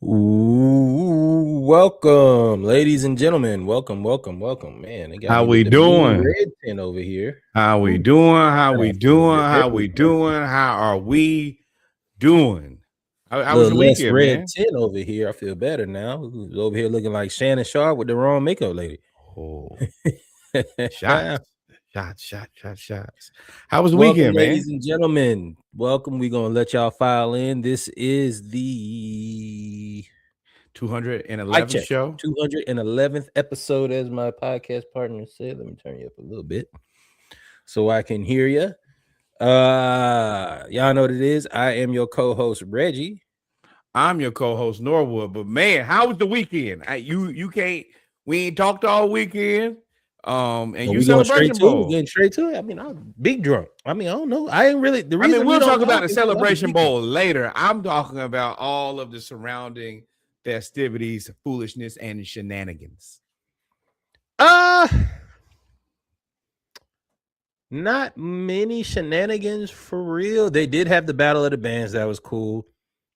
Ooh, welcome, ladies and gentlemen. Welcome. Man, they got How me we with the mean doing? red tint over here. How we Ooh, doing? How we I feel doing? How very we doing? How are we doing? How was little your less weekend, red man? tint over here. I feel better now. Who's over here looking like Shannon Sharp with the wrong makeup lady. Oh, shots, shots. How was the Welcome, weekend, man? ladies and gentlemen. Welcome. We're gonna let y'all file in. This is the 211 show. 211th episode, as my podcast partner said. Let me turn you up a little bit so I can hear you. Y'all know what it is. I am your co-host Reggie. I'm your co-host Norwood. But man, how was the weekend? You can't. We ain't talked all weekend. And you We going straight Celebration to it. We're Bowl. getting straight to it. I mean, I'm big drunk. I mean, I don't know. I ain't really the I mean, reason we we'll don't talk about talk the is 'cause I was Celebration geeking. Bowl later. I'm talking about all of the surrounding festivities, foolishness, and shenanigans. Not many shenanigans for real. They did have the Battle of the Bands. That was cool.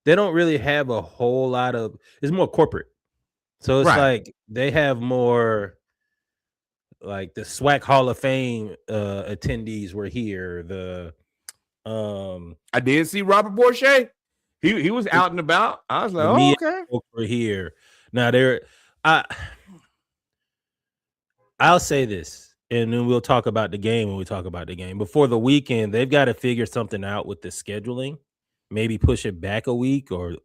They don't really have a whole lot of. It's more corporate, so it's Right. like they have more. Like the SWAC Hall of Fame attendees were here. I did see Robert Bourget. He was out and about. I was like, the oh, Mia okay. folk were here. Now I'll say this, and then we'll talk about the game when we talk about the game. Before the weekend, they've got to figure something out with the scheduling. Maybe push it back a week or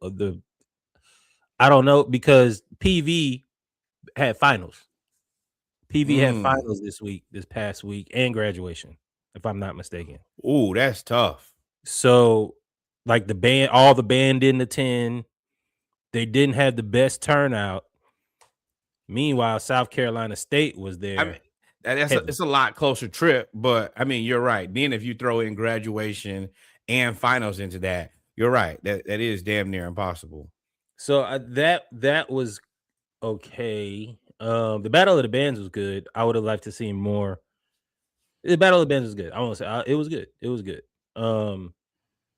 I don't know, because PV had finals. PV had finals this past week, and graduation, if I'm not mistaken. Ooh, that's tough. So, like all the band didn't attend. They didn't have the best turnout. Meanwhile, South Carolina State was there. I mean, it's a lot closer trip, but I mean, you're right. Then if you throw in graduation and finals into that, you're right. That is damn near impossible. So that was okay. The Battle of the Bands was good. I would have liked to see more. The Battle of the Bands was good. I want to say it was good. It was good. But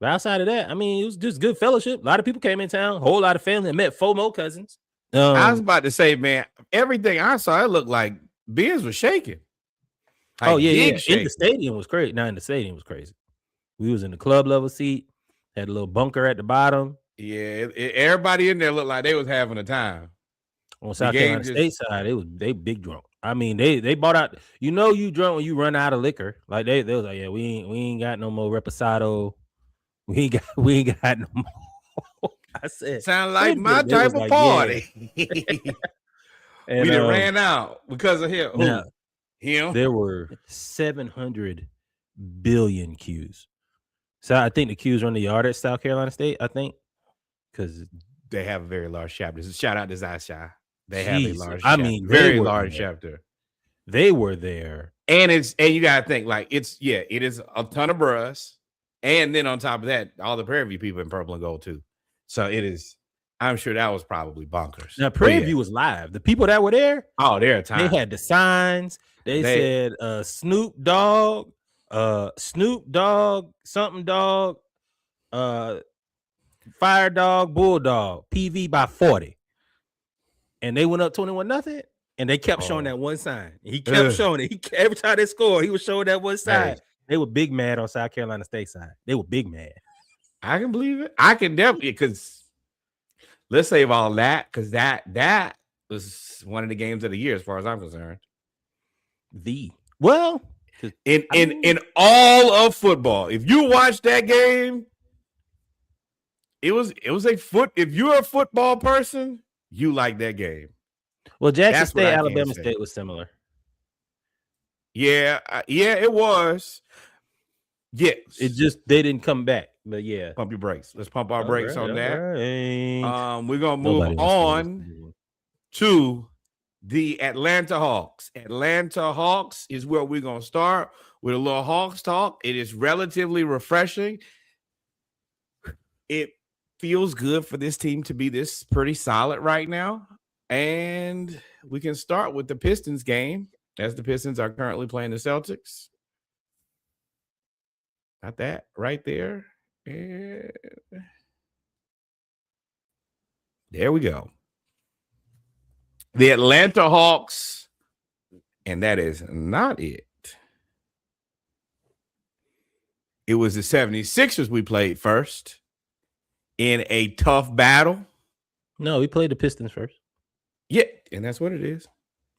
outside of that, I mean, it was just good fellowship. A lot of people came in town. Whole lot of family. I met FOMO cousins. I was about to say, man, everything I saw, it looked like Biz was shaking. Like, yeah. In the stadium was crazy. Now in the stadium was crazy. We was in the club level seat. Had a little bunker at the bottom. Yeah, everybody in there looked like they was having a time. On South Carolina State side, they big drunk. I mean, they bought out. You drunk when you run out of liquor. Like they was like, yeah, we ain't got no more reposado. We ain't got no more. I said, sound like my type of party. Yeah. And, we done ran out because of him. Now, him. There were 700 billion Qs. So I think the Qs run the yard at South Carolina State. I think because they have a very large chapter. Shout out to Zasha. They have a large. I mean, very large chapter. They were there, and you gotta think like it is a ton of bruhs, and then on top of that, all the Prairie View people in purple and gold too. So it is. I'm sure that was probably bonkers. Now Prairie View was live. The people that were there, they're time. They had the signs. They said Snoop Dogg, something dog, Fire Dog, Bulldog, PV by 40. And they went up 21-0, and they kept showing that one sign. He kept showing it. Every time they scored, he was showing that one sign. Hey. They were big mad on South Carolina State side. They were big mad. I can believe it. I can definitely, because let's save all that, because that was one of the games of the year as far as I'm concerned. Well, in all of football, if you watch that game, it was if you're a football person, you like that game. Well, Jackson State, Alabama State was similar. Yeah, it was. Yes, it just they didn't come back. But yeah, pump your brakes. Let's pump our brakes on that. Right. We're gonna move on to the Atlanta Hawks. Atlanta Hawks is where we're gonna start with a little Hawks talk. It is relatively refreshing. It feels good for this team to be this pretty solid right now. And we can start with the Pistons game, as the Pistons are currently playing the Celtics. Got that right there. And There we go. The Atlanta Hawks, and that is not it. It was the 76ers we played first in a tough battle. No, we played the Pistons first. Yeah, and that's what it is.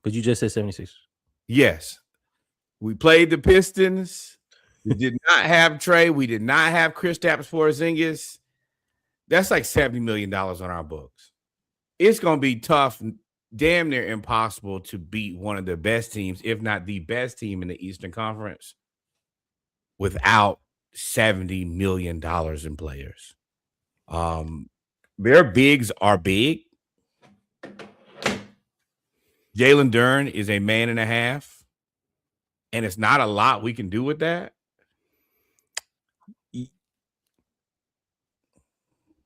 But you just said 76ers. Yes. We played the Pistons. We did not have Trey. We did not have Kristaps Porzingis. That's like $70 million on our books. It's going to be tough, damn near impossible to beat one of the best teams, if not the best team in the Eastern Conference, without $70 million in players. Their bigs are big. Jalen Duren is a man and a half, and it's not a lot we can do with that.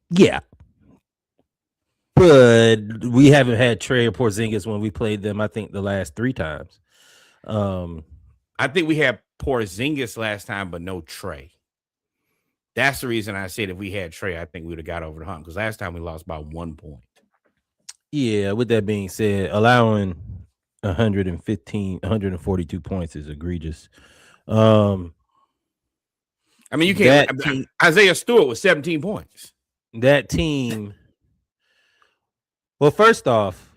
Yeah. But we haven't had Trey or Porzingis when we played them, I think, the last 3 times. I think we had Porzingis last time, but no Trey. That's the reason I said if we had Trey, I think we would have got over the hump, because last time we lost by 1 point. Yeah, with that being said, allowing 142 points is egregious. I mean, you can't. Isaiah Stewart was 17 points. That team. Well, first off,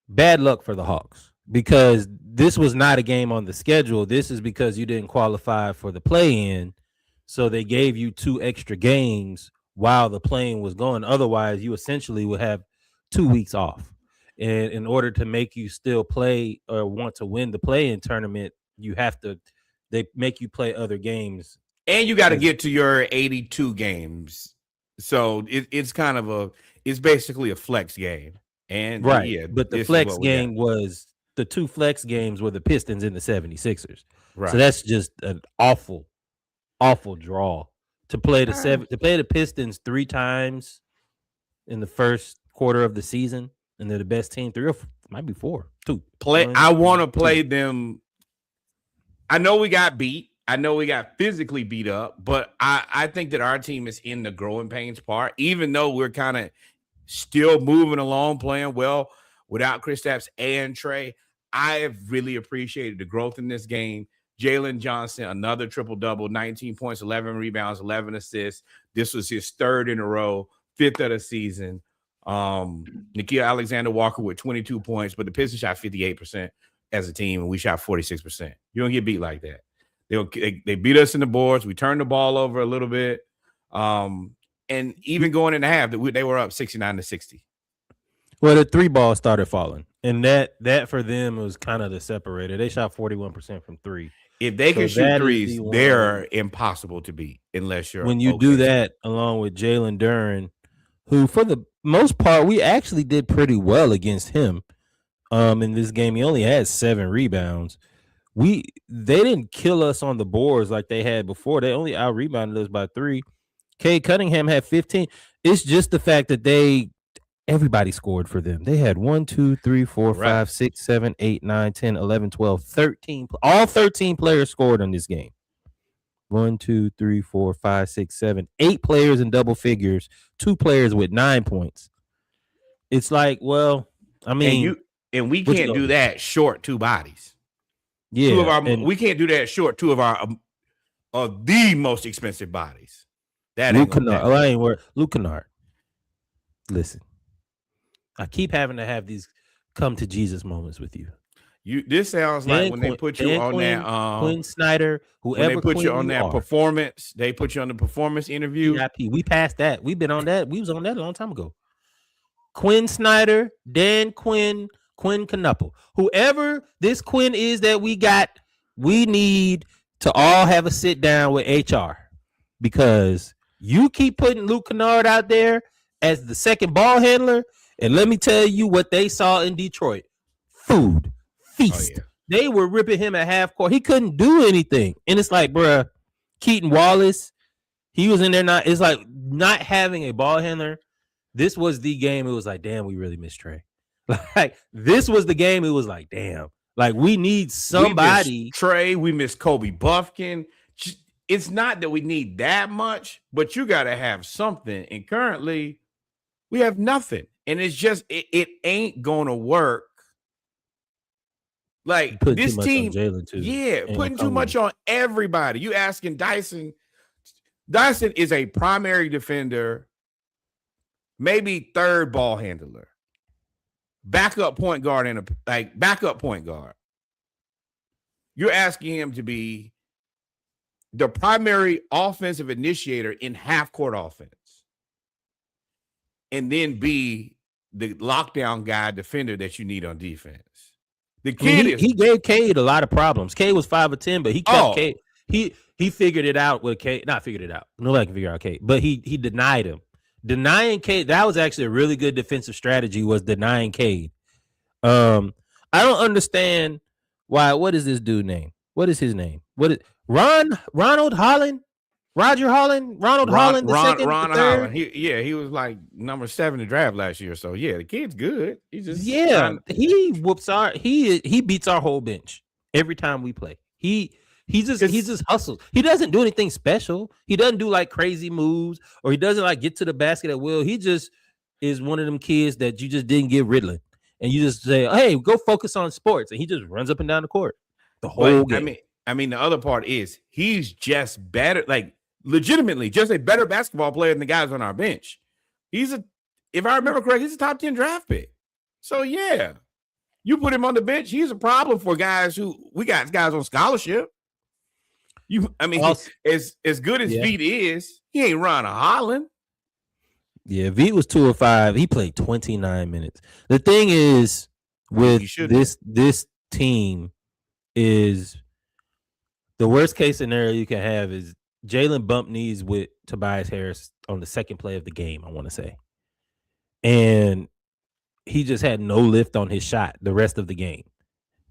bad luck for the Hawks, because this was not a game on the schedule. This is because you didn't qualify for the play-in, so they gave you 2 extra games while the play-in was going. Otherwise, you essentially would have 2 weeks off. And in order to make you still play or want to win the play-in tournament, they make you play other games. And you got to get to your 82 games. So it's kind of it's basically a flex game. And right. Yeah, but the flex game was the 2 flex games were the Pistons and the 76ers. Right. So that's just an awful draw to play the Pistons 3 times in the first quarter of the season, and they're the best team. 3 or might be 4. 2. I want to play them. I know we got beat. I know we got physically beat up, but I think that our team is in the growing pains part, even though we're kind of still moving along, playing well without Kristaps and Trey. I have really appreciated the growth in this game. Jalen Johnson, another triple-double, 19 points, 11 rebounds, 11 assists. This was his 3rd in a row, 5th of the season. Nickeil Alexander-Walker with 22 points, but the Pistons shot 58% as a team, and we shot 46%. You don't get beat like that. They beat us in the boards. We turned the ball over a little bit. And even going in the half, they were up 69-60. Well, the 3 ball started falling. And that for them was kind of the separator. They shot 41% from 3. If they can shoot threes, they're impossible to beat unless you're when you do that along with Jalen Duren, who for the most part we actually did pretty well against him. In this game, he only had 7 rebounds. They didn't kill us on the boards like they had before. They only out rebounded us by 3. Cade Cunningham had 15. It's just the fact that everybody scored for them. They had 1, 2, 3, 4, 5, 6, 7, 8, 9, 10, 11, 12, 13. All 13 players scored in this game. 1, 2, 3, 4, 5, 6, 7, 8 players in double figures, 2 players with 9 points. It's like, well, I mean, and we can't do that short 2 bodies. Yeah, we can't do that short 2 of our the most expensive bodies. That Luke Kennard. Luke Kennard. Listen, I keep having to have these come to Jesus moments with you. This sounds like when they put you on that Quinn Snyder, whoever when they put you on that performance, they put you on the performance interview. VIP. We passed that. We've been on that. We was on that a long time ago. Quinn Snyder, Dan Quinn Knuppel. Whoever this Quinn is that we got, we need to all have a sit down with HR, because you keep putting Luke Kennard out there as the second ball handler, and let me tell you what they saw in Detroit. Food. Feast. Oh, yeah. They were ripping him at half court. He couldn't do anything. And it's like, bruh, Keaton Wallace, he was in there. It's like not having a ball handler. This was the game. It was like, damn, we really missed Trey. Like, this was the game. It was like, damn, like we need somebody. We miss Trey, we miss Kobe Buffkin. It's not that we need that much, but you got to have something. And currently, We have nothing. And it's just it ain't gonna work. Like Putting too this much on team, Jalen too. yeah, Ain't gonna putting too come with much it. on everybody. You asking Dyson. Dyson is a primary defender, maybe third ball handler, backup point guard, and backup point guard. You're asking him to be the primary offensive initiator in half court offense, and then be the lockdown guy defender that you need on defense. The I mean, kid is he gave Cade a lot of problems. Cade was 5 of 10, but he kept oh Cade. He figured it out with Cade. Not figured it out. Nobody can figure out Cade, but he denied him. Denying Cade, that was actually a really good defensive strategy, was denying Cade. I don't understand why. What is this dude name? What is his name? What is Ronald Holland? Roger Holland? Ronald Holland, the second, the Ron third? Holland. He was like number 7 in the draft last year. So yeah, the kid's good. He's just Yeah, trying. he whoops our he beats our whole bench every time we play. He just hustles. He doesn't do anything special. He doesn't do like crazy moves, or he doesn't like get to the basket at will. He just is one of them kids that you just didn't get Ritalin, and you just say, "Hey, go focus on sports," and he just runs up and down the court the whole But game. I mean, the other part is he's just better, like legitimately, just a better basketball player than the guys on our bench. If I remember correctly, he's a top 10 draft pick. So yeah, you put him on the bench, he's a problem for guys we got guys on scholarship. Also, as good as yeah. Veet is, he ain't Ron Holland. Yeah, V was 2 or 5. He played 29 minutes. The thing is with this team is the worst case scenario you can have is Jalen bumped knees with Tobias Harris on the second play of the game, I want to say. And he just had no lift on his shot the rest of the game.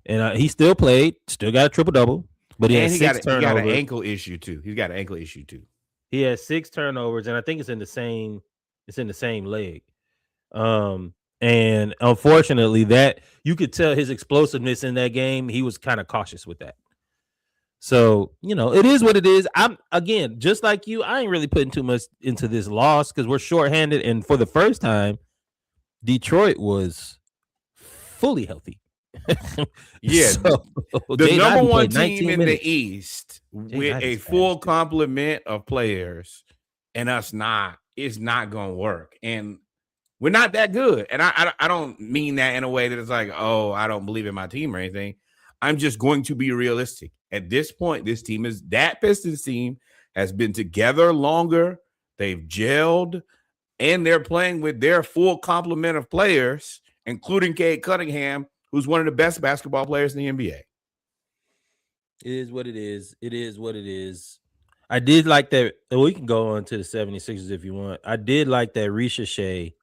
And he still played, still got a triple-double, but he got an ankle issue too. He's got an ankle issue too. He has 6 turnovers, and I think it's in the same leg. And unfortunately, that you could tell his explosiveness in that game, he was kind of cautious with that. So, it is what it is. I'm, again, just like you, I ain't really putting too much into this loss because we're shorthanded. And for the first time, Detroit was fully healthy. Yeah. So, the number one team in the East with a full complement of players and us it's not going to work. And we're not that good. And I don't mean that in a way that it's like, oh, I don't believe in my team or anything. I'm just going to be realistic. At this point, that Pistons team has been together longer. They've gelled, and they're playing with their full complement of players, including Cade Cunningham, who's one of the best basketball players in the NBA. It is what it is. It is what it is. I did like that. We can go on to the 76ers if you want. I did like that Ricochet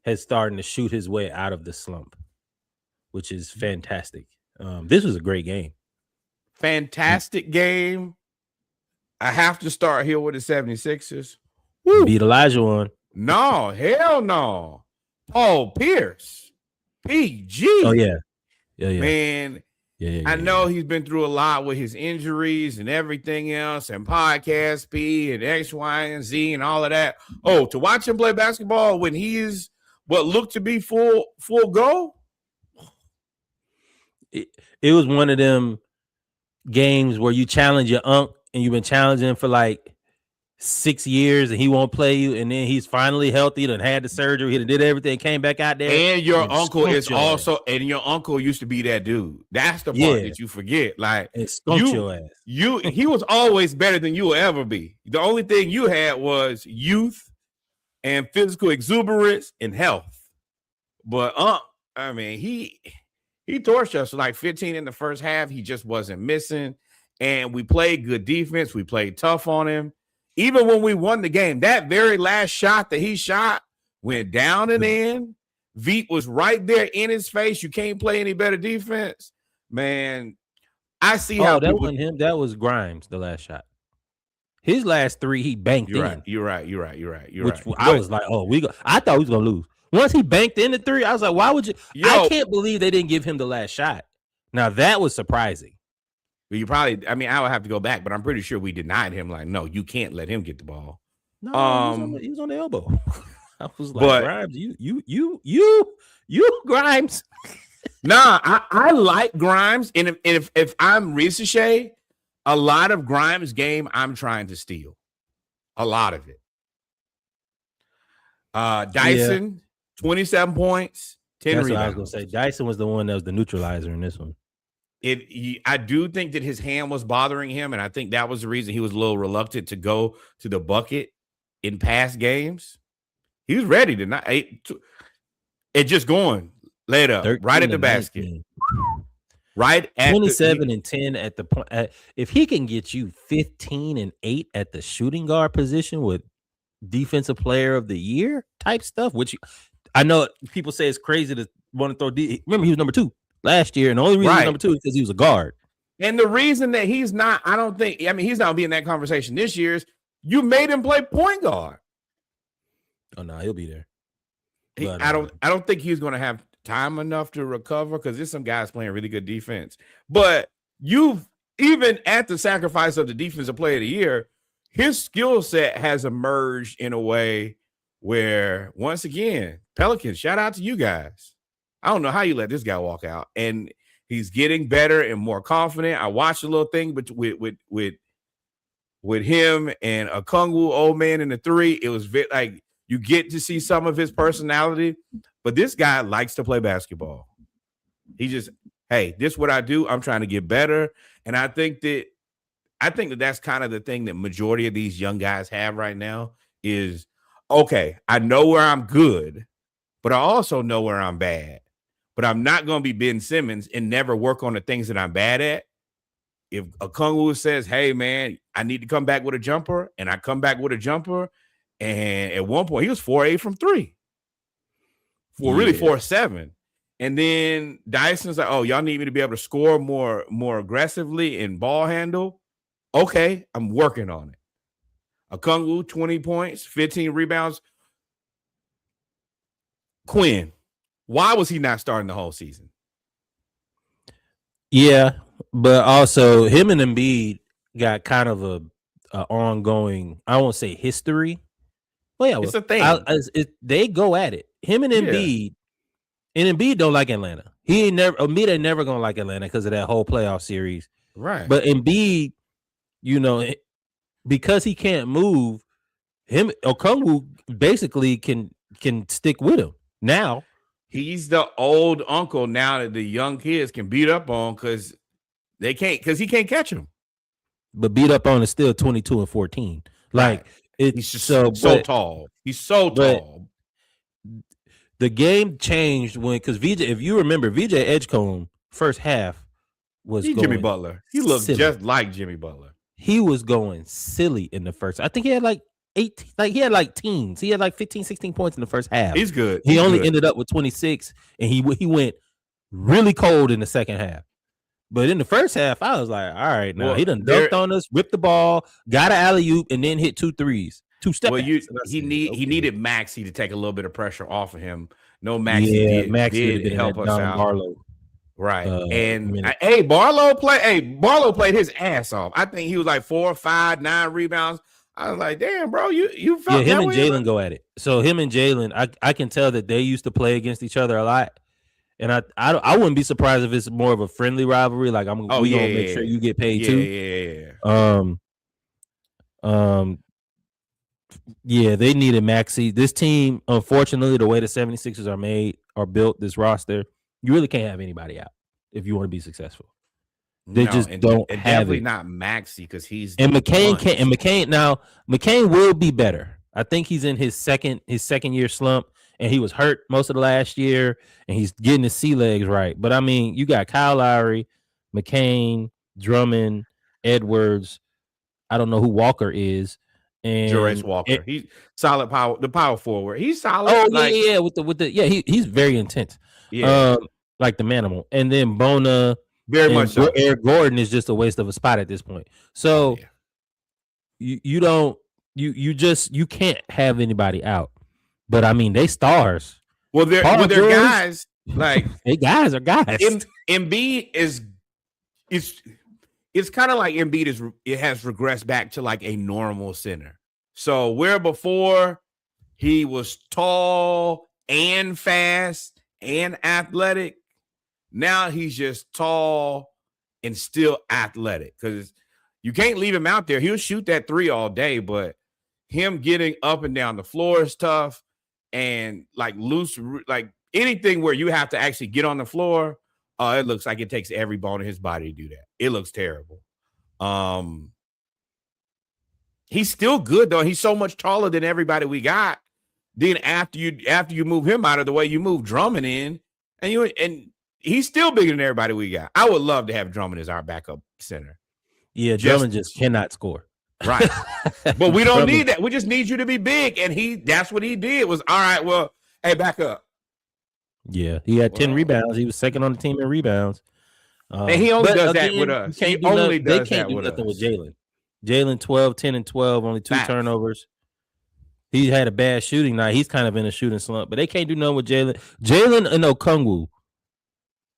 has started to shoot his way out of the slump, which is fantastic. This was a great game. Fantastic game. I have to start here with the 76ers. Woo. Beat Elijah on. No, hell no. Paul Pierce. PG. Oh, yeah. Man, I know he's been through a lot with his injuries and everything else, and podcast P and X, Y, and Z and all of that. Oh, to watch him play basketball when he is what looked to be full go. It was one of them games where you challenge your unc and you've been challenging for like 6 years and he won't play you, and then he's finally healthy, done had the surgery, he did everything, came back out there. And your uncle is also, and your uncle used to be that dude. That's the part that you forget. Like, your ass. He was always better than you will ever be. The only thing you had was youth and physical exuberance and health. But I mean, he torched us like 15 in the first half. He just wasn't missing. And we played good defense. We played tough on him. Even when we won the game, that very last shot that he shot went down and in. Veet was right there in his face. You can't play any better defense. Man, I see how that wasn't him. That was Grimes, the last shot. His last 3, he banked in. You're right. I was like, I thought we was going to lose. Once he banked in the 3, I was like, why would you? I can't believe they didn't give him the last shot. Now, that was surprising. You probably, I would have to go back, but I'm pretty sure we denied him. Like, no, you can't let him get the ball. No, he was on the elbow. I was like, But Grimes, you Grimes. nah, I like Grimes, and if I'm Ricochet, a lot of Grimes' game I'm trying to steal, a lot of it. Yeah, Dyson, 27 points, 10 that's what I was gonna rebounds. say. Dyson was the one that was the neutralizer in this one. I do think that his hand was bothering him, and I think that was the reason he was a little reluctant to go to the bucket in past games. He was ready to not it just going laid up right 13 at to the basket, 19. right at 27 and 10 at the point. If he can get you 15 and 8 at the shooting guard position with defensive player of the year type stuff, which I know people say it's crazy to want to throw remember he was number 2 last year, and the only reason he was number 2 is because he was a guard. And the reason that he's not, I don't think, I mean, he's not gonna be in that conversation this year is you made him play point guard. Oh no, he'll be there. I don't think he's gonna have time enough to recover because there's some guys playing really good defense. But you've even at the sacrifice of the defensive player of the year, his skill set has emerged in a way where, once again, Pelicans, shout out to you guys. I don't know how you let this guy walk out, and he's getting better and more confident. I watched a little thing with him and Okongwu, old man in the 3. It was like you get to see some of his personality, but this guy likes to play basketball. He just, hey, this is what I do. I'm trying to get better, and I think that that's kind of the thing that majority of these young guys have right now is, okay, I know where I'm good, but I also know where I'm bad. But I'm not going to be Ben Simmons and never work on the things that I'm bad at. If Okongwu says, hey, man, I need to come back with a jumper, and I come back with a jumper, and at one point he was 4-8 from 3. Really 4-7. And then Dyson's like, oh, y'all need me to be able to score more aggressively and ball handle. Okay, I'm working on it. Okongwu, 20 points, 15 rebounds. Quinn, why was he not starting the whole season? Yeah, but also him and Embiid got kind of a ongoing, I won't say history. Well, yeah, it's a thing. They go at it. Him and Embiid, and Embiid don't like Atlanta. Embiid ain't never gonna like Atlanta because of that whole playoff series. Right. But Embiid, because he can't move, Okongwu basically can stick with him. Now he's the old uncle now that the young kids can beat up on because he can't catch him. But beat up on is still 22 and 14. Like he's just so tall. He's so tall. The game changed because VJ, if you remember, VJ Edgecombe first half was Jimmy Butler. He looked just like Jimmy Butler. He was going silly in the first. I think he had like 18, like he had like teens. He had like 15, 16 points in the first half. He's good. He only ended up with 26, and he went really cold in the second half. But in the first half, I was like, all right, now he done dunked on us, whipped the ball, got an alley-oop, and then hit 2 threes. 2 step. Well, he needed Maxey to take a little bit of pressure off of him. No, Maxey did help us out. Barlow. Right. Barlow played his ass off. I think he was like 4, 5, 9 rebounds. I was like, damn, bro, you felt him and Jalen go at it. So him and Jalen, I can tell that they used to play against each other a lot. And I wouldn't be surprised if it's more of a friendly rivalry. Like we gonna make sure you get paid too. Yeah, they needed Maxey. This team, unfortunately, the way the 76ers are built, this roster, you really can't have anybody out if you want to be successful. They don't have definitely not Maxey because he's McCain can't. And McCain will be better. I think he's in his second year slump, and he was hurt most of the last year, and he's getting his sea legs right. But I mean, you got Kyle Lowry, McCain, Drummond, Edwards. I don't know who Walker is. And Jarace Walker, he's solid power. The power forward, he's solid. He's very intense. Yeah, like the Manimal, and then Bona, very much so. Eric Gordon is just a waste of a spot at this point. So you can't have anybody out. But I mean, they stars. Well, they're guys. Like they guys are guys. Embiid it's kind of like Embiid has regressed back to like a normal center. So where before he was tall and fast and athletic. Now he's just tall and still athletic because you can't leave him out there. He'll shoot that three all day, but him getting up and down the floor is tough. And like loose, like anything where you have to actually get on the floor, it looks like it takes every bone in his body to do that. It looks terrible. He's still good though. He's so much taller than everybody we got. Then after you move him out of the way, you move Drummond in, and he's still bigger than everybody we got. I would love to have Drummond as our backup center. Yeah, Drummond just cannot score. Right. But we don't need that. We just need you to be big. And that's what he did was, all right, well, hey, back up. Yeah, he had 10 rebounds. He was second on the team in rebounds. And he only does that with us. He only does that with us. With Jalen. Jalen 12, 10, and 12, only 2 turnovers. He had a bad shooting night. He's kind of in a shooting slump, but they can't do nothing with Jalen. Jalen and Okongwu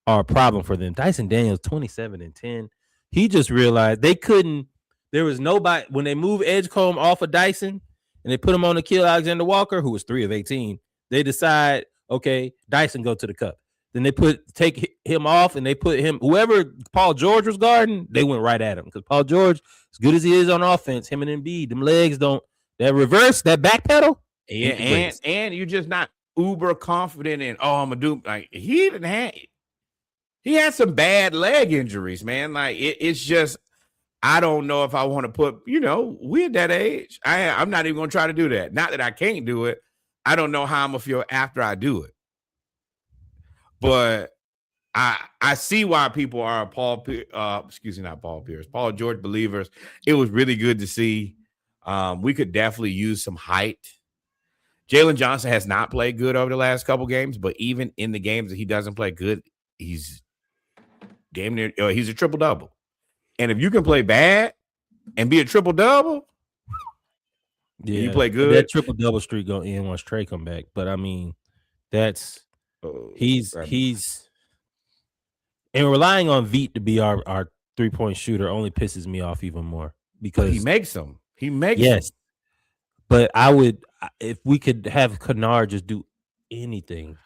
are a problem for them. Dyson Daniels, 27 and 10. He just realized they couldn't. There was nobody when they moved Edgecombe off of Dyson and they put him on Nickeil Alexander-Walker, who was 3 of 18. They decide, okay, Dyson go to the cup. Then they take him off and they put him, whoever Paul George was guarding, they went right at him because Paul George, as good as he is on offense, him and Embiid, them legs don't. That reverse, that back pedal. Yeah, and you're just not uber confident in, I'm gonna do like he had some bad leg injuries, man. Like it's just I don't know if I want to put, we're at that age. I'm not even gonna try to do that. Not that I can't do it. I don't know how I'm gonna feel after I do it. But I see why people are Paul George believers. It was really good to see. We could definitely use some height. Jalen Johnson has not played good over the last couple games, but even in the games that he doesn't play good, he's damn near he's a triple-double. And if you can play bad and be a triple-double, you play good. That triple-double streak gonna end once Trey come back. But I mean, he's and relying on Veet to be our 3-point shooter only pisses me off even more because he makes them. Yes. But if we could have Kennard just do anything.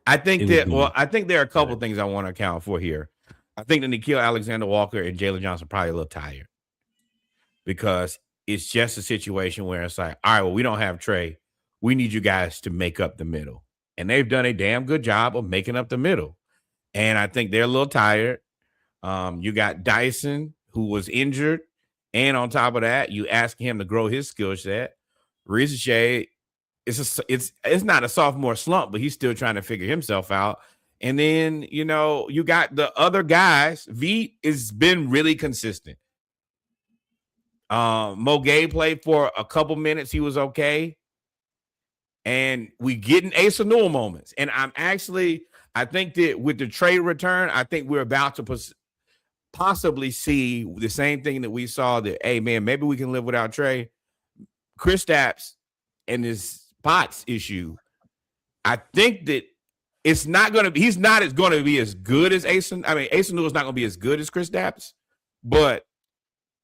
I think there are a couple things I want to account for here. I think that Nickeil Alexander-Walker and Jalen Johnson are probably a little tired because it's just a situation where it's like, all right, well, we don't have Trey. We need you guys to make up the middle. And they've done a damn good job of making up the middle. And I think they're a little tired. You got Dyson, who was injured. And on top of that, you ask him to grow his skill set. Risache, it's not a sophomore slump, but he's still trying to figure himself out. And then, you got the other guys. V has been really consistent. Mogay played for a couple minutes. He was okay. And we getting Ace Newell moments. And I think that with the trade return, I think we're about to possibly see the same thing that we saw that, hey, man, maybe we can live without Trey. Kristaps and his Potts issue, I think that he's not going to be as good as Ace Newell is not going to be as good as Kristaps, but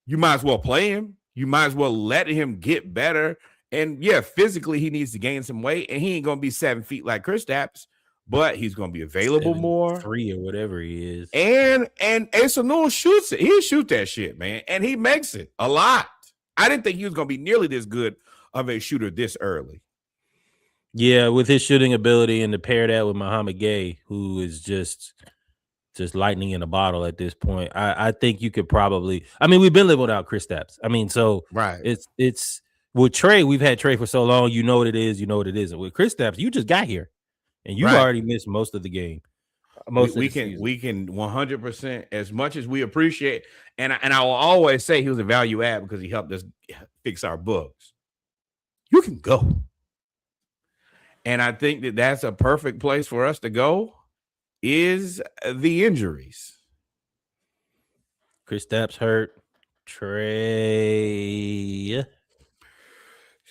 you might as well play him. You might as well let him get better. And yeah, physically he needs to gain some weight, and he ain't going to be 7 feet like Kristaps, but he's going to be available more. 3 or whatever he is. And Ace Newell shoots it. He'll shoot that shit, man. And he makes it a lot. I didn't think he was going to be nearly this good of a shooter this early. Yeah, with his shooting ability and to pair that with Muhammad Gay, who is just lightning in a bottle at this point. I think you could probably. I mean, we've been living without Kristaps. I mean, so right. It's with Trey. We've had Trey for so long. You know what it is. You know what it isn't. With Kristaps, you just got here, and you already missed most of the game. We can 100%, as much as we appreciate, and I will always say he was a value add because he helped us fix our bugs. You can go. And I think that that's a perfect place for us to go is the injuries. Kristaps hurt. Trey.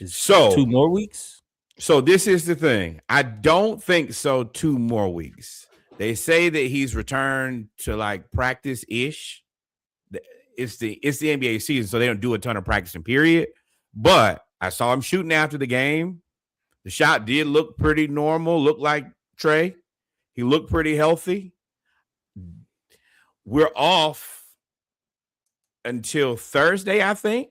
So 2 more weeks? So this is the thing. I don't think so 2 more weeks. They say that he's returned to like practice-ish. It's the NBA season, so they don't do a ton of practicing, period. But I saw him shooting after the game. The shot did look pretty normal, looked like Trey. He looked pretty healthy. We're off until Thursday, I think.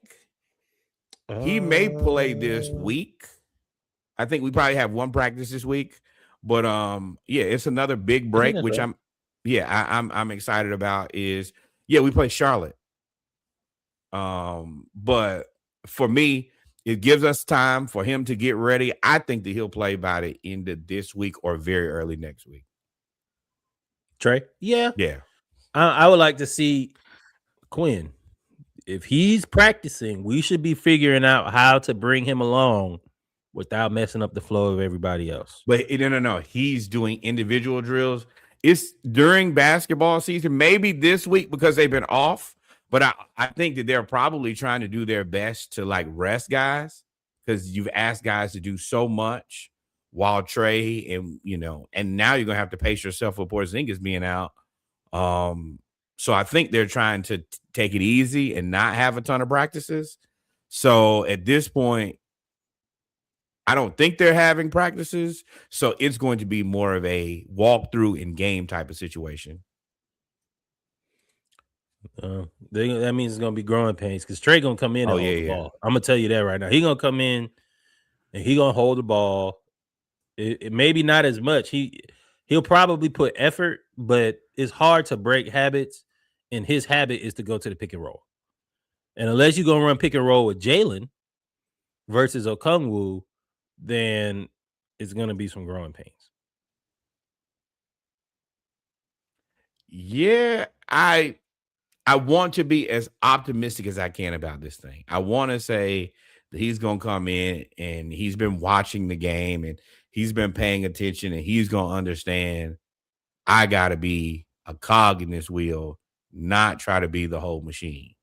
He may play this week. I think we probably have one practice this week. But yeah, it's another big I think break, that's which right. I'm excited about is we play Charlotte. But for me, it gives us time for him to get ready. I think that he'll play by the end of this week or very early next week. Trey? Yeah. Yeah. I would like to see Quinn. If he's practicing, we should be figuring out how to bring him along without messing up the flow of everybody else. But no. He's doing individual drills. It's during basketball season, maybe this week because they've been off. But I think that they're probably trying to do their best to like rest guys because you've asked guys to do so much while Trey and now you're gonna have to pace yourself with Porzingis being out. So I think they're trying to take it easy and not have a ton of practices. So at this point, I don't think they're having practices. So it's going to be more of a walkthrough in game type of situation. That means it's gonna be growing pains because Trey gonna come in and hold the ball. I'm gonna tell you that right now. He gonna come in and he gonna hold the ball. It maybe not as much. He'll probably put effort, but it's hard to break habits. And his habit is to go to the pick and roll. And unless you're gonna run pick and roll with Jalen versus Okongwu, then it's gonna be some growing pains. Yeah, I want to be as optimistic as I can about this thing. I want to say that he's going to come in and he's been watching the game and he's been paying attention and he's going to understand I got to be a cog in this wheel, not try to be the whole machine.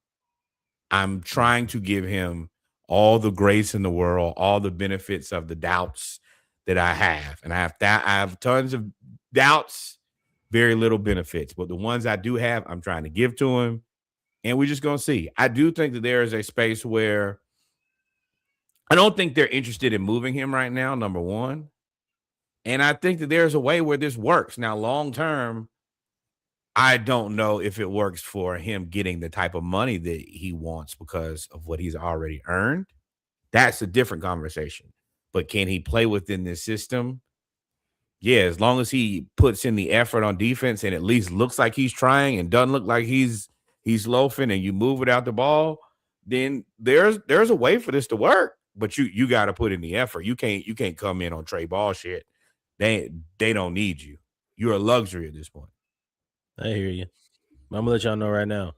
I'm trying to give him all the grace in the world, all the benefits of the doubts that I have. And I have tons of doubts, very little benefits. But the ones I do have, I'm trying to give to him. And we're just going to see. I do think that there is a space where I don't think they're interested in moving him right now, number one. And I think that there's a way where this works. Now, long term, I don't know if it works for him getting the type of money that he wants because of what he's already earned. That's a different conversation. But can he play within this system? Yeah, as long as he puts in the effort on defense and at least looks like he's trying and doesn't look like he's loafing and you move without the ball, then there's a way for this to work. But you got to put in the effort. You can't come in on Trey Ball shit. They don't need you. You're a luxury at this point. I hear you. I'm gonna let y'all know right now.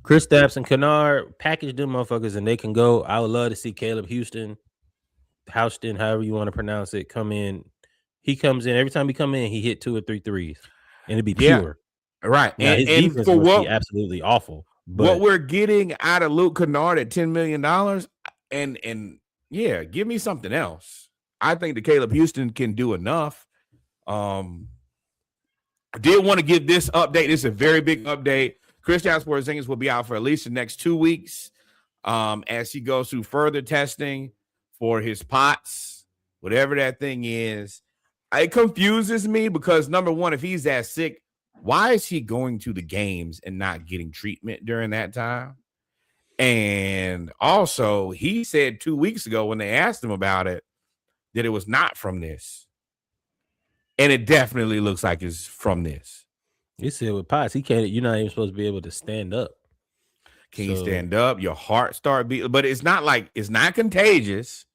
Kristaps and Kennard, package them motherfuckers and they can go. I would love to see Caleb Houston, however you want to pronounce it, come in. He comes in every time he come in, he hit 2 or 3 threes, and it'd be pure. Right. Now, his defense for must be absolutely awful. But what we're getting out of Luke Kennard at $10 million, and yeah, give me something else. I think that Caleb Houston can do enough. I did want to give this update. This is a very big update. Kristaps Porzingis will be out for at least the next 2 weeks as he goes through further testing for his POTS, whatever that thing is. It confuses me because, number one, if he's that sick, why is he going to the games and not getting treatment during that time? And also, he said 2 weeks ago when they asked him about it that it was not from this. And it definitely looks like it's from this. He said with Potts, he can't. You're not even supposed to be able to stand up. Can you stand up? Your heart start beating, but it's not contagious,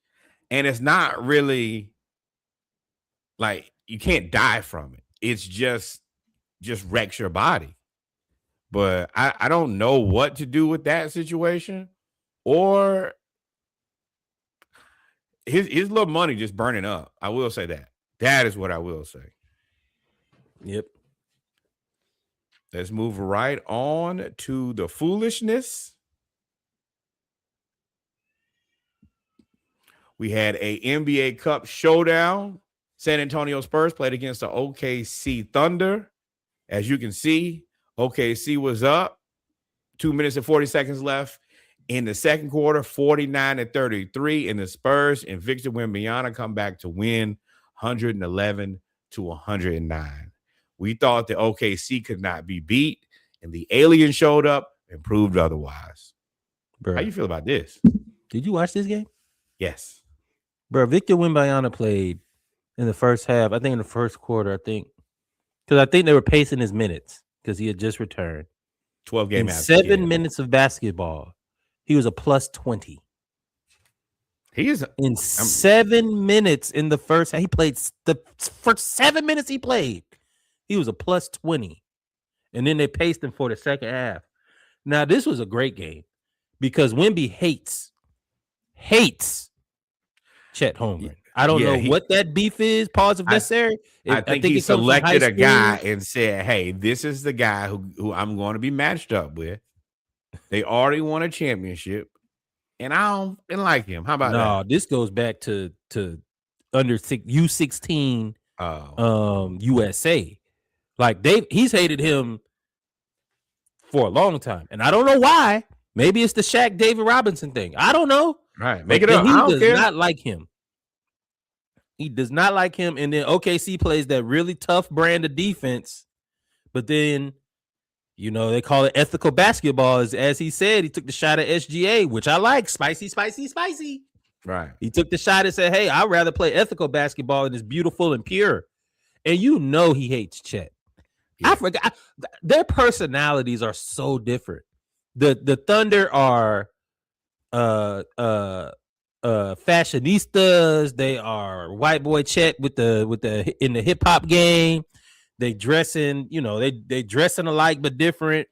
and it's not really like you can't die from it. It's just wrecks your body. But I don't know what to do with that situation, or his little money just burning up. I will say that. That is what I will say. Yep. Let's move right on to the foolishness. We had a NBA Cup showdown. San Antonio Spurs played against the OKC Thunder. As you can see, OKC was up. 2 minutes and 40 seconds left In the second quarter, 49-33, and the Spurs and Victor Wembanyama come back to win 111-109. We thought that OKC could not be beat, and the alien showed up and proved otherwise. Bruh. How you feel about this? Did you watch this game? Yes. Bro, Victor Wembanyama played in the first half. I think in the first quarter, because I think they were pacing his minutes because he had just returned. 12 game in 7 minutes of basketball, he was a plus 20. He is in 7 minutes in the first half. He played for 7 minutes. He played. He was a plus 20, and then they paced him for the second half. Now this was a great game because Wemby hates Chet Holmgren. I don't know what that beef is. Pause if necessary. I think he selected a guy and said, "Hey, this is the guy who I'm going to be matched up with." They already won a championship, and I didn't like him. How about that? No, this goes back to under U16 USA. Like he's hated him for a long time, and I don't know why. Maybe it's the Shaq David Robinson thing. I don't know. Right, make it up. He does not like him. He does not like him, and then OKC plays that really tough brand of defense, but then they call it ethical basketball. As he said, he took the shot at SGA, which I like. Spicy. Right. He took the shot and said, "Hey, I'd rather play ethical basketball and it's beautiful and pure." And he hates Chet. Yeah. I forgot. Their personalities are so different. The Thunder are fashionistas. They are white boy Chet with the in the hip hop game. They dressing, they dressing alike but different.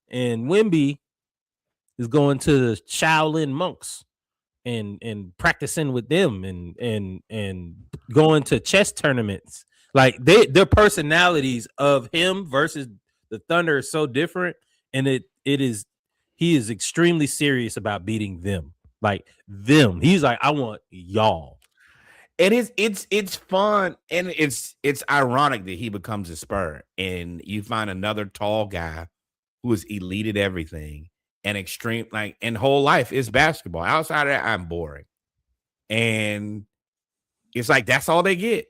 And Wemby is going to the Shaolin monks and practicing with them and going to chess tournaments. Like their personalities of him versus the Thunder is so different, and he is extremely serious about beating them. Like them. He's like, I want y'all. And it's fun, and it's ironic that he becomes a Spur, and you find another tall guy who is elite at everything and extreme, and whole life is basketball. Outside of that, I'm boring. And it's like that's all they get.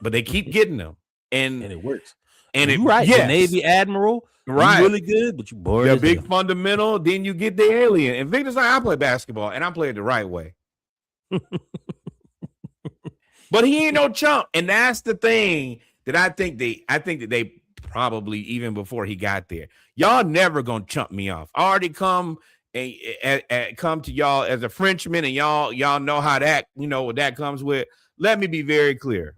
But they keep getting them. And it works. And you're right. Yes. The Navy Admiral, right? Really good, but you bored. The big fundamental, then you get the alien. And Victor's like, I play basketball, and I play it the right way. But he ain't no chump, and that's the thing that I think that they probably, even before he got there, y'all never gonna chump me off. I already come to y'all as a Frenchman, and y'all know how that what that comes with. Let me be very clear.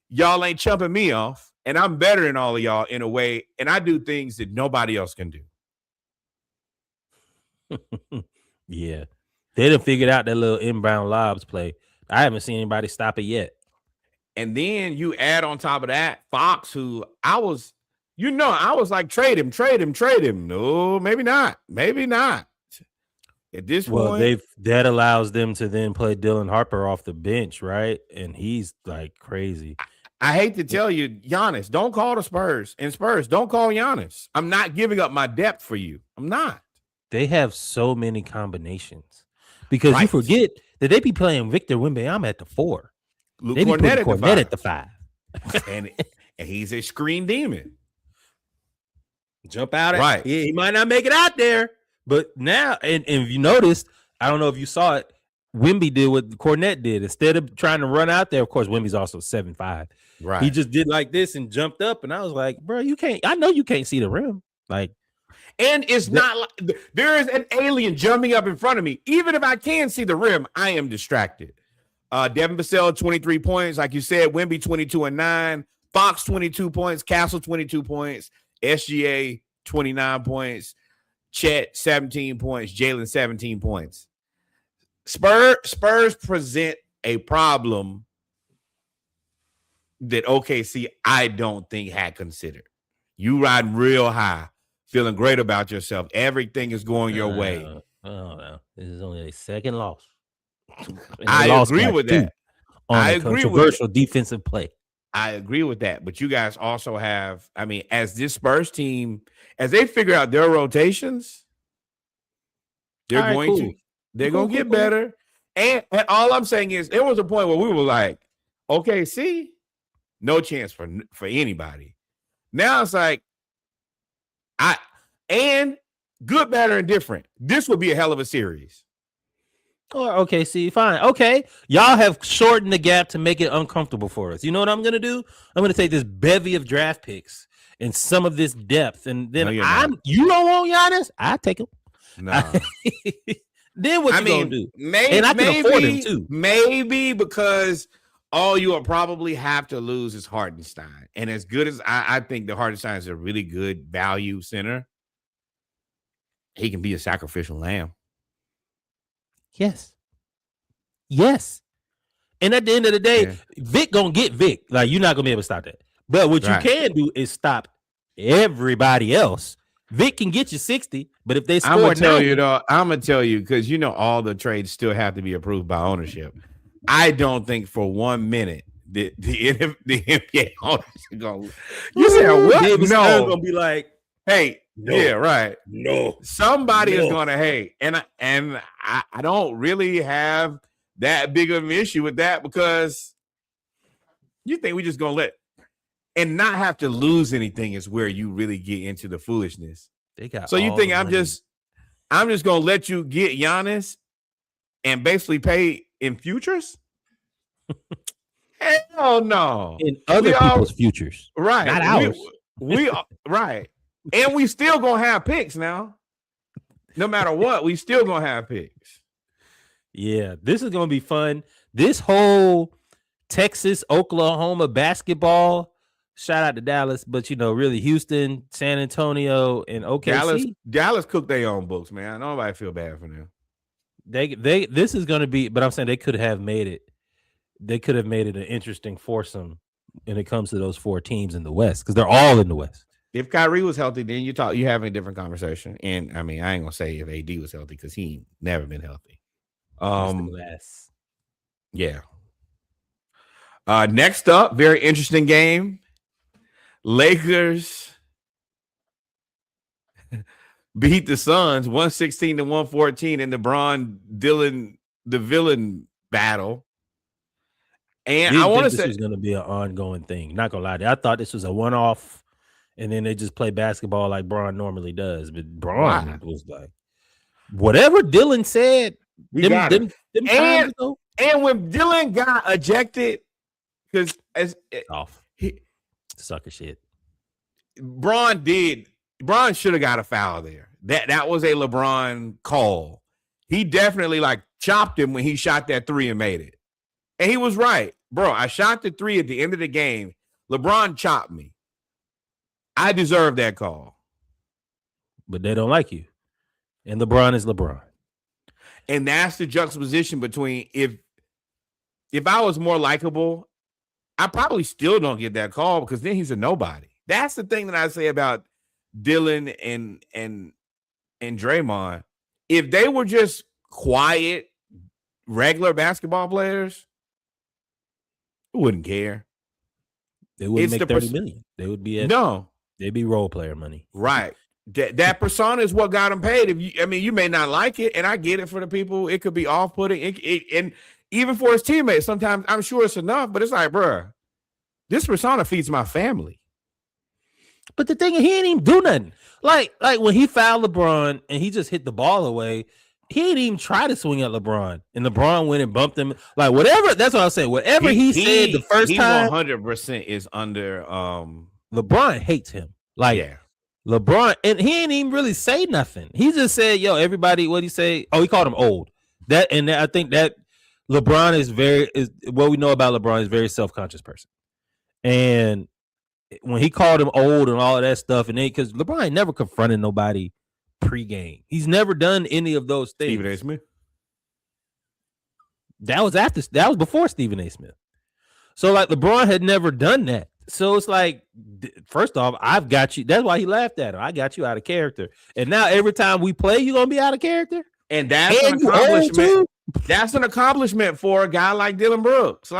Y'all ain't chumping me off, and I'm better than all of y'all in a way, and I do things that nobody else can do. Yeah, they done figured out that little inbound lobs play. I haven't seen anybody stop it yet. And then you add on top of that Fox, who I was like, trade him. No, maybe not. At this point, that allows them to then play Dylan Harper off the bench, right? And he's like crazy. I hate to tell you, Giannis, don't call the Spurs, and Spurs, don't call Giannis. I'm not giving up my depth for you. I'm not. They have so many combinations because you forget that they be playing Victor Wembanyama at the 4. Luke they be Cornett at the 5. and he's a screen demon. Jump out at he might not make it out there. But now, and if you noticed, I don't know if you saw it, Wemby did what Cornette did. Instead of trying to run out there, of course, Wemby's also 7'5". Right. He just did like this and jumped up, and I was like, bro, I know you can't see the rim. Like, and it's not like there is an alien jumping up in front of me. Even if I can see the rim, I am distracted. Devin Vassell, 23 points. Like you said, Wemby, 22 and 9. Fox, 22 points. Castle, 22 points. SGA, 29 points. Chet, 17 points. Jalen, 17 points. Spurs present a problem that OKC, I don't think, had considered. You ride real high, feeling great about yourself. Everything is going your way. No. This is only a second loss. I agree with that. I agree controversial with defensive play. I agree with that. But you guys also have, as this Spurs team, as they figure out their rotations, They're All right, going cool. to. They're Cool, going to cool, get cool. better. And all I'm saying is, there was a point where we were like, okay, see, no chance for anybody. Now it's like, and good, better, and different. This would be a hell of a series. Oh, okay, see, fine. Okay. Y'all have shortened the gap to make it uncomfortable for us. You know what I'm going to do? I'm going to take this bevy of draft picks and some of this depth. And then you don't want Giannis? I take him. No. Then what you going to do? Maybe, and I can afford him too. Maybe because all you will probably have to lose is Hartenstein. And as good as I think the Hartenstein is a really good value center, he can be a sacrificial lamb. Yes. And at the end of the day, Vic gonna get Vic. Like, you're not gonna be able to stop that. But what you can do is stop everybody else. Vic can get you 60, but if they score, I'm gonna tell you, because all the trades still have to be approved by ownership. I don't think for 1 minute the NBA owners are gonna. You said what? No, gonna be like, hey. No, yeah, right. No, somebody is going to hate, and I don't really have that big of an issue with that, because you think we just going to let and not have to lose anything is where you really get into the foolishness. So you think I'm just going to let you get Giannis and basically pay in futures? Hell no. In other people's futures, right? Not ours. We right. And we still gonna have picks now. No matter what, we still gonna have picks. Yeah, this is gonna be fun. This whole Texas, Oklahoma basketball, shout out to Dallas, but really Houston, San Antonio, and OKC. Dallas cooked their own books, man. Nobody feel bad for them. This is gonna be, but I'm saying they could have made it. They could have made it an interesting foursome when it comes to those four teams in the West, because they're all in the West. If Kyrie was healthy, then you having a different conversation. And I mean, I ain't gonna say if AD was healthy, because he never been healthy. Yeah. Next up, very interesting game. Lakers beat the Suns 116-114 in the the villain battle. And I want to say this was going to be an ongoing thing. Not gonna lie to you. I thought this was a one-off. And then they just play basketball like Bron normally does. But Bron was like, whatever Dylan said, them times ago. And when Dylan got ejected, because sucker shit. Bron should have got a foul there. That was a LeBron call. He definitely chopped him when he shot that three and made it. And he was right. Bro, I shot the three at the end of the game. LeBron chopped me. I deserve that call. But they don't like you. And LeBron is LeBron. And that's the juxtaposition between if I was more likable, I probably still don't get that call, because then he's a nobody. That's the thing that I say about Dylan and Draymond. If they were just quiet, regular basketball players, who wouldn't care? They wouldn't make $30 million. They would be they'd be role player money. Right. That persona is what got them paid. You may not like it, and I get it for the people. It could be off-putting. And even for his teammates, sometimes I'm sure it's enough, but it's like, bro, this persona feeds my family. But the thing is, he ain't even do nothing. Like when he fouled LeBron and he just hit the ball away, he didn't even try to swing at LeBron. And LeBron went and bumped him. Like, whatever, that's what I was saying. Whatever he said the first time. 100% is under LeBron hates him. LeBron, and he ain't even really say nothing. He just said, yo, everybody, what'd he say? Oh, he called him old. I think that LeBron is what we know about LeBron is a very self-conscious person. And when he called him old and all of that stuff, and then because LeBron ain't never confronted nobody pre-game. He's never done any of those things. Stephen A. Smith. That was before Stephen A. Smith. So LeBron had never done that. So it's like, first off, I've got you. That's why he laughed at him. I got you out of character. And now every time we play, you're going to be out of character? And that's an accomplishment. That's an accomplishment for a guy like Dylan Brooks.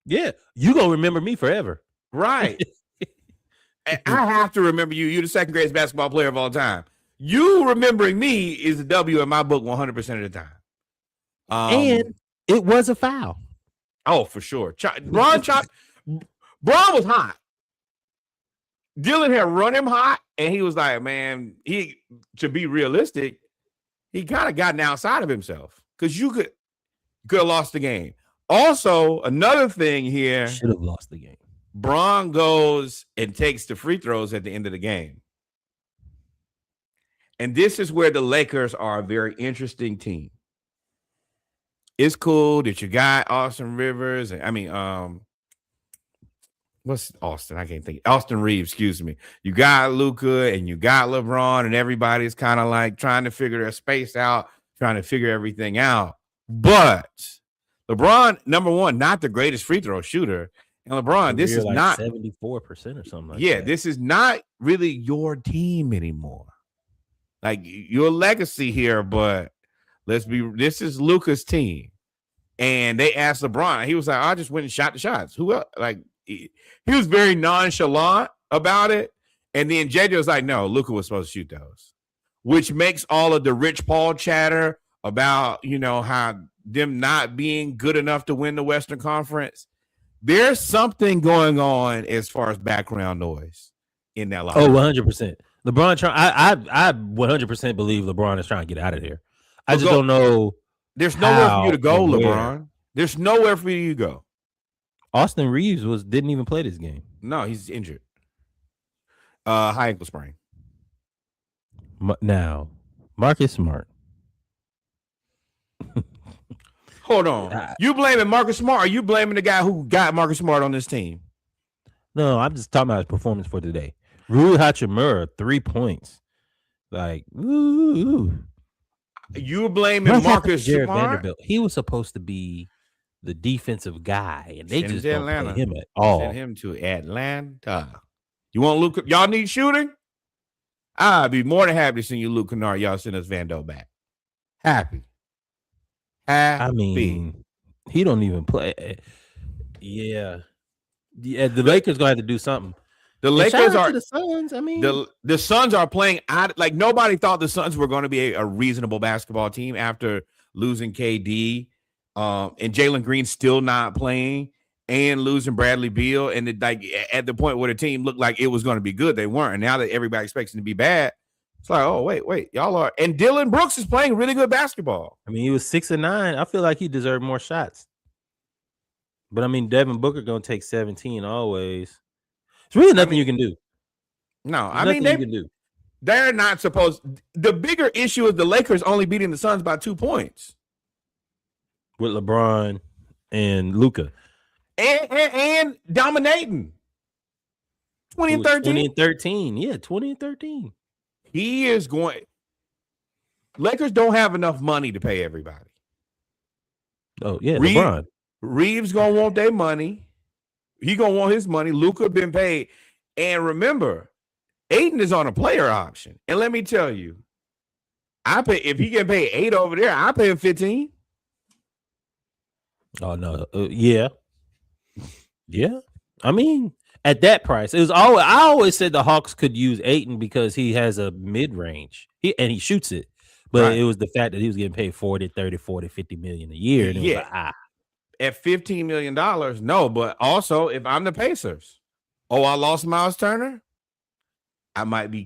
Yeah, you're going to remember me forever. Right. I have to remember you. You're the second greatest basketball player of all time. You remembering me is a W in my book 100% of the time. And it was a foul. Oh, for sure. Braun was hot. Dylan had run him hot, and he was like, man, to be realistic, he kind of gotten outside of himself because you could have lost the game. Also, another thing here, should have lost the game. Braun goes and takes the free throws at the end of the game. And this is where the Lakers are a very interesting team. It's cool that you got Austin Rivers. What's Austin? I can't think. Austin Reeves, excuse me. You got Luka and you got LeBron, and everybody's kind of like trying to figure their space out, trying to figure everything out. But LeBron, number one, not the greatest free throw shooter. And LeBron, this is like not 74% or something like that. Yeah, this is not really your team anymore. Like your legacy here, but this is Luka's team. And they asked LeBron, he was like, I just went and shot the shots. Who else? Like he was very nonchalant about it. And then JJ was like, no, Luka was supposed to shoot those, which makes all of the Rich Paul chatter about, how them not being good enough to win the Western Conference. There's something going on as far as background noise in that locker. Oh, 100%. LeBron I 100% believe LeBron is trying to get out of there. I just don't know. There's nowhere for you to go, LeBron. There's nowhere for you to go. Austin Reeves didn't even play this game. No, he's injured. High ankle sprain. Now, Marcus Smart. Hold on. You blaming Marcus Smart, or you blaming the guy who got Marcus Smart on this team? No, I'm just talking about his performance for today. Rui Hachimura, 3 points. Like, ooh. You blaming Marcus Smart? Vanderbilt. He was supposed to be the defensive guy, and they just don't play him at all. Send him to Atlanta. You want Luke? Y'all need shooting? I'd be more than happy to send you Luke Kennard. Y'all send us Vando back. Happy. I mean, he don't even play. Yeah. The Lakers gonna have to do something. The Lakers are the Suns. I mean, the Suns are playing out like nobody thought the Suns were going to be a reasonable basketball team after losing KD, and Jalen Green still not playing, and losing Bradley Beal, and at the point where the team looked like it was going to be good, they weren't. And now that everybody expects them to be bad, it's like, oh wait, y'all are. And Dylan Brooks is playing really good basketball. I mean, he was 6 and 9. I feel like he deserved more shots. But I mean, Devin Booker gonna take 17 always. There's really nothing you can do. No, they're not supposed. The bigger issue is the Lakers only beating the Suns by 2 points with LeBron and Luka, and dominating 20 and 13. 20 and 13, yeah, 20 and 13. He is going. Lakers don't have enough money to pay everybody. Oh yeah, LeBron. Reeves gonna want their money. He gonna want his money. Luka been paid, and remember, Aiden is on a player option. And let me tell you, if he can pay 8 over there, I pay him 15. Oh no, yeah. I mean, at that price, it was always. I always said the Hawks could use Ayton because he has a mid range, and he shoots it. But It was the fact that he was getting paid 40, 30, 40, 50 million a year, and it was like, At $15 million, no. But also, if I'm the Pacers, I lost Miles Turner, I might be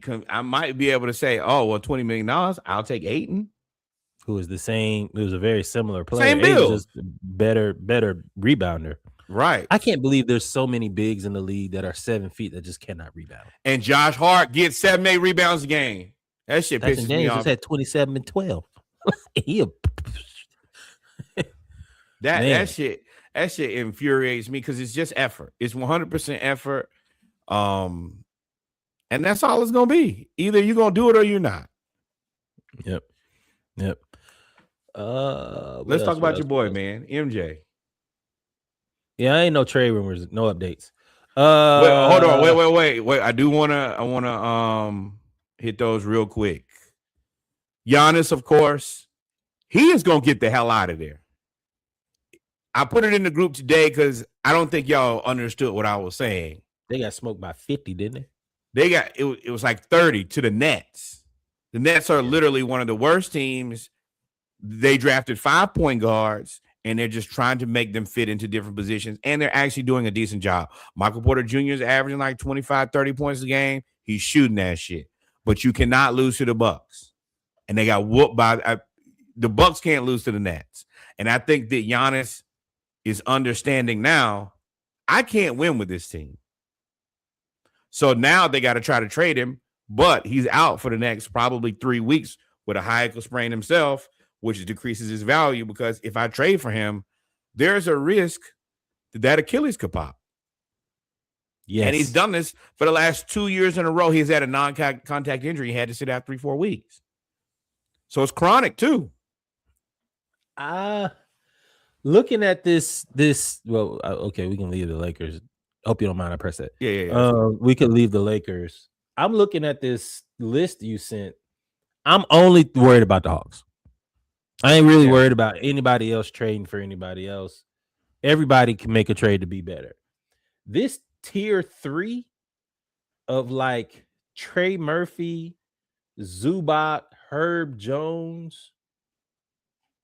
able to say, $20 million, I'll take Ayton. Who was the same? It was a very similar player. Same bill. Just better rebounder. Right. I can't believe there's so many bigs in the league that are 7 feet that just cannot rebound. And Josh Hart gets 7-8 rebounds a game. That shit pisses me off. Just had 27 and 12. That shit infuriates me because it's just effort. It's 100% effort. And that's all it's gonna be. Either you're gonna do it or you're not. Yep. Let's talk about your boy, man, MJ. Yeah, I ain't no trade rumors, no updates. Hold on, wait. I wanna hit those real quick. Giannis, of course, he is gonna get the hell out of there. I put it in the group today because I don't think y'all understood what I was saying. They got smoked by 50, didn't they? They got it was like 30 to the Nets. The Nets are literally one of the worst teams. They drafted 5 point guards, and they're just trying to make them fit into different positions, and they're actually doing a decent job. Michael Porter Jr. is averaging like 25, 30 points a game. He's shooting that shit. But you cannot lose to the Bucks. And they got whooped by the Bucks can't lose to the Nets. And I think that Giannis is understanding now, I can't win with this team. So now they got to try to trade him, but he's out for the next probably 3 weeks with a high ankle sprain himself, which decreases his value because if I trade for him, there's a risk that Achilles could pop. Yes. And he's done this for the last 2 years in a row. He's had a non-contact injury. He had to sit out 3-4 weeks. So it's chronic too. Looking at this, well, okay, we can leave the Lakers. Hope you don't mind. I press that. Yeah. We could leave the Lakers. I'm looking at this list you sent. I'm only worried about the Hawks. I ain't really worried about anybody else trading for anybody else. Everybody can make a trade to be better. This tier 3 of like Trey Murphy, Zubac, Herb Jones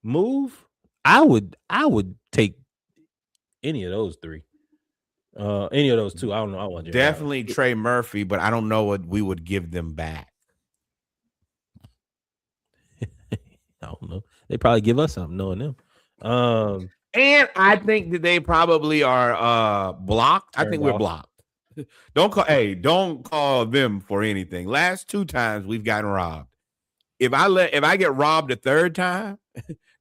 move, I would take any of those 3. Any of those 2. I don't know. I want definitely Trey Murphy, but I don't know what we would give them back. I don't know. They probably give us something, knowing them. And I think that they probably are blocked. I think we're blocked. Don't call them for anything. Last 2 times we've gotten robbed. If I get robbed a 3rd time,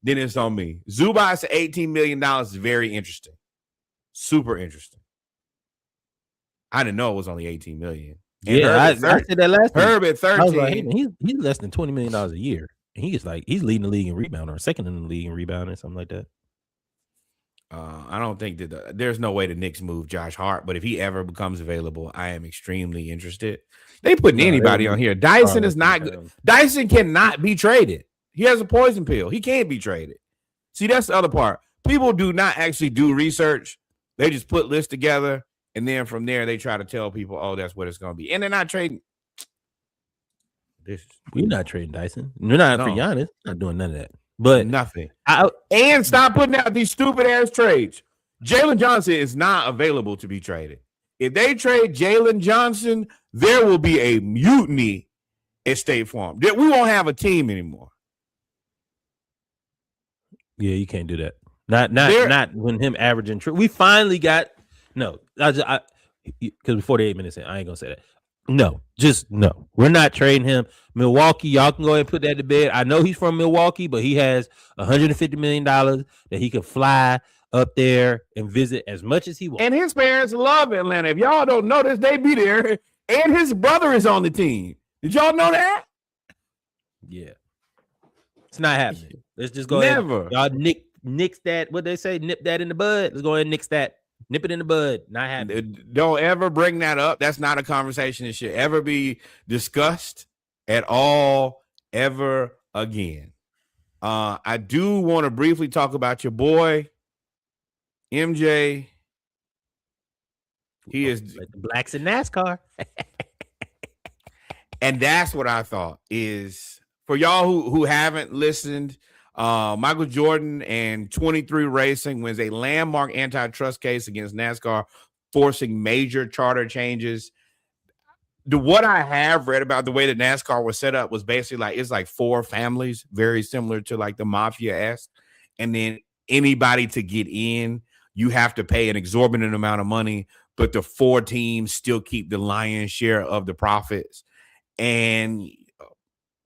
then it's on me. Zubac's $18 million is very interesting. Super interesting. I didn't know it was only $18 million. And I said that last time. Herb at 13. I was like, he's less than $20 million a year. And he's leading the league in rebound or second in the league in rebound or something like that. I don't think that there's no way the Knicks move Josh Hart, but if he ever becomes available, I am extremely interested. They putting anybody on here. Dyson is not good. Dyson cannot be traded. He has a poison pill. He can't be traded. See, that's the other part. People do not actually do research. They just put lists together, and then from there they try to tell people, "Oh, that's what it's going to be," and they're not trading. We're not trading Dyson. We're not for Giannis. Not doing none of that. But nothing. And stop putting out these stupid ass trades. Jalen Johnson is not available to be traded. If they trade Jalen Johnson, there will be a mutiny at State Farm. We won't have a team anymore. Yeah, you can't do that. Not when him averaging. We finally got because before the 8 minutes in, I ain't gonna say that. No. We're not trading him. Milwaukee, y'all can go ahead and put that to bed. I know he's from Milwaukee, but he has $150 million that he can fly up there and visit as much as he wants. And his parents love Atlanta. If y'all don't know this, they be there. And his brother is on the team. Did y'all know that? Yeah. It's not happening. Let's just go ahead. Y'all nix that. What they say? Nip that in the bud. Let's go ahead and nix that. Nip it in the bud. Not happening. Don't ever bring that up. That's not a conversation that should ever be discussed at all, ever again. I do want to briefly talk about your boy, MJ. He is like the blacks in NASCAR. And that's what I thought is for y'all who haven't listened. Michael Jordan and 23 Racing wins a landmark antitrust case against NASCAR, forcing major charter changes. What I have read about the way that NASCAR was set up was basically it's like 4 families, very similar to like the mafia-esque. And then anybody to get in, you have to pay an exorbitant amount of money, but the 4 teams still keep the lion's share of the profits. And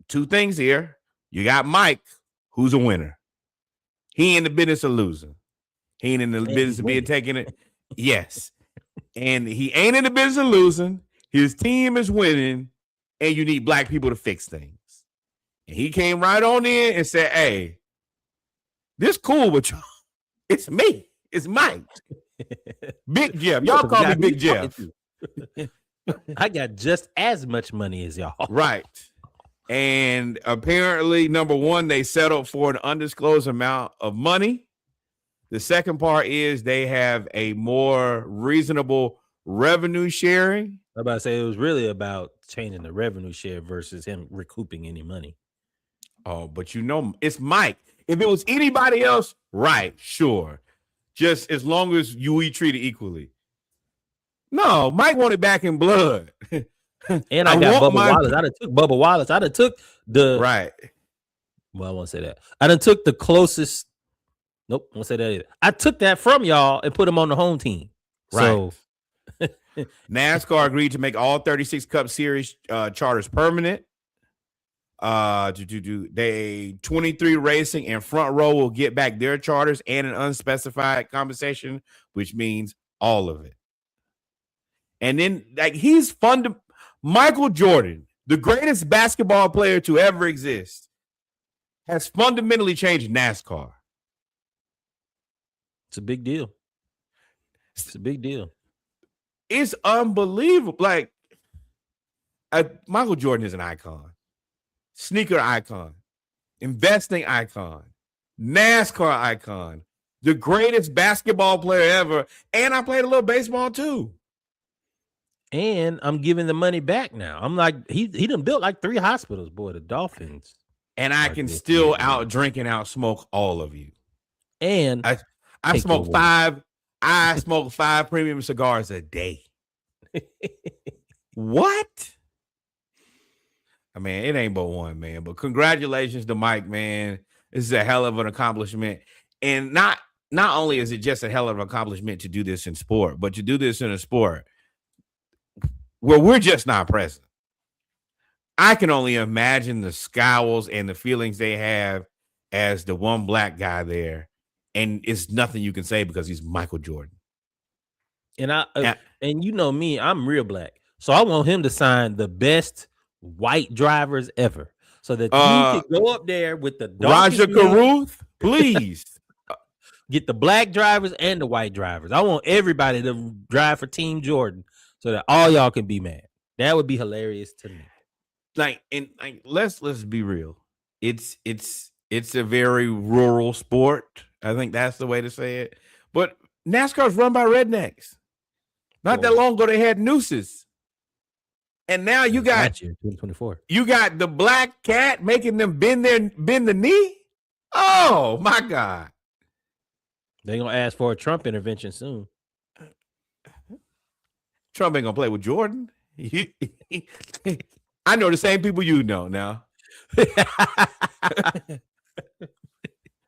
2 things here. You got Mike, who's a winner. He ain't in the business of losing. He ain't in the business of being taken it. Yes. And he ain't in the business of losing. His team is winning, and you need black people to fix things. And he came right on in and said, hey, this cool with y'all. It's me. It's Mike. Big Jeff. Y'all call me Big Jeff. I got just as much money as y'all. Right. And apparently, number one, they settled for an undisclosed amount of money. The second part is they have a more reasonable revenue sharing I'm about to say it was really about changing the revenue share versus him recouping any money. Oh, but it's Mike. If it was anybody else, right, sure. Just as long as we treat it equally. No, Mike wanted back in blood. And I got Bubba Wallace. I done took Bubba Wallace. I done took the right. Well, I won't say that. I done took the closest. Nope, I won't say that either. I took that from y'all and put him on the home team. Right. So NASCAR agreed to make all 36 Cup Series charters permanent. They 23 Racing and Front Row will get back their charters and an unspecified compensation, which means all of it. And then, like, he's Michael Jordan, the greatest basketball player to ever exist, has fundamentally changed NASCAR. It's a big deal. It's a big deal. It's unbelievable. Like, Michael Jordan is an icon. Sneaker icon, investing icon, NASCAR icon, the greatest basketball player ever. And I played a little baseball too. And I'm giving the money back now. I'm like, he done built like 3 hospitals, boy, the Dolphins. And I can still out drink and out smoke all of you. And I smoke 5. I smoke 5 premium cigars a day. What? I mean, it ain't but one, man. But congratulations to Mike, man. This is a hell of an accomplishment. And not only is it just a hell of an accomplishment to do this in sport, but to do this in a sport where we're just not present. I can only imagine the scowls and the feelings they have as the one black guy there. And it's nothing you can say because he's Michael Jordan. And and you know me, I'm real black. So I want him to sign the best white drivers ever, so that you can go up there with the Roger Caruth, please get the black drivers and the white drivers. I want everybody to drive for Team Jordan, so that all y'all can be mad. That would be hilarious to me. Let's be real. It's a very rural sport. I think that's the way to say it. But NASCAR is run by rednecks. Not that long ago, they had nooses. And now you got 2024. You got the black cat making them bend the knee. Oh my God! They're gonna ask for a Trump intervention soon. Trump ain't gonna play with Jordan. I know the same people you know now.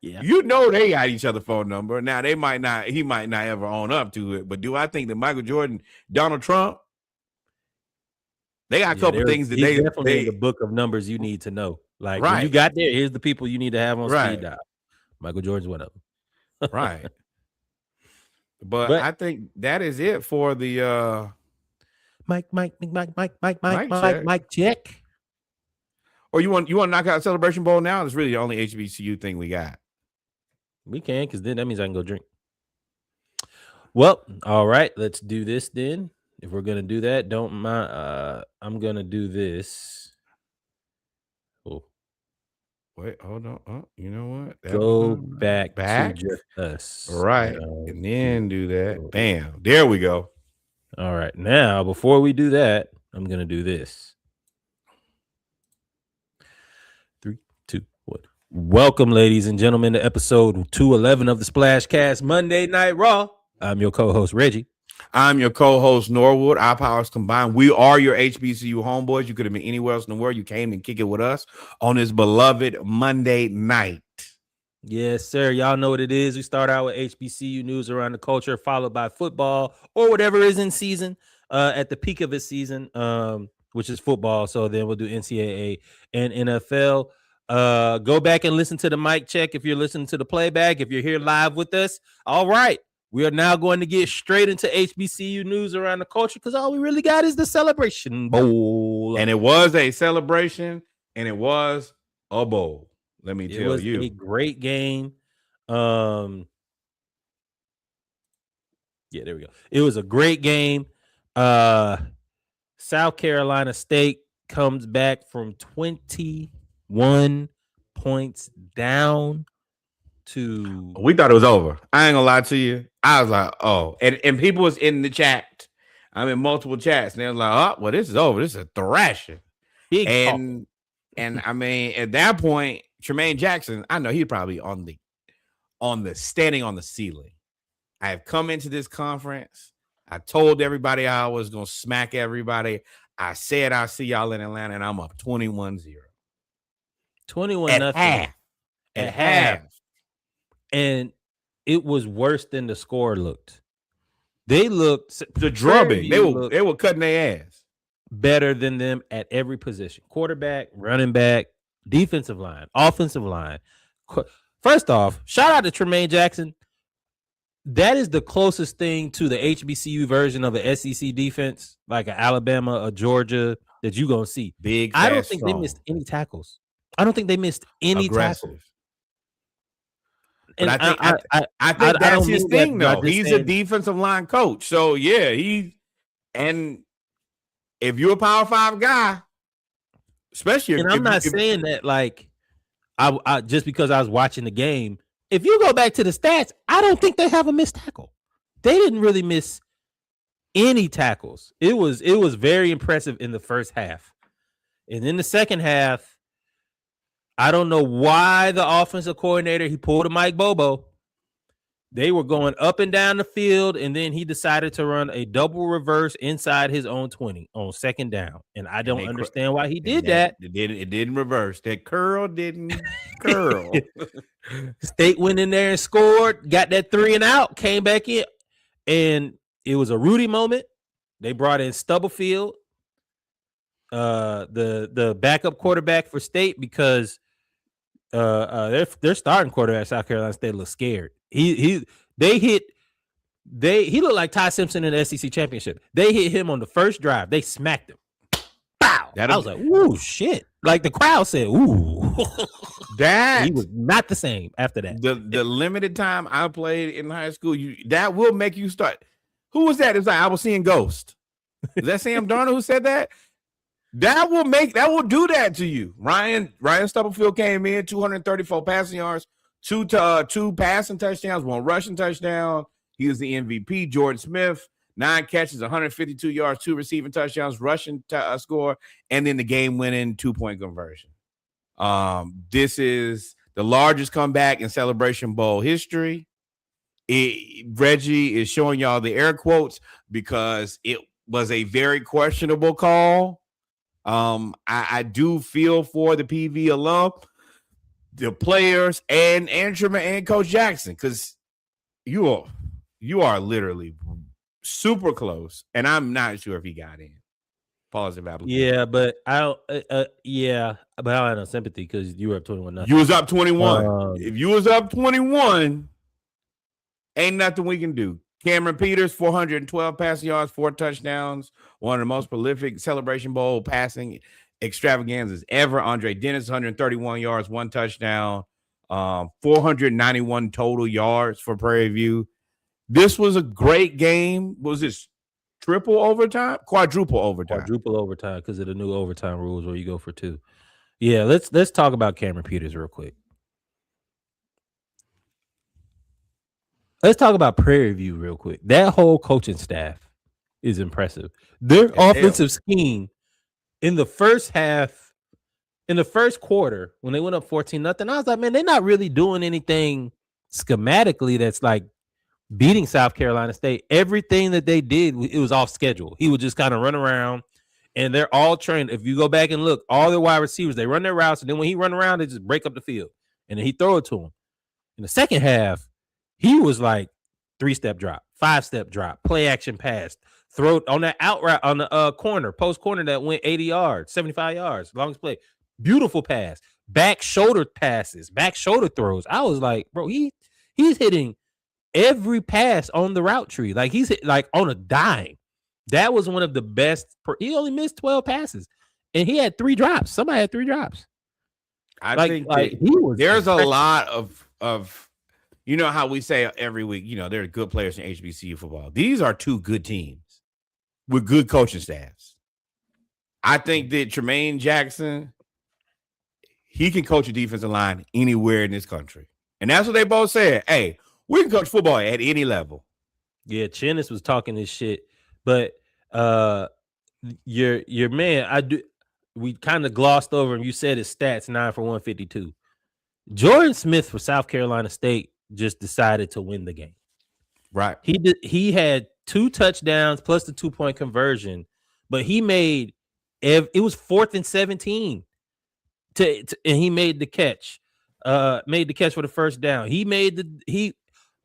Yeah, you know they got each other's phone number. Now he might not ever own up to it. But do I think that Michael Jordan, Donald Trump? They got a couple things that they definitely in the book of numbers you need to know. Like, when you got there, here's the people you need to have on speed dial. Michael Jordan's one of them. Right. But I think that is it for the Mike check. Or you want to knock out Celebration Bowl now? It's really the only HBCU thing we got. We can, because then that means I can go drink. Well, all right, let's do this then. If we're gonna do that, don't mind. I'm gonna do this. Oh, wait, hold on. Oh, you know what? Go back to just us. Right, and then do that. Bam! There we go. All right, now before we do that, I'm gonna do this. 3, 2, 1. Welcome, ladies and gentlemen, to episode 211 of the Splashcast Monday Night Raw. I'm your co-host Reggie. I'm your co-host Norwood. Our powers combined. We are your HBCU homeboys. You could have been anywhere else in the world. You came and kick it with us on this beloved Monday night. Yes, sir. Y'all know what it is. We start out with HBCU news around the culture, followed by football or whatever is in season at the peak of its season, which is football. So then we'll do NCAA and NFL. Go back and listen to the mic check if you're listening to the playback. If you're here live with us, all right. We are now going to get straight into HBCU news around the culture, because all we really got is the Celebration Bowl. And it was a celebration, and it was a bowl. Let me tell you. It was a great game. Yeah, there we go. It was a great game. South Carolina State comes back from 21 points down to... We thought it was over. I ain't gonna lie to you. I was like, oh. And people was in the chat I'm in multiple chats, and they're like, "Oh, well, this is over. This is a thrashing." Big And I mean, at that point, Tremaine Jackson, I know he's probably on the standing on the ceiling. I have come into this conference. I told everybody I was gonna smack everybody. I said I'll see y'all in Atlanta, and I'm up 21-0. 21 At nothing half. at half. And it was worse than the score looked. They looked The drubbing. They were cutting their ass. Better than them at every position. Quarterback, running back, defensive line, offensive line. First off, shout out to Tremaine Jackson. That is the closest thing to the HBCU version of an SEC defense, like an Alabama, a Georgia, that you're going to see. Big, I don't fast, think strong. they missed any tackles. I don't think they missed any Aggressive. tackles. But And I think that's his thing, though. He's a saying, defensive line coach. So, yeah, and if you're a Power 5 guy, especially if I'm not saying that like I just because I was watching the game. If you go back to the stats, I don't think they have a missed tackle. They didn't really miss any tackles. It was very impressive in the first half. And in the second half, I don't know why the offensive coordinator, he pulled a Mike Bobo. They were going up and down the field, and then he decided to run a double reverse inside his own 20 on second down. And I don't understand why he did that. It didn't reverse. That curl didn't curl. State went in there and scored, got that 3 and out, came back in, and it was a Rudy moment. They brought in Stubblefield, the backup quarterback for State, because their starting quarterback, South Carolina State, looked scared. He looked like Ty Simpson in the SEC championship. They hit him on the first drive. They smacked him. Bow. I was like, ooh, shit. Like the crowd said, ooh. That he was not the same after that. The limited time I played in high school, that will make you start. Who was that? It was like, I was seeing ghosts. Is that Sam Darnold who said that? That will do that to you. Ryan Stubblefield came in, 234 passing yards, two passing touchdowns, 1 rushing touchdown. He was the MVP. Jordan Smith, 9 catches, 152 yards, 2 receiving touchdowns, rushing score, and then the game-winning 2-point conversion. This is the largest comeback in Celebration Bowl history. Reggie is showing y'all the air quotes because it was a very questionable call. I do feel for the PV alum, the players, and Tremaine and Coach Jackson, because you are literally super close, and I'm not sure if he got in. Positive application. Yeah, but I don't. But I don't have no sympathy because you were up 21-0. You was up 21. If you was up 21, ain't nothing we can do. Cameron Peters, 412 passing yards, 4 touchdowns, one of the most prolific Celebration Bowl passing extravaganzas ever. Andre Dennis, 131 yards, 1 touchdown, 491 total yards for Prairie View. This was a great game. Was this triple overtime? Quadruple overtime. Quadruple overtime because of the new overtime rules where you go for 2. Yeah, let's talk about Cameron Peters real quick. Let's talk about Prairie View real quick. That whole coaching staff is impressive. Their offensive scheme in the first half, in the first quarter, when they went up 14-0, I was like, man, they're not really doing anything schematically that's like beating South Carolina State. Everything that they did, it was off schedule. He would just kind of run around, and they're all trained. If you go back and look, all the wide receivers, they run their routes, and then when he run around, they just break up the field, and then he throw it to him. In the second half, he was like 3-step drop, 5-step drop, play action pass, throw on that out route on the corner, post corner that went 80 yards, 75 yards, longest play. Beautiful pass, back shoulder passes, back shoulder throws. I was like, bro, he's hitting every pass on the route tree. Like he's hit, like on a dime. That was one of the best. He only missed 12 passes, and he had 3 drops. Somebody had 3 drops. I think there's a lot of. You know how we say every week, there are good players in HBCU football. These are 2 good teams with good coaching staffs. I think that Tremaine Jackson, he can coach a defensive line anywhere in this country. And that's what they both said. Hey, we can coach football at any level. Yeah, Chinnis was talking this shit. But Uh, your man, I do. We kind of glossed over him. You said his stats 9 for 152. Jordan Smith for South Carolina State just decided to win the game. Right. He had 2 touchdowns plus the 2-point conversion, but he made it was 4th and 17 and he made the catch. Made the catch for the first down. He made the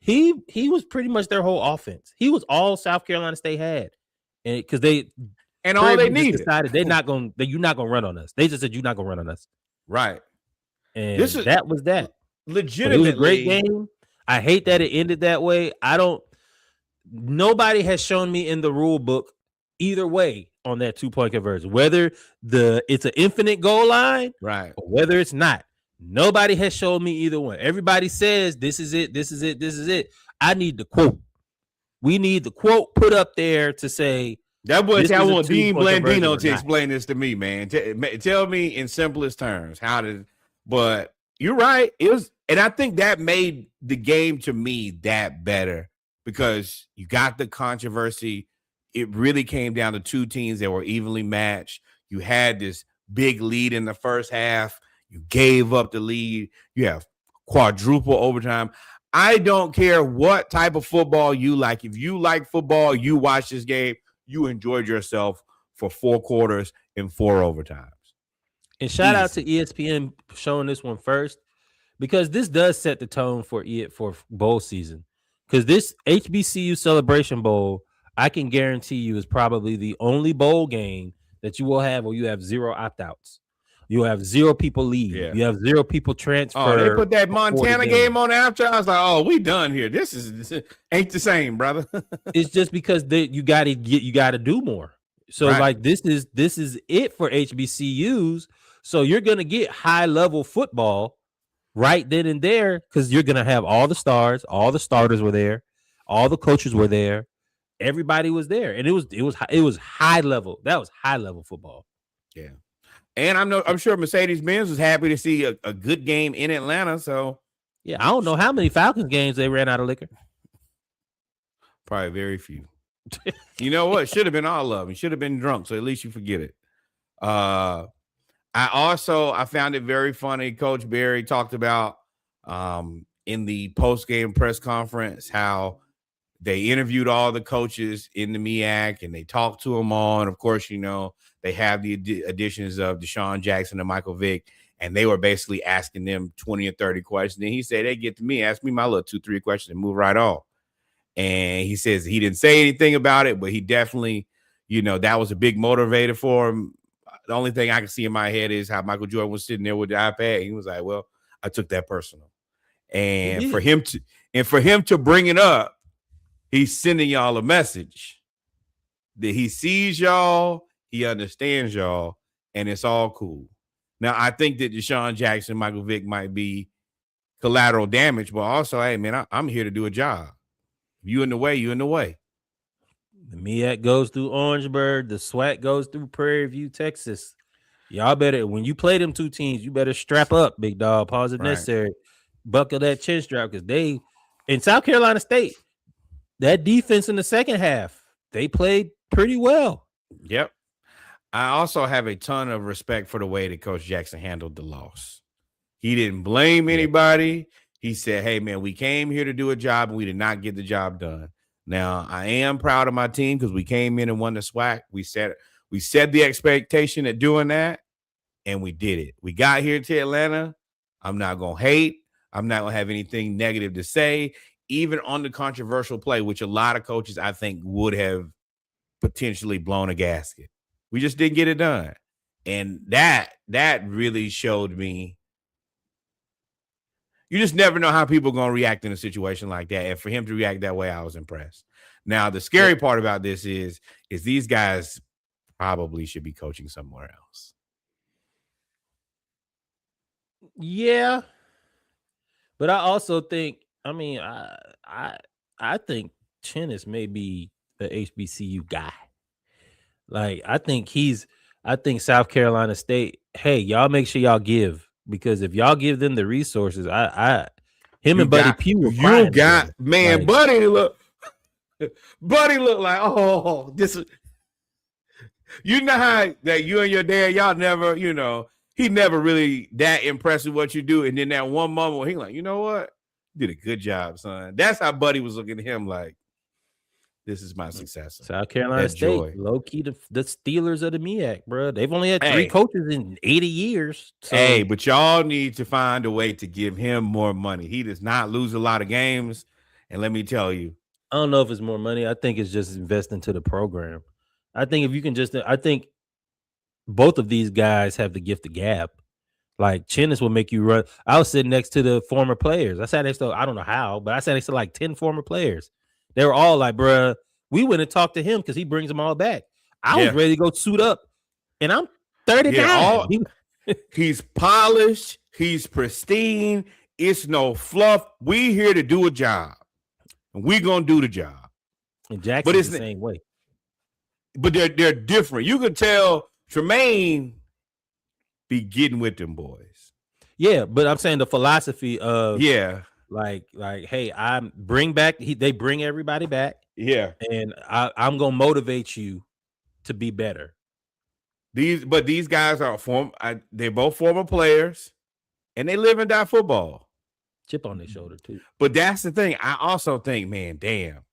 he was pretty much their whole offense. He was all South Carolina State had. And because and all they needed decided you're not gonna run on us. They just said you're not gonna run on us. Right. And that was that. Legitimately, it was a great game. I hate that it ended that way. Nobody has shown me in the rule book either way on that 2-point conversion, whether it's an infinite goal line, right, or whether it's not. Nobody has shown me either one. Everybody says this is it, this is it, this is it. I need the quote. We need the quote put up there to say that boy. I want Dean Blandino to explain this to me, man. Tell me in simplest terms how did. But you're right. It was, and I think that made the game to me that better because you got the controversy. It really came down to 2 teams that were evenly matched. You had this big lead in the first half. You gave up the lead. You have quadruple overtime. I don't care what type of football you like. If you like football, you watch this game, you enjoyed yourself for 4 quarters and 4 overtimes. And shout out to ESPN showing this one first, because this does set the tone for bowl season. Because this HBCU Celebration Bowl, I can guarantee you, is probably the only bowl game that you will have where you have 0 opt-outs. You have 0 people leave. Yeah. You have 0 people transfer. Oh, they put that Montana game on after. I was like, oh, we done here. This ain't the same, brother. It's just because you got to do more. So right. Like this is it for HBCUs. So you're gonna get high level football right then and there because you're gonna have all the stars, all the starters were there, all the coaches were there, everybody was there, and it was high level. That was high level football. Yeah. And I'm sure Mercedes-Benz was happy to see a good game in Atlanta. So yeah, I don't know how many Falcons games they ran out of liquor. Probably very few. You know what? Should have been all of them. Should have been drunk. So at least you forget it. I found it very funny. Coach Berry talked about in the post-game press conference how they interviewed all the coaches in the MEAC and they talked to them all. And of course, you know, they have the additions of Deshaun Jackson and Michael Vick, and they were basically asking them 20 or 30 questions. And he said, they get to me, ask me my little 2-3 questions and move right on. And he says he didn't say anything about it, but he definitely, you know, that was a big motivator for him. The only thing I can see in my head is how Michael Jordan was sitting there with the iPad. He was like, well, I took that personal. And for him to bring it up, he's sending y'all a message that he sees y'all, he understands y'all, and it's all cool. Now, I think that Deshaun Jackson, Michael Vick might be collateral damage, but also, hey, man, I'm here to do a job. If you in the way, you in the way. The MEAC goes through Orangeburg. The SWAC goes through Prairie View, Texas. Y'all better, when you play them 2 teams, you better strap up, big dog. Pause if necessary. Buckle that chin strap because they, in South Carolina State, that defense in the second half, they played pretty well. Yep. I also have a ton of respect for the way that Coach Jackson handled the loss. He didn't blame anybody. He said, hey, man, we came here to do a job and we did not get the job done. Now, I am proud of my team because we came in and won the SWAC. We set the expectation at doing that, and we did it. We got here to Atlanta. I'm not going to hate. I'm not going to have anything negative to say, even on the controversial play, which a lot of coaches, I think, would have potentially blown a gasket. We just didn't get it done. And that really showed me you just never know how people are going to react in a situation like that. And for him to react that way, I was impressed. Now, the scary part about this is these guys probably should be coaching somewhere else. Yeah. But I also think, I think Chennis may be the HBCU guy. Like, I think South Carolina State, hey, y'all make sure y'all give. Because if y'all give them the resources, him and Buddy Pugh were crying. Buddy look like, oh, this is You know how that you and your dad, y'all never, he never really that impressed with what you do. And then that one moment when he like, you know what? You did a good job, son. That's how Buddy was looking at him like, this is my successor. South Carolina That State, joy. low key, the Steelers of the MEAC, bro. They've only had 3 Hey, coaches in 80 years. So hey, but y'all need to find a way to give him more money. He does not lose a lot of games. And let me tell you, I don't know if it's more money. I think it's just invest into the program. I think if you can I think both of these guys have the gift of gab. Like Chinnis will make you run. I was sitting next to the former players. I sat next to, I don't know how, but I sat next to like 10 former players. They were all like, bruh, we went and talked to him because he brings them all back. I was ready to go suit up, and I'm 39. He's polished. He's pristine. It's no fluff. We here to do a job, and we gonna do the job. And Jackson's the same way. But they're different. You could tell Tremaine be getting with them boys. Yeah, but I'm saying the philosophy of like hey, they bring everybody back. Yeah, and I'm gonna motivate you to be better. These guys are they're both former players, and they live and die football. Chip on their shoulder too. But that's the thing. I also think, man, damn,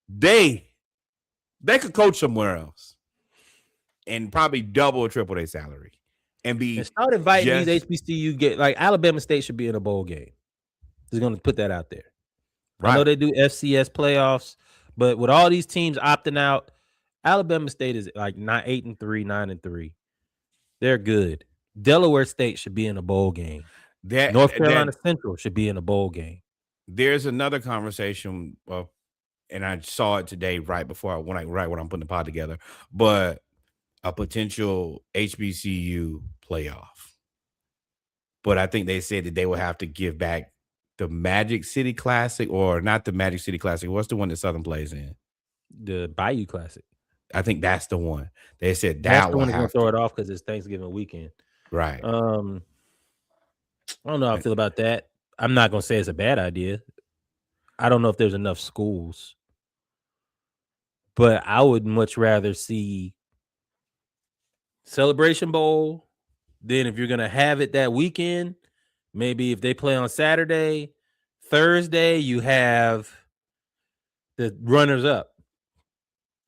they could coach somewhere else and probably double or triple their salary and start inviting these HBCU like Alabama State should be in a bowl game. Just gonna put that out there. Right. I know they do FCS playoffs, but with all these teams opting out, Alabama State is like 8-3, 9-3. They're good. Delaware State should be in a bowl game. North Carolina Central should be in a bowl game. There's another conversation, and I saw it today right when I'm putting the pod together, but a potential HBCU playoff. But I think they said that they will have to give back the Magic City Classic, or not the Magic City Classic. What's the one that Southern plays in? The Bayou Classic. I think that's the one. They said that's the one that's going to throw it off because it's Thanksgiving weekend. Right. I don't know how I feel about that. I'm not going to say it's a bad idea. I don't know if there's enough schools. But I would much rather see Celebration Bowl. Then if you're going to have it that weekend, maybe if they play on Saturday, Thursday, you have the runners up.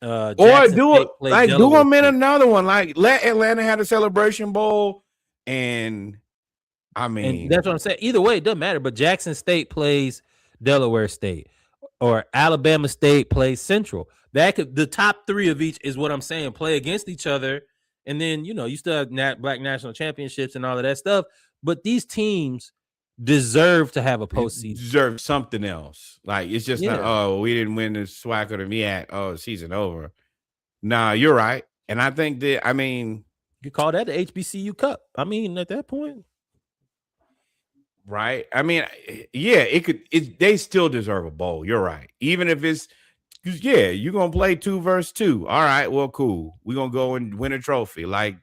Or do them in another one. Like let Atlanta have the Celebration Bowl, and and that's what I'm saying. Either way, it doesn't matter. But Jackson State plays Delaware State, or Alabama State plays Central. The top 3 of each is what I'm saying. Play against each other, and then you still have Black National Championships and all of that stuff. But these teams deserve to have a postseason. Deserve something else. Like it's just not, we didn't win the SWAC or the MEAC. Season over. Nah, you're right. And I think that, you could call that the HBCU Cup. At that point. Right. It could. They still deserve a bowl. You're right. Even if it's, you're going to play 2 versus 2. All right, well, cool. We're going to go and win a trophy like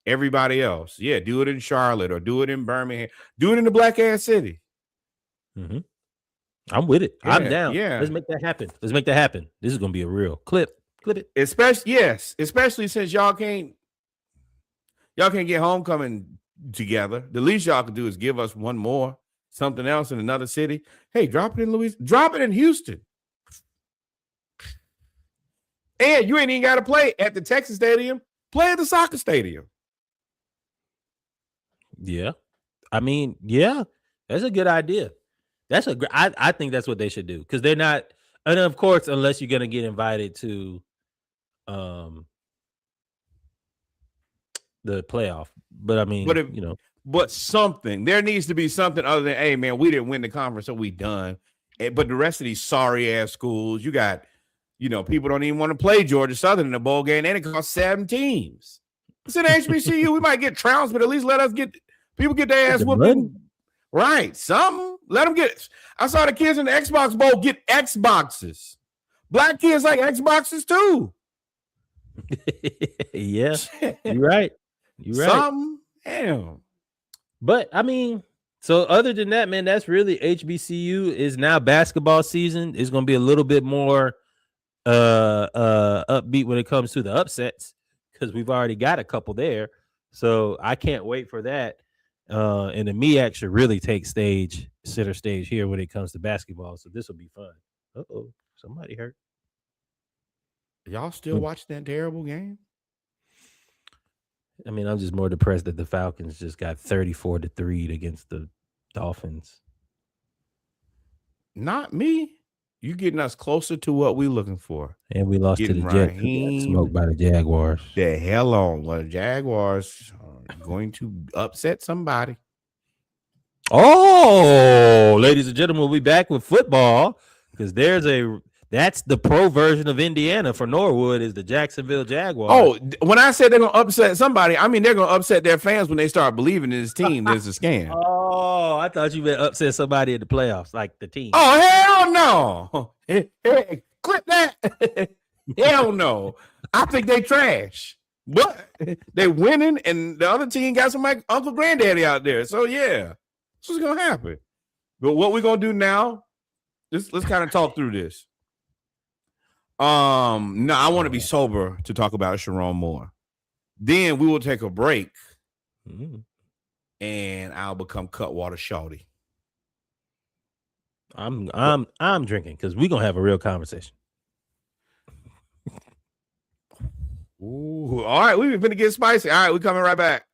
everybody else. Yeah, do it in Charlotte or do it in Birmingham. Do it in the black ass city. Mm-hmm. I'm with it. Yeah, I'm down. Yeah. Let's make that happen. This is going to be a real clip. Clip it. Especially since y'all can't get homecoming together. The least y'all can do is give us one more, something else in another city. Hey, drop it in Louisiana. Drop it in Houston. And you ain't even got to play at the Texas Stadium. Play at the soccer stadium. Yeah. That's a good idea. I think that's what they should do, because they're not, and of course, unless you're going to get invited to the playoff. But but something, there needs to be something other than, hey man, we didn't win the conference, so we done. But the rest of these sorry ass schools, you got, people don't even want to play Georgia Southern in the bowl game, and it costs 7 teams. It's an HBCU. We might get trounced, but at least let us get people get their ass whooping. Right, something. Let them get. I saw the kids in the Xbox Bowl get Xboxes. Black kids like Xboxes too. Yeah, you're right. Something. Damn. But so other than that, man, that's really HBCU is now basketball season. It's going to be a little bit more upbeat when it comes to the upsets, because we've already got a couple there. So I can't wait for that. And the MEAC should really take center stage here when it comes to basketball. So this will be fun. Somebody hurt. Y'all still watching that terrible game? I mean, I'm just more depressed that the Falcons just got 34-3 against the Dolphins. Not me. You getting us closer to what we looking for. And we lost to the Jets, who got smoked by the Jaguars. The hell on. Well, the Jaguars are going to upset somebody. Oh, ladies and gentlemen, we'll be back with football because that's the pro version of Indiana for Norwood is the Jacksonville Jaguars. Oh, when I said they're going to upset somebody, I mean they're going to upset their fans when they start believing in this team. There's a scam. Oh, I thought you meant upset somebody in the playoffs, like the team. Oh, hell no. Hey, clip that. Hell no. I think they trash. But they winning, and the other team got some like Uncle Granddaddy out there. So, yeah, that's what's going to happen. But what we're going to do now, let's kind of talk through this. No, I want to be sober to talk about Sharon Moore. Then we will take a break, and I'll become Cutwater Shawty. I'm drinking because we're gonna have a real conversation. Ooh, all right, we're gonna get spicy. All right, we're coming right back.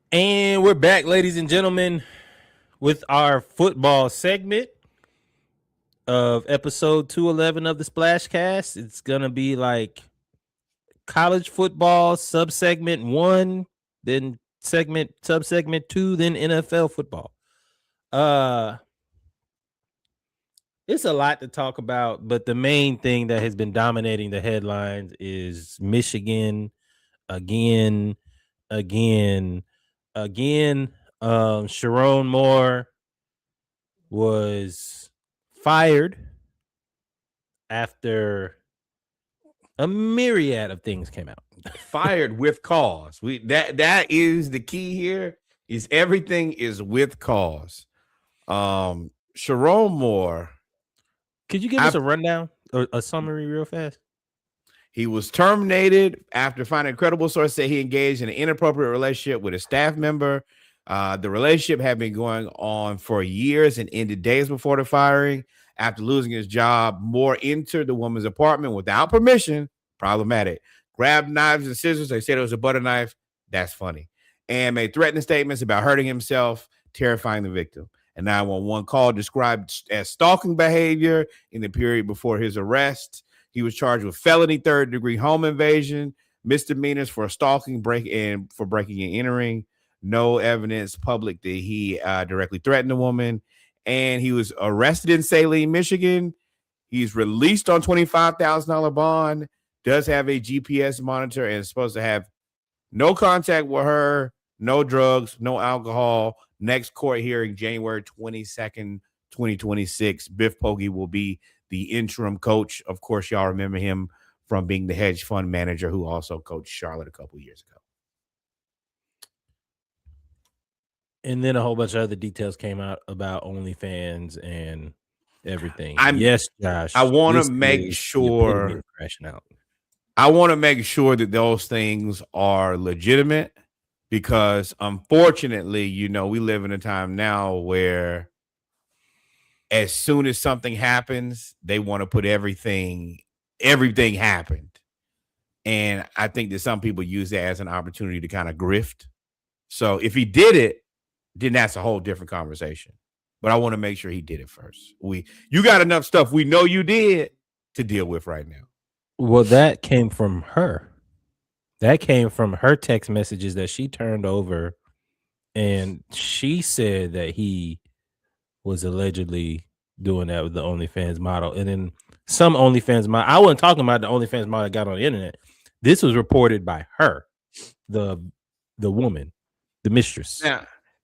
And we're back, ladies and gentlemen, with our football segment of episode 211 of the Splashcast. It's going to be like college football, subsegment 1, then subsegment 2, then NFL football. It's a lot to talk about, but the main thing that has been dominating the headlines is Michigan again. Sharon Moore was fired after a myriad of things came out. Fired with cause. That is the key here. Is everything is with cause. Sharon Moore. Could you give us a rundown or a summary real fast? He was terminated after finding a credible source that he engaged in an inappropriate relationship with a staff member. The relationship had been going on for years and ended days before the firing. After losing his job, Moore entered the woman's apartment without permission. Problematic. Grabbed knives and scissors. They said it was a butter knife. That's funny. And made threatening statements about hurting himself, terrifying the victim. A 911 call described as stalking behavior in the period before his arrest. He was charged with felony third-degree home invasion, misdemeanors for stalking, breaking and entering. No evidence public that he directly threatened a woman. And he was arrested in Saline, Michigan. He's released on $25,000 bond, does have a GPS monitor, and is supposed to have no contact with her, no drugs, no alcohol. Next court hearing, January 22nd, 2026. Biff Poggi will be the interim coach. Of course, y'all remember him from being the hedge fund manager who also coached Charlotte a couple years ago. And then a whole bunch of other details came out about OnlyFans and everything. I'm- yes, Josh. I want this to make is the sure epitome of crashing out. I want to make sure that those things are legitimate because unfortunately, you know, we live in a time now where as soon as something happens, they want to put everything happened. And I think that some people use that as an opportunity to kind of grift. So if he did it, then that's a whole different conversation. But I want to make sure he did it first. You got enough stuff we know you did to deal with right now. Well, that came from her. That came from her text messages that she turned over. And she said that he was allegedly doing that with the OnlyFans model. And then some OnlyFans model, I wasn't talking about the OnlyFans model that got on the internet. This was reported by her, the woman, the mistress.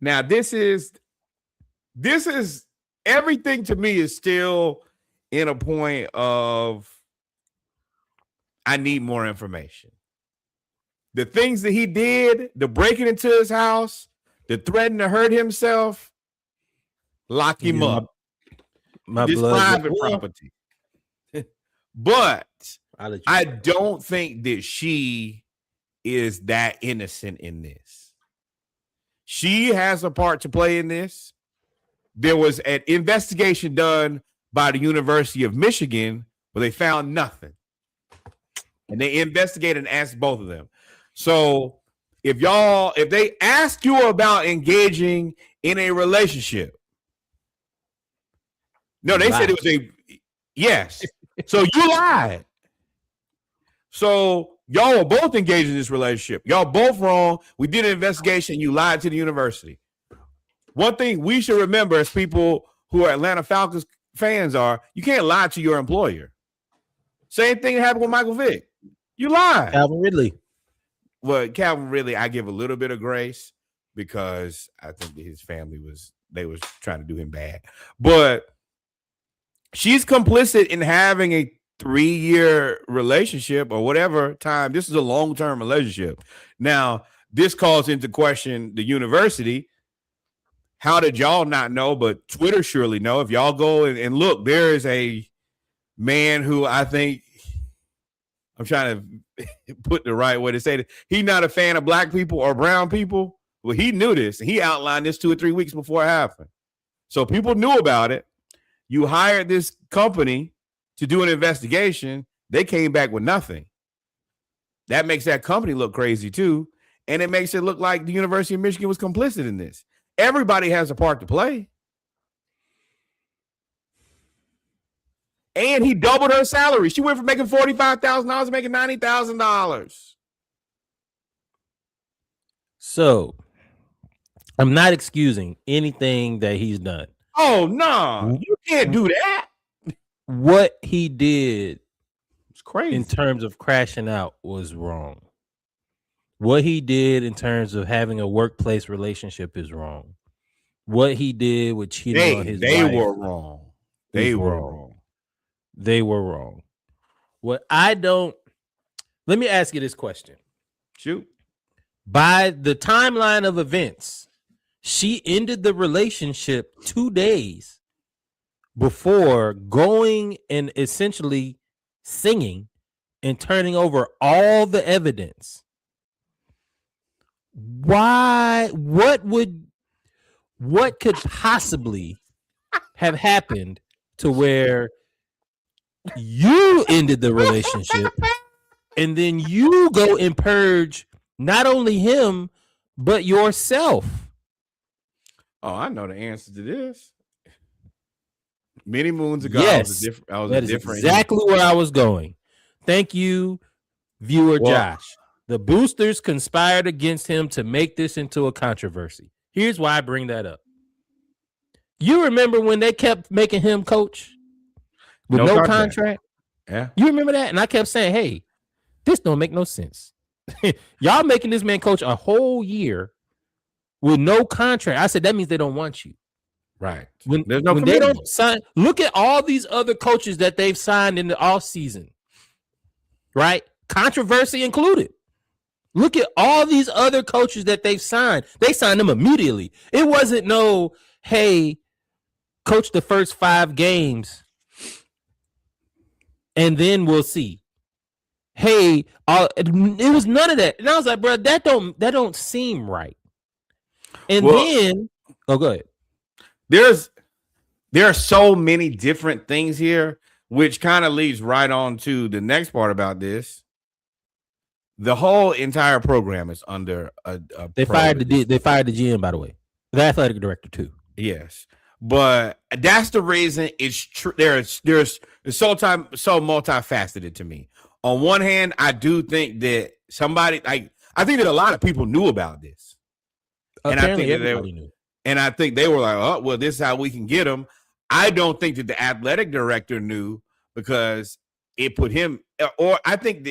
Now this is everything to me is still in a point of I need more information. The things that he did, the breaking into his house, the threatening to hurt himself, lock him up. My this private property. But I don't think that she is that innocent in this. She has a part to play in this. There was an investigation done by the University of Michigan where they found nothing. And they investigated and asked both of them. So if they ask you about engaging in a relationship, no, they said it was yes. So you lied. So y'all were both engaged in this relationship. Y'all both wrong. We did an investigation. You lied to the university. One thing we should remember as people who are Atlanta Falcons fans are, you can't lie to your employer. Same thing happened with Michael Vick. You lied. Calvin Ridley. Well, Calvin Ridley, I give a little bit of grace because I think that his family was trying to do him bad. But she's complicit in having a 3-year relationship or whatever time. This is a long-term relationship. Now, this calls into question the university. How did y'all not know? But Twitter surely know. If y'all go and look, there is a man who I think I'm trying to put the right way to say it. He's not a fan of black people or brown people. Well, he knew this. And he outlined this 2 or 3 weeks before it happened. So people knew about it. You hired this company to do an investigation. They came back with nothing. That makes that company look crazy too. And it makes it look like the University of Michigan was complicit in this. Everybody has a part to play. And he doubled her salary. She went from making $45,000 to making $90,000. So I'm not excusing anything that he's done. Oh, no. You can't do that. What he did it's crazy in terms of crashing out was wrong. What he did in terms of having a workplace relationship is wrong. What he did with cheating on his wife. They were wrong. They were wrong. They were wrong. Let me ask you this question. Shoot. By the timeline of events, she ended the relationship 2 days before going and essentially singing and turning over all the evidence. Why? What would what could possibly have happened to where you ended the relationship and then you go and purge not only him but yourself? Oh, I know the answer to this. Many moons ago, Yes, I was a that is different exactly where I was going. Thank you, viewer Josh. The boosters conspired against him to make this into a controversy. Here's why I bring that up. You remember when they kept making him coach with no contract? Yeah. You remember that? And I kept saying, hey, this don't make no sense. Y'all making this man coach a whole year with no contract. I said, that means they don't want you. Right. When they don't sign, look at all these other coaches that they've signed in the offseason. Right? Controversy included. Look at all these other coaches that they've signed. They signed them immediately. It wasn't no, hey, coach the first 5 games and then we'll see. Hey, it was none of that. And I was like, bro, that don't seem right. And then, go ahead. There are so many different things here, which kind of leads right on to the next part about this. The whole entire program is under they fired the GM, by the way, the athletic director too. Yes, but that's the reason it's true. There's so multifaceted to me. On one hand, I do think that I think that a lot of people knew about this, and I think everybody knew. And I think they were like, oh, well, this is how we can get him. I don't think that the athletic director knew because it put him, or I think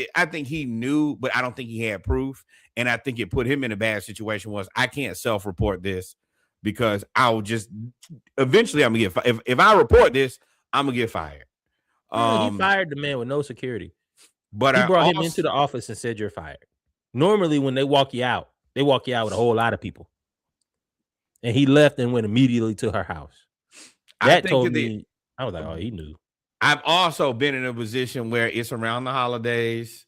he knew, but I don't think he had proof. And I think it put him in a bad situation. I can't self-report this because eventually I'm gonna get fired. If I report this, I'm gonna get fired. He fired the man with no security. But he brought him into the office and said, you're fired. Normally when they walk you out with a whole lot of people. And he left and went immediately to her house. That told me, I was like, oh, he knew. I've also been in a position where it's around the holidays.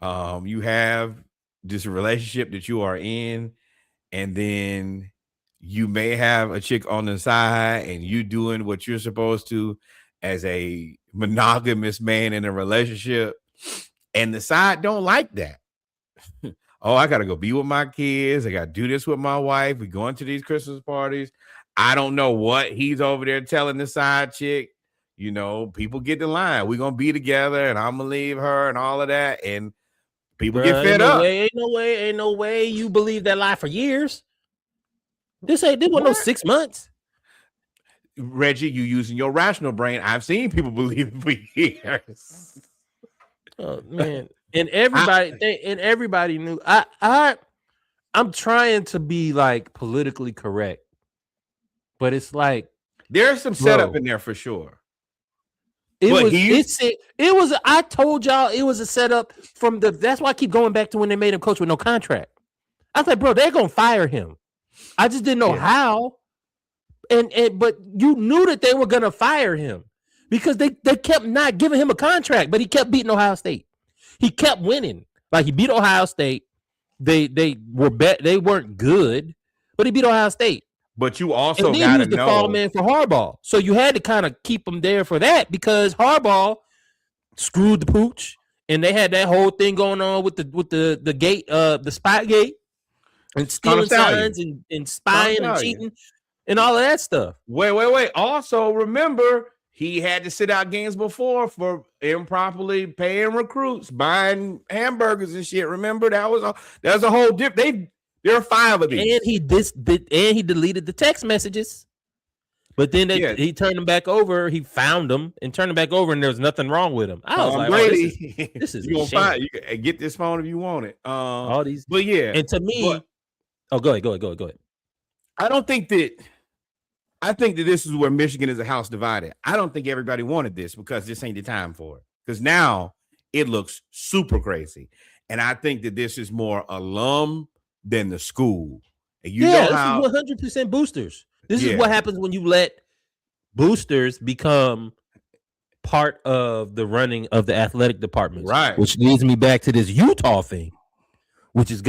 You have this relationship that you are in, and then you may have a chick on the side and you doing what you're supposed to as a monogamous man in a relationship, and the side don't like that. Oh, I got to go be with my kids. I got to do this with my wife. We're going to these Christmas parties. I don't know what he's over there telling the side chick. You know, people get the line. We're going to be together and I'm going to leave her and all of that. And people get fed up. Ain't no way you believe that lie for years. This wasn't no 6 months. Reggie, you using your rational brain. I've seen people believe it for years. Oh, man. And everybody knew. I'm trying to be like politically correct, but it's like there's some setup in there for sure. It was. I told y'all it was a setup from the. That's why I keep going back to when they made him coach with no contract. I was like, bro, they're gonna fire him. I just didn't know how. But you knew that they were gonna fire him because they kept not giving him a contract, but he kept beating Ohio State. He kept winning. Like he beat Ohio State. They weren't good, but he beat Ohio State. But you also got to know the fall man for Harbaugh. So you had to kind of keep him there for that because Harbaugh screwed the pooch, and they had that whole thing going on with the gate, the spy gate, and stealing signs and spying and cheating and all of that stuff. Wait. Also, remember he had to sit out games before for improperly paying recruits, buying hamburgers and shit. Remember that was a whole dip. There are 5 of these, and he deleted the text messages. But then he turned them back over. He found them and turned them back over, and there was nothing wrong with them. I was like, Brady, this is you gonna find. You can get this phone if you want it. All these, but yeah, and to me, go ahead. I think that this is where Michigan is a house divided. I don't think everybody wanted this because this ain't the time for it. Because now it looks super crazy, and I think that this is more alum than the school. And you know how 100% boosters. This is what happens when you let boosters become part of the running of the athletic department. Right. Which leads me back to this Utah thing, which is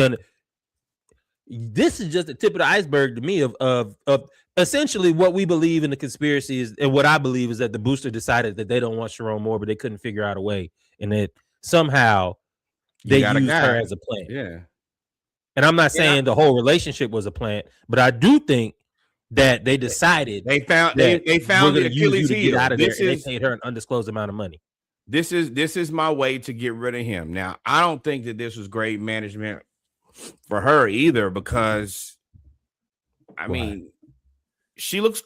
This is just the tip of the iceberg to me of essentially what we believe in the conspiracy is, and what I believe is that the booster decided that they don't want Sharon Moore, but they couldn't figure out a way, and that somehow You they got a used her guy. as a plant. Yeah. And I'm not saying the whole relationship was a plant, but I do think that they decided they found that they we're found the going to use you Achilles to get heel. out of there, and they paid her an undisclosed amount of money. This is my way to get rid of him. Now, I don't think that this was great management for her either, because I mean, she looks.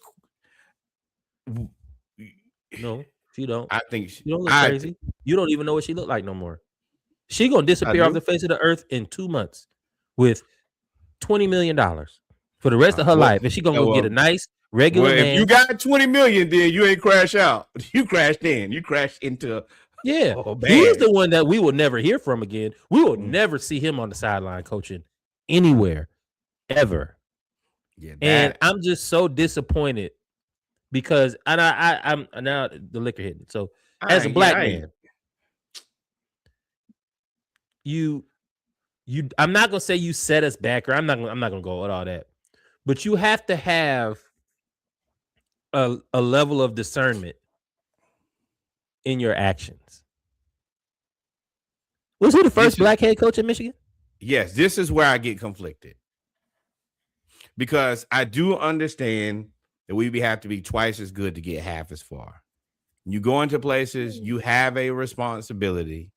No, she don't. I think she don't look crazy. You don't even know what she looked like no more. She gonna disappear off the face of the earth in 2 months with $20 million for the rest of her life, and she gonna go get a nice regular man. If you got $20 million, then you ain't crash out. You crashed in. You crashed into. Yeah, he's the one that we will never hear from again. We will never see him on the sideline coaching anywhere, ever. Yeah, and I'm just so disappointed because I'm now the liquor hitting. So as a black man, I'm not gonna say you set us back, or I'm not gonna go with all that, but you have to have a level of discernment in your actions. Was he the first black head coach in Michigan? Yes, this is where I get conflicted, because I do understand that we have to be twice as good to get half as far. You go into places, you have a responsibility.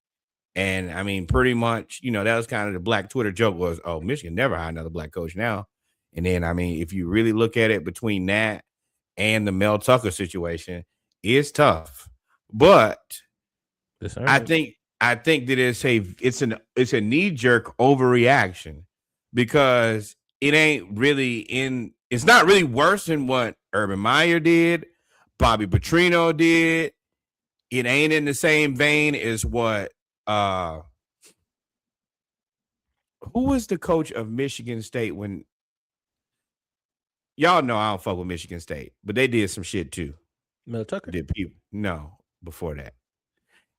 And I mean, pretty much, that was kind of the black Twitter joke was, oh, Michigan never hired another black coach now. And then, I mean, if you really look at it between that and the Mel Tucker situation, it's tough. But I think that it's a knee-jerk overreaction, because it's not really worse than what Urban Meyer did, Bobby Petrino did. It ain't in the same vein as what who was the coach of Michigan State when y'all know I don't fuck with Michigan State, but they did some shit too. Mel Tucker did people? No, before that.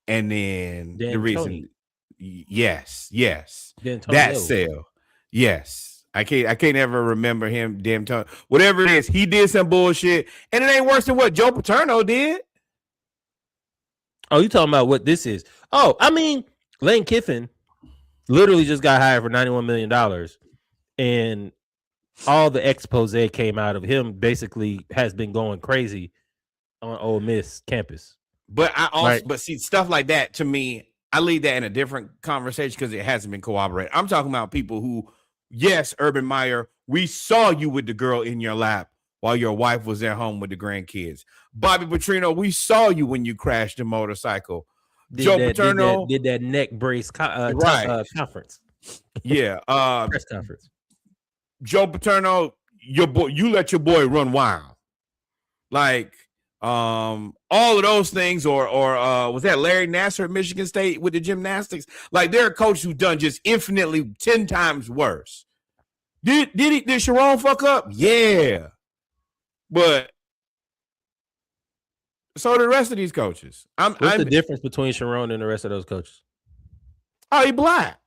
And then the reason, yes, that sale, yes. I can't ever remember him. Damn Tony, whatever it is, he did some bullshit, and it ain't worse than what Joe Paterno did. Oh, you talking about what this is? Oh, I mean, Lane Kiffin literally just got hired for $91 million, and all the expose came out of him. Basically, has been going crazy on Ole Miss campus. But but see, stuff like that, to me, I leave that in a different conversation because it hasn't been corroborated. I'm talking about people who, yes, Urban Meyer, we saw you with the girl in your lap while your wife was at home with the grandkids. Bobby Petrino, we saw you when you crashed the motorcycle. Joe Paterno did that neck brace conference. Yeah, press conference. Joe Paterno, you let your boy run wild, like all of those things, or was that Larry Nassar at Michigan State with the gymnastics? Like, there are coaches who've done just infinitely 10 times worse. Did Sharon fuck up? Yeah, but so the rest of these coaches. What's the difference between Sharon and the rest of those coaches? Oh, he black.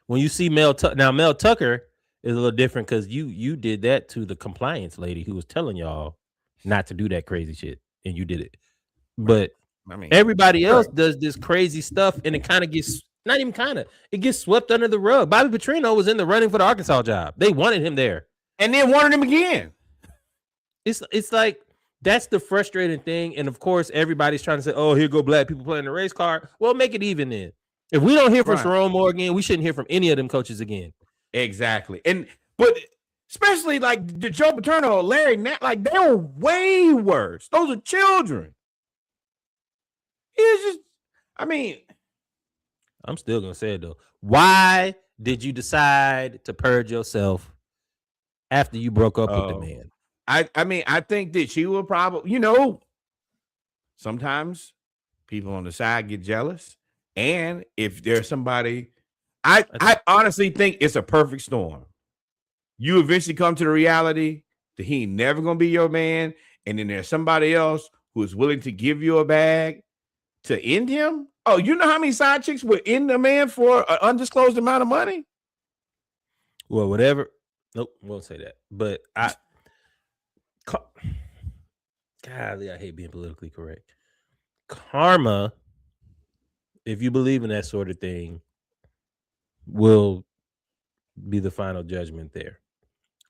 When you see Mel Tucker is a little different because you did that to the compliance lady who was telling y'all not to do that crazy shit, and you did it. But I mean, everybody else does this crazy stuff, and it kind of gets it gets swept under the rug. Bobby Petrino was in the running for the Arkansas job. They wanted him there, and then wanted him again. It's like, that's the frustrating thing. And of course, everybody's trying to say, "Oh, here go black people playing the race card." Well, make it even then. If we don't hear from Sharon Moore again, we shouldn't hear from any of them coaches again. Exactly. But especially like the Joe Paterno, Larry, like, they were way worse. Those are children. It's just, I mean, I'm still gonna say it though. Why did you decide to purge yourself after you broke up with the man? I mean, I think that she will probably, sometimes people on the side get jealous. And if there's somebody, I honestly think it's a perfect storm. You eventually come to the reality that he ain't never going to be your man. And then there's somebody else who is willing to give you a bag to end him. Oh, you know how many side chicks would end a man for an undisclosed amount of money? Well, whatever. Nope, won't say that. But ca- golly, I hate being politically correct. Karma, if you believe in that sort of thing, will be the final judgment there.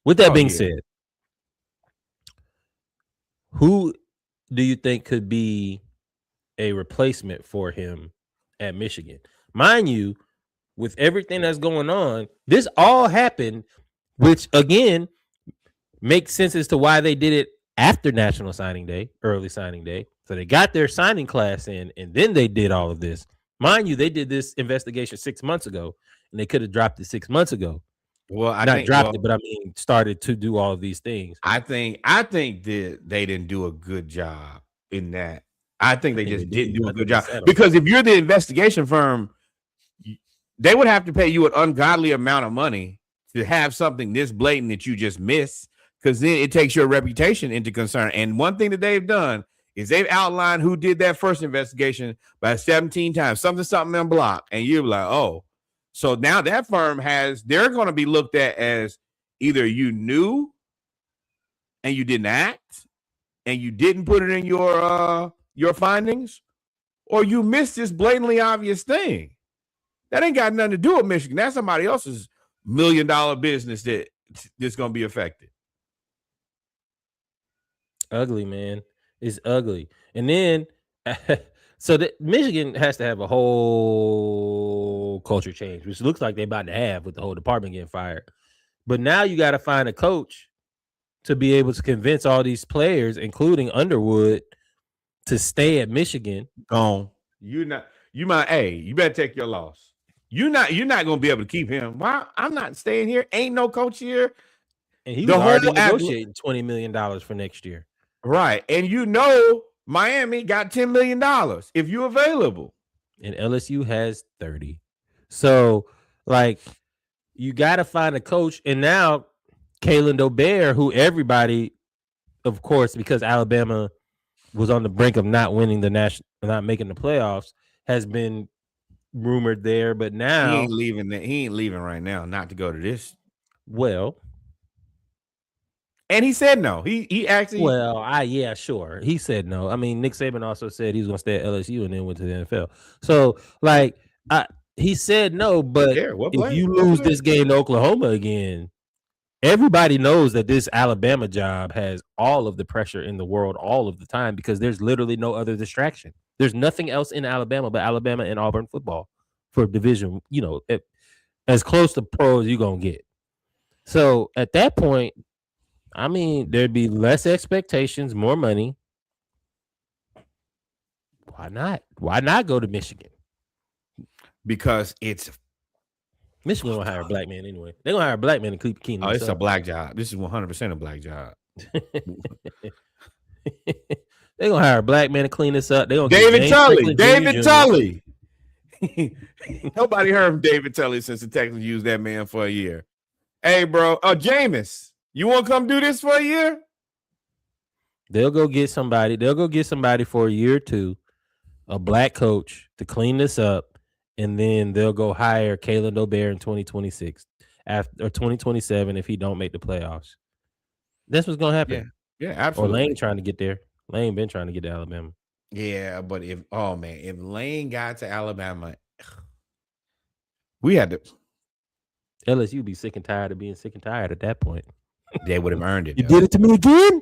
With that Oh being yeah. said, who do you think could be a replacement for him at Michigan? Mind you, with everything that's going on, this all happened, which again makes sense as to why they did it after National Signing Day, early signing day. So they got their signing class in, and then they did all of this. Mind you, they did this investigation 6 months ago, and they could have dropped it 6 months ago. Well, I Not think. dropped it, Well, but I mean started to do all of these things. I think that they didn't do a good job in that. I think I they think they just didn't did. do a I good think they job sat on it. because if you're the investigation firm, they would have to pay you an ungodly amount of money to have something this blatant that you just miss, because then it takes your reputation into concern. And one thing that they've done is they've outlined who did that first investigation by 17 times, something on block, and you're like, oh, so now that firm they're going to be looked at as either you knew and you didn't act and you didn't put it in your findings, or you missed this blatantly obvious thing. That ain't got nothing to do with Michigan. That's somebody else's $1 million business that's going to be affected. Ugly, man. It's ugly. And then, so Michigan has to have a whole culture change, which looks like they're about to have with the whole department getting fired. But now you got to find a coach to be able to convince all these players, including Underwood, to stay at Michigan. Gone. You better take your loss. You're not gonna be able to keep him. Why? I'm not staying here. Ain't no coach here. And he was The already whole negotiating $20 million for next year. right. And Miami got $10 million if you're available. And LSU has 30. So, like, you got to find a coach. And now, Kalen Dobert, who everybody, of course, because Alabama was on the brink of not winning not making the playoffs, has been rumored there. But He now, ain't leaving. He ain't leaving right now. Not to go to this. well, And he said no. He actually. yeah, sure. He said no. I mean, Nick Saban also said he was going to stay at LSU and then went to the NFL. So, like, he said no. But Care what if play? you What lose play? this game to Oklahoma again, everybody knows that this Alabama job has all of the pressure in the world all of the time because there's literally no other distraction. There's nothing else in Alabama but Alabama and Auburn football for division, as close to pro as you're going to get. So at that point, I mean, there'd be less expectations, more money. Why not? Why not go to Michigan? Because it's Michigan gonna hire a black man anyway. They're gonna hire a black man to keep Keenan. it's a black job. This is 100% a black job. They're gonna hire a black man to clean this up. They're gonna David get Tully. David Jr. Tully. Nobody heard from David Tully since the Texans used that man for a year. Hey, bro. Jameis, you want to come do this for a year? They'll go get somebody. They'll go get somebody for a year or two, a black coach to clean this up, and then they'll go hire Kalen Dobert in 2026 or 2027 if he don't make the playoffs. That's what's gonna happen. Yeah, Or absolutely. Lane trying to get there. Lane been trying to get to Alabama. Yeah, but if Lane got to Alabama, we had to. LSU be sick and tired of being sick and tired at that point. They would have earned it. You did it to me again?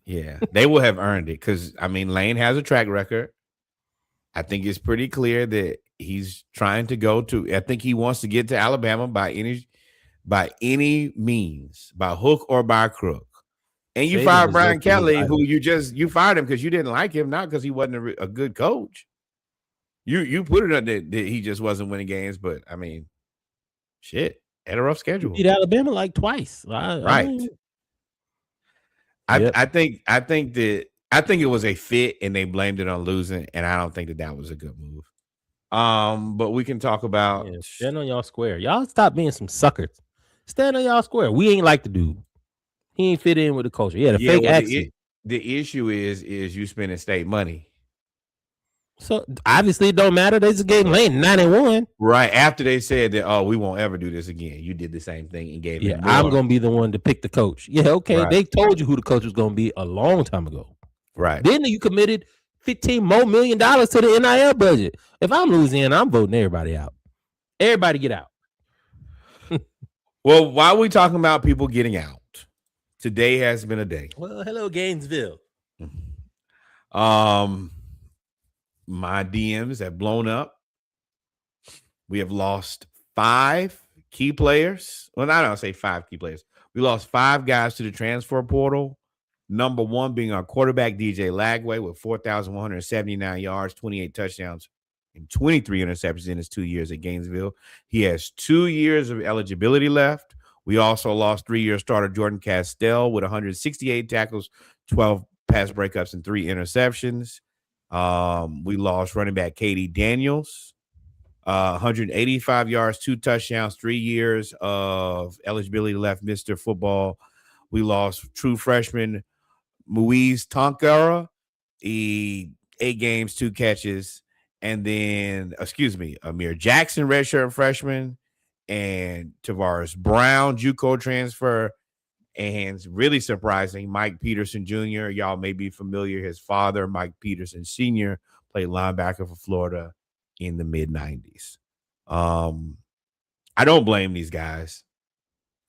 Yeah, they will have earned it because Lane has a track record. I think it's pretty clear that he's trying to go to. I think he wants to get to Alabama by any means, by hook or by crook. And you fired Brian Kelly, who you fired him because you didn't like him, not because he wasn't a good coach. You put it on that he just wasn't winning games, but I mean, shit, had a rough schedule. He beat Alabama like twice, right? I think it was a fit, and they blamed it on losing, and I don't think that was a good move. But we can talk about stand on y'all square. Y'all stop being some suckers. Stand on y'all square. We ain't like the dude. He ain't fit in with the culture. Yeah, fake accent. The issue is you spending state money. So obviously it don't matter. They just gave Lane 91. Right after they said that, oh, we won't ever do this again. You did the same thing and gave Yeah, him I'm more. gonna be the one to pick the coach. Yeah, okay. Right, They told you who the coach was gonna be a long time ago. right. Then you committed $15 million to the NIL budget. If I'm Louisiana, I'm voting everybody out. Everybody get out. Well, while we talking about people getting out, today has been a day. Well, hello, Gainesville. My DMs have blown up. We have lost 5 key players. Well, I don't say 5 key players. We lost 5 guys to the transfer portal. Number 1 being our quarterback, DJ Lagway, with 4,179 yards, 28 touchdowns, and 23 interceptions in his 2 years at Gainesville. He has 2 years of eligibility left. We also lost 3-year starter Jordan Castell with 168 tackles, 12 pass breakups, and 3 interceptions. We lost running back Katie Daniels, 185 yards, 2 touchdowns, 3 years of eligibility left, Mr. Football. We lost true freshman Muiz Tonkara, 8 games, 2 catches. And then, Amir Jackson, redshirt freshman, and Tavares Brown, JUCO transfer. And really surprising, Mike Peterson Jr. Y'all may be familiar. His father, Mike Peterson Sr., played linebacker for Florida in the mid-90s. I don't blame these guys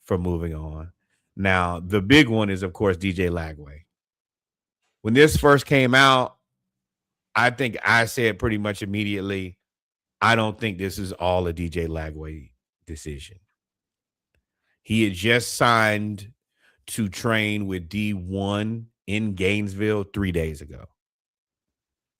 for moving on. Now, the big one is, of course, DJ Lagway. When this first came out, I think I said pretty much immediately, I don't think this is all a DJ Lagway decision. He had just signed to train with D1 in Gainesville 3 days ago.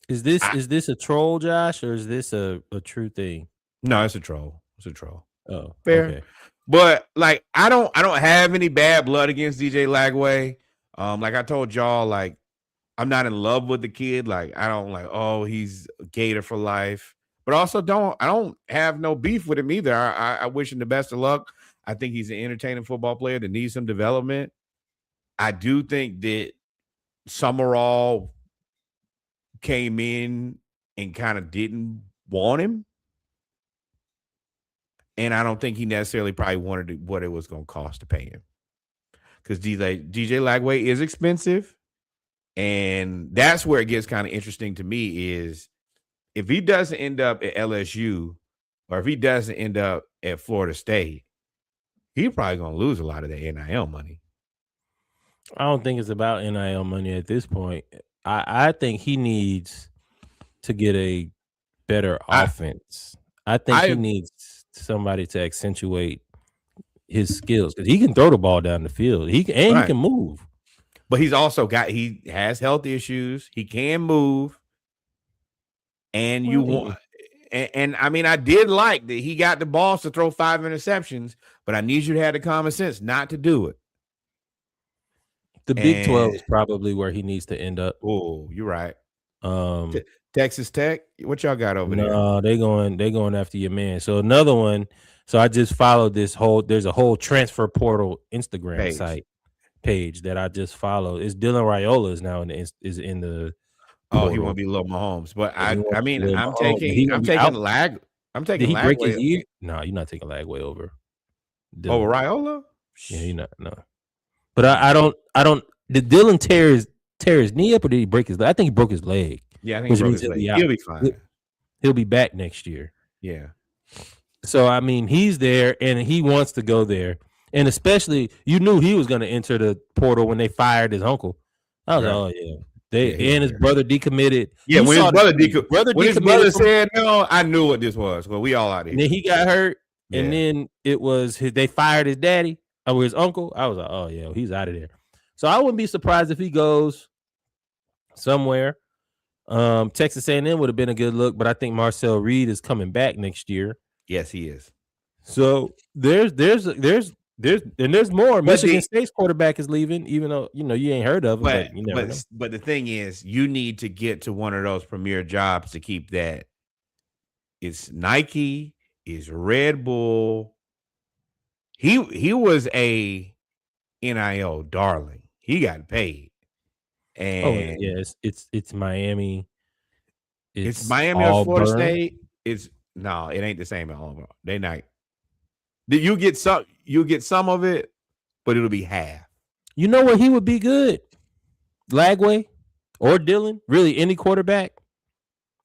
Is this a troll, Josh, or is this a true thing? No, it's a troll. It's a troll. Oh, Fair. okay. But like I don't have any bad blood against DJ Lagway. Like I told y'all, like I'm not in love with the kid. Like I don't like, oh, he's a Gator for life. But also I don't have no beef with him either. I wish him the best of luck. I think he's an entertaining football player that needs some development. I do think that Summerall came in and kind of didn't want him. And I don't think he necessarily probably wanted what it was going to cost to pay him. Because DJ Lagway is expensive. And that's where it gets kind of interesting to me is if he doesn't end up at LSU or if he doesn't end up at Florida State, he's probably going to lose a lot of that NIL money. I don't think it's about NIL money at this point. I think he needs to get a better offense. I think he needs somebody to accentuate his skills because he can throw the ball down the field. He can move. But he has health issues. He can move. And and I mean, I did like that he got the balls to throw 5 interceptions, but I need you to have the common sense not to do it. The Big 12 is probably where he needs to end up. Oh, you're right. Texas Tech, what y'all got over there? No, they going after your man. So another one. So I just followed there's a whole transfer portal Instagram page that I just followed. It's Dylan Raiola is now in the portal. He want to be Lil Mahomes, but I'm taking Did he break his ear? No, you're not taking Lagway over. Dylan. Raiola? Yeah, you're not. No. But I don't. Did Dylan tear his knee up or did he break his leg? I think he broke his leg. Yeah, I think he broke his leg. He'll be fine. He'll be back next year. Yeah. So I mean, he's there and he wants to go there, and especially you knew he was going to enter the portal when they fired his uncle. I was like, oh yeah. And his brother decommitted. Yeah, when his brother said no, I knew what this was. Well, we all out here. And then he got hurt, and then it was they fired his daddy or his uncle. I was like, oh yeah, he's out of there. So I wouldn't be surprised if he goes somewhere. Texas A&M would have been a good look, but I think Marcel Reed is coming back next year. Yes, he is. So there's more. Michigan State's quarterback is leaving, even though you ain't heard of him. But the thing is, you need to get to one of those premier jobs to keep that. It's Nike, it's Red Bull. He was a NIL darling. He got paid. And it's Miami. It's It's Miami or Florida Auburn. State. It's no, it ain't the same at Auburn. They not. You get some of it, but it'll be half. You know where he would be good? Lagway or Dillon? Really, any quarterback?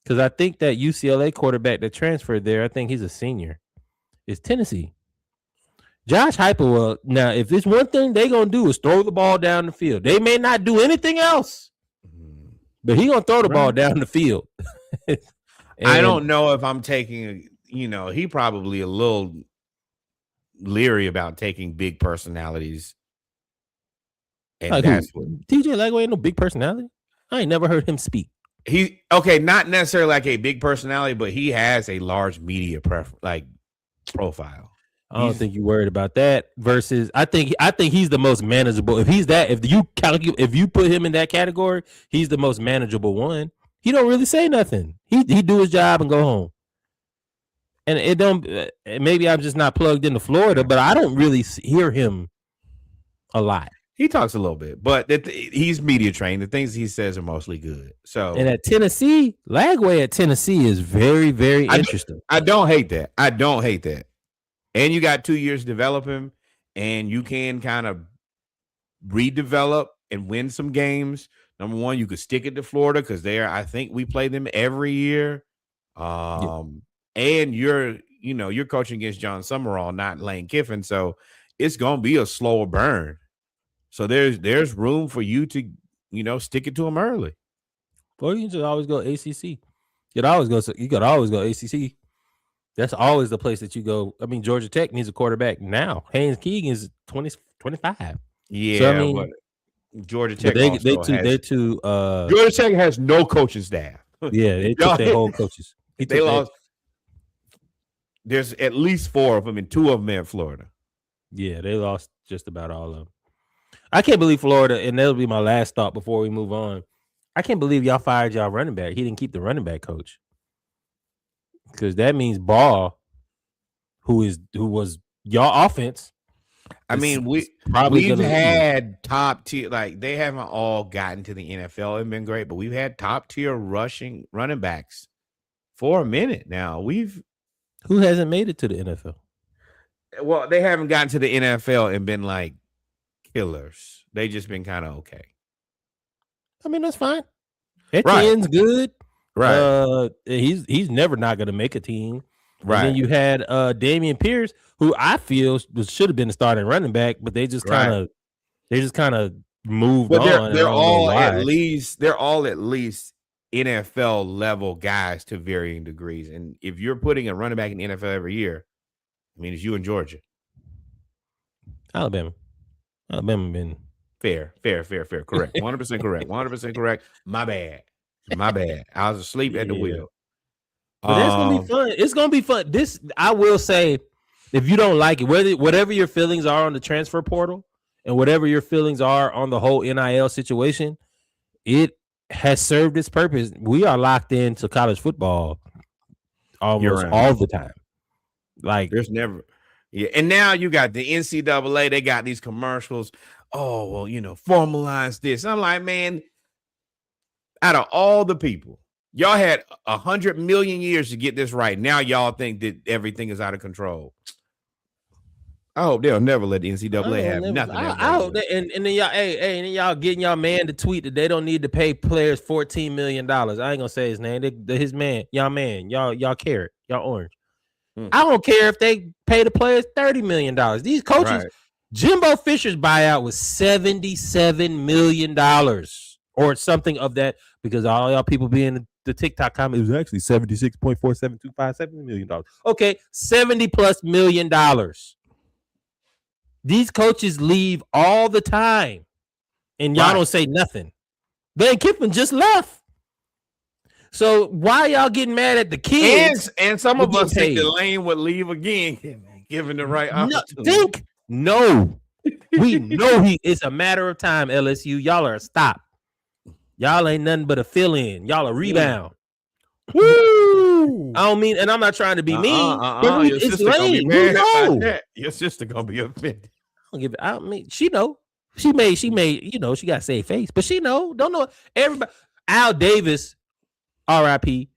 Because I think that UCLA quarterback that transferred there, I think he's a senior. It's Tennessee. Josh Heupel. Now, if there's one thing they gonna do is throw the ball down the field. They may not do anything else, but he gonna throw the ball down the field. I don't know if I'm taking. He probably a little leery about taking big personalities. And like that's what TJ Lagway ain't no big personality. I ain't never heard him speak. Not necessarily like a big personality, but he has a large media profile. I don't think you're worried about that. Versus, I think he's the most manageable. If you put him in that category, he's the most manageable one. He don't really say nothing. He do his job and go home. And it don't. Maybe I'm just not plugged into Florida, but I don't really hear him a lot. He talks a little bit, but he's media trained. The things he says are mostly good. So, and at Tennessee, Lagway at Tennessee is very, very interesting. I don't hate that. And you got 2 years to develop him, and you can kind of redevelop and win some games. Number one, you could stick it to Florida because I think we play them every year. And you're coaching against John Summerall, not Lane Kiffin, so it's gonna be a slower burn. So there's room for you to stick it to him early. Or you can just always go ACC. You could always go ACC. That's always the place that you go. I mean, Georgia Tech needs a quarterback now. Haynes Keegan is 25. Yeah, so, but Georgia Tech Georgia Tech has no coaching staff. Yeah, they took their whole coaches. They lost. There's at least 4 of them, and 2 of them in Florida. Yeah, they lost just about all of them. I can't believe Florida, and that'll be my last thought before we move on. I can't believe y'all fired y'all running back. He didn't keep the running back coach. Because that means Ball, who was y'all offense. I mean, we've had top tier, they haven't all gotten to the NFL and been great, but we've had top tier rushing running backs for a minute now. Who hasn't made it to the NFL? Well, they haven't gotten to the NFL and been like killers. They just been kind of okay. I mean, that's fine. Etienne's good. Right. He's never not going to make a team. Right. And then you had Damian Pierce, who I feel should have been the starting running back, but they just kind of moved on. They're all at least NFL level guys to varying degrees. And if you're putting a running back in the NFL every year, I mean, it's you in Georgia. Alabama been fair. Correct. 100% correct. 100% correct. My bad. I was asleep at the wheel. But that's gonna be fun. It's gonna be fun. This, I will say, if you don't like it, whatever your feelings are on the transfer portal and whatever your feelings are on the whole NIL situation, it has served its purpose. We are locked into college football almost all the time. Like, there's never, and now you got the NCAA. They got these commercials. Oh, well, formalize this. I'm like, man, out of all the people, y'all had 100 million years to get this right. Now y'all think that everything is out of control. I hope they'll never let the NCAA have nothing. I hope that, and then y'all, and then y'all getting y'all man to tweet that they don't need to pay players $14 million. I ain't gonna say his name. His man, y'all carrot, y'all orange. I don't care if they pay the players $30 million. These coaches, Jimbo Fisher's buyout was $77 million or something of that, because all y'all people being the TikTok comment, it was actually $76.47257 million. Okay, $70+ million. These coaches leave all the time, and y'all don't say nothing. Van Kiffin just left. So why y'all getting mad at the kids? And some of us think that Lane would leave again, given the right opportunity. We know it's a matter of time, LSU. Y'all are a stop. Y'all ain't nothing but a fill-in. Y'all a rebound. Woo! I don't mean, and I'm not trying to be mean. It's Lane. You know. Your sister gonna be offended. I mean, she know. She made, she got to save face, but she know. Don't know everybody. Al Davis, R.I.P.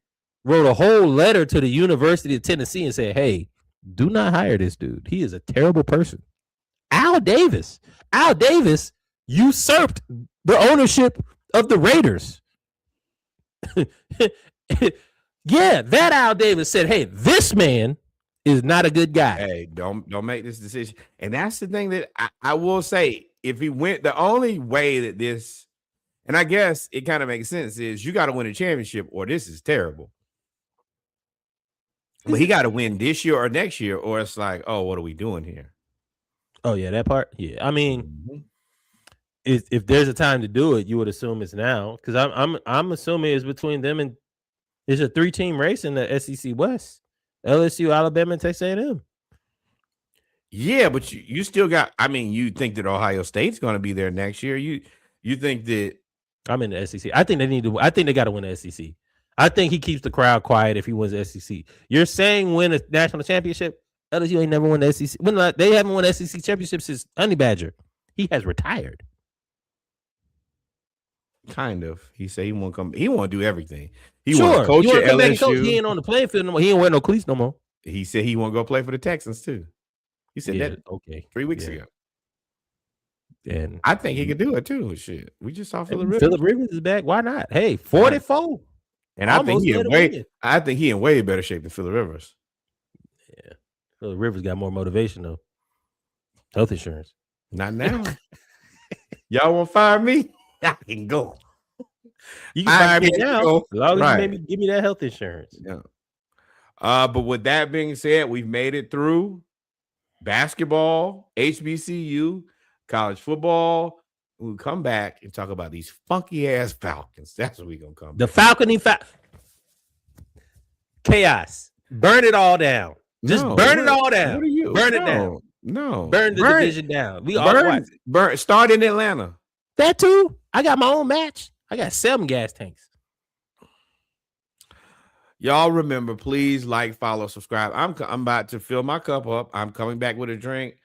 wrote a whole letter to the University of Tennessee and said, "Hey, do not hire this dude. He is a terrible person." Al Davis usurped the ownership of the Raiders. Yeah, that Al Davis said, "Hey, this man is not a good guy." Hey, don't make this decision. And that's the thing that I will say. If he went, the only way that this, and I guess it kind of makes sense, is you got to win a championship or this is terrible. But he got to win this year or next year, or it's like, oh, what are we doing here? Oh yeah, that part. Yeah, I mean, if there's a time to do it, you would assume it's now, because I'm assuming it's between them and it's a 3-team race in the SEC West: LSU, Alabama, and Texas A&M. Yeah, but you still got. I mean, you think that Ohio State's going to be there next year? You think that? I'm in the SEC. I think they need to. I think they got to win the SEC. I think he keeps the crowd quiet if he wins the SEC. You're saying win a national championship? LSU ain't never won the SEC. They haven't won the SEC championship since Honey Badger. He has retired. Kind of. He said he won't come. He won't do everything. He sure. won't coach at LSU. Coach. He ain't on the playing field no more. He ain't wearing no cleats no more. He said he won't go play for the Texans too. He said that 3 weeks ago. And I think he could do it too. Shit, we just saw Phillip Rivers. Phillip Rivers is back. Why not? Hey, 44. And I think he in way better shape than Phillip Rivers. Yeah, Phillip Rivers got more motivation though. Health insurance. Not now. Y'all want to fire me? I can go. You can fire me now. As long as you give me that health insurance. Yeah. But with that being said, we've made it through basketball, HBCU, college football. We'll come back and talk about these funky ass Falcons. That's what we're gonna come. The Falcony chaos. Burn it all down. Just burn it all down. What are you? Burn it down. No. Burn the division down. We all burn. Start in Atlanta. That too. I got my own match. I got 7 gas tanks. Y'all remember, please like, follow, subscribe. I'm about to fill my cup up. I'm coming back with a drink,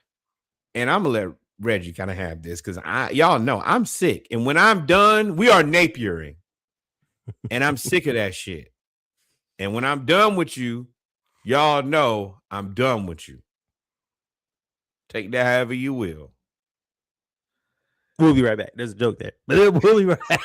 and I'm gonna let Reggie kind of have this because y'all know I'm sick. And when I'm done, we are Napiering, and I'm sick of that shit. And when I'm done with you, y'all know I'm done with you. Take that however you will. We'll be right back. There's a joke there, but we'll be right back.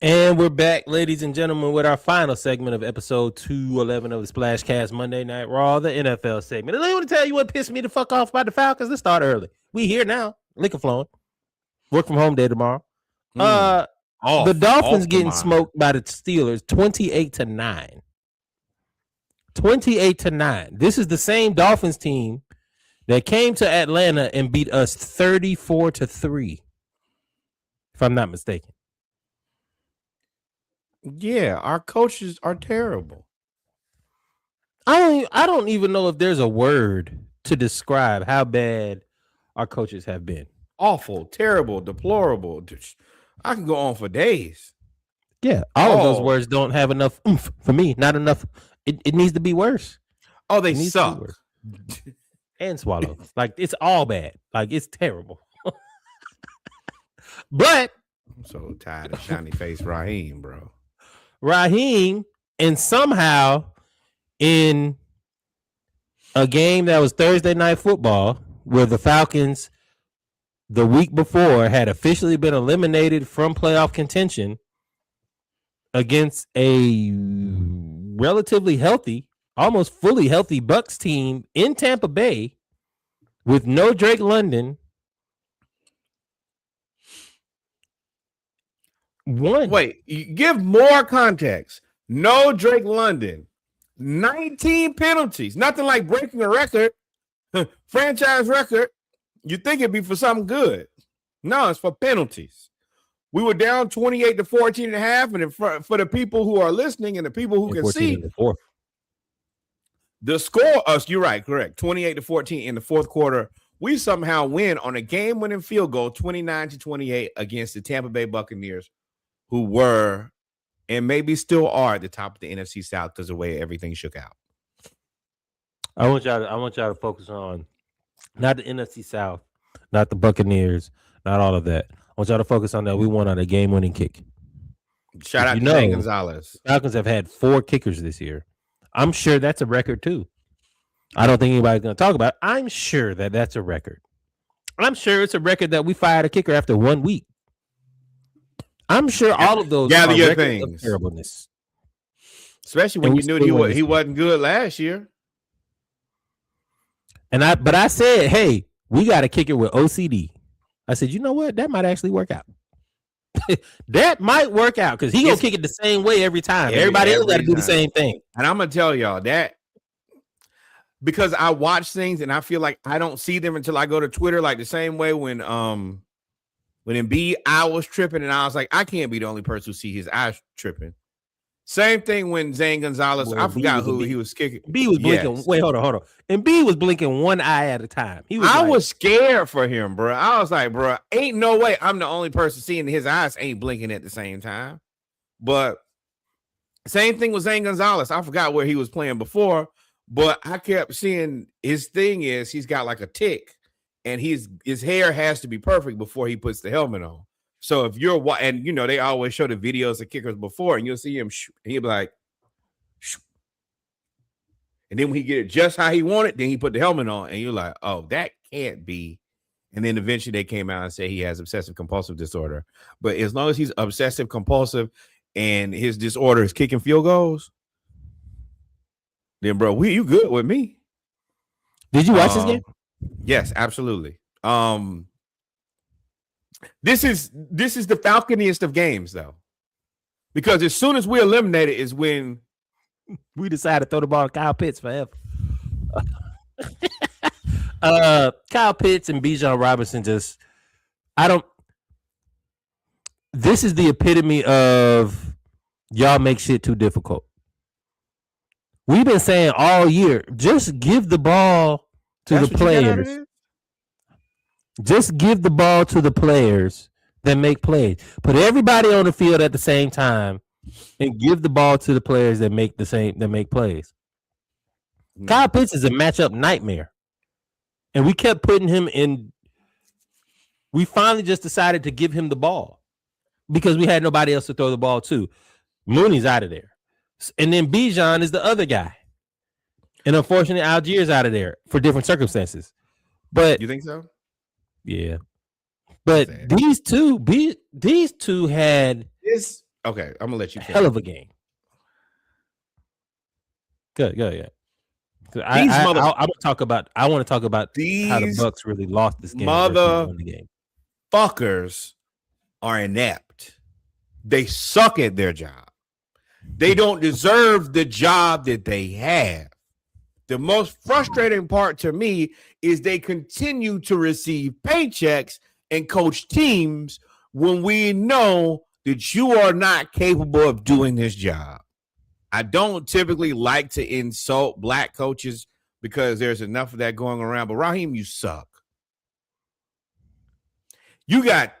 And we're back, ladies and gentlemen, with our final segment of episode 211 of the Splashcast Monday Night Raw, the NFL segment. And I want to tell you what pissed me the fuck off about the Falcons. Let's start early. We here now. Liquor flowing. Work from home day tomorrow. The Dolphins getting smoked by the Steelers 28-9. 28-9. This is the same Dolphins team that came to Atlanta and beat us 34-3. If I'm not mistaken. Yeah, our coaches are terrible. I don't even know if there's a word to describe how bad our coaches have been. Awful, terrible, deplorable. I can go on for days. Yeah, all of those words don't have enough oomph for me. Not enough. It needs to be worse. Oh, they suck. And swallow. Like, it's all bad. Like, it's terrible. But I'm so tired of shiny face Raheem, bro. Raheem, and somehow in a game that was Thursday Night Football, where the Falcons the week before had officially been eliminated from playoff contention against a relatively healthy, almost fully healthy Bucs team in Tampa Bay with no Drake London, won. Wait, give more context. No Drake London. 19 penalties. Nothing like breaking a record, franchise record. You think it'd be for something good. No, it's for penalties. We were down 28-14 and a half. And for the people who are listening and the people who can see, the score, you're right, correct. 28-14 in the fourth quarter. We somehow win on a game-winning field goal, 29-28 against the Tampa Bay Buccaneers, who were and maybe still are at the top of the NFC South because of the way everything shook out. I want y'all to focus on not the NFC South, not the Buccaneers, not all of that. I want y'all to focus on that we won on a game-winning kick. Shout out to Zane Gonzalez. Falcons have had 4 kickers this year. I'm sure that's a record too. I don't think anybody's going to talk about it. I'm sure that that's a record. I'm sure it's a record that we fired a kicker after 1 week. I'm sure all of those gather your things things. Of terribleness. Especially when you knew he wasn't good last year. But I said, hey, we got a kicker with OCD. I said, you know what? That might actually work out. That might work out because he gonna kick it the same way every time. Everybody else got to do the same thing. And I'm gonna tell y'all that because I watch things and I feel like I don't see them until I go to Twitter. Like the same way when Embiid, I was tripping and I was like, I can't be the only person who see his eyes tripping. Same thing when Zane Gonzalez, I forgot who he was kicking. B was blinking. Yes. Wait, hold on. And B was blinking one eye at a time. I was scared for him, bro. I was like, bro, ain't no way I'm the only person seeing his eyes ain't blinking at the same time. But same thing with Zane Gonzalez. I forgot where he was playing before, but I kept seeing his thing is he's got like a tick and his hair has to be perfect before he puts the helmet on. So if you're, and you know, they always show the videos of kickers before, and you'll see him, and he'll be like, and then when he get it just how he wanted, then he put the helmet on, and you're like, oh, that can't be. And then eventually they came out and say he has obsessive compulsive disorder. But as long as he's obsessive compulsive and his disorder is kicking field goals, then bro, you good with me. Did you watch this game? Yes, absolutely. This is the Falconiest of games, though, because as soon as we eliminate it is when we decide to throw the ball to Kyle Pitts forever. Kyle Pitts and Bijan Robinson this is the epitome of y'all make shit too difficult. We've been saying all year, just give the ball to the players. Just give the ball to the players that make plays. Put everybody on the field at the same time and give the ball to the players that make plays. Kyle Pitts is a matchup nightmare. And we kept putting him in. We finally just decided to give him the ball because we had nobody else to throw the ball to. Mooney's out of there. And then Bijan is the other guy. And unfortunately, Algiers out of there for different circumstances. But you think so? Yeah. But these two had Okay, I'm gonna let you. Hell of a game. Good, yeah. These I want to talk about how the these Bucks really lost this game versus won the game. motherfuckers are inept. They suck at their job. They don't deserve the job that they have. The most frustrating part to me is they continue to receive paychecks and coach teams when we know that you are not capable of doing this job. I don't typically like to insult black coaches because there's enough of that going around. But Raheem, you suck. You got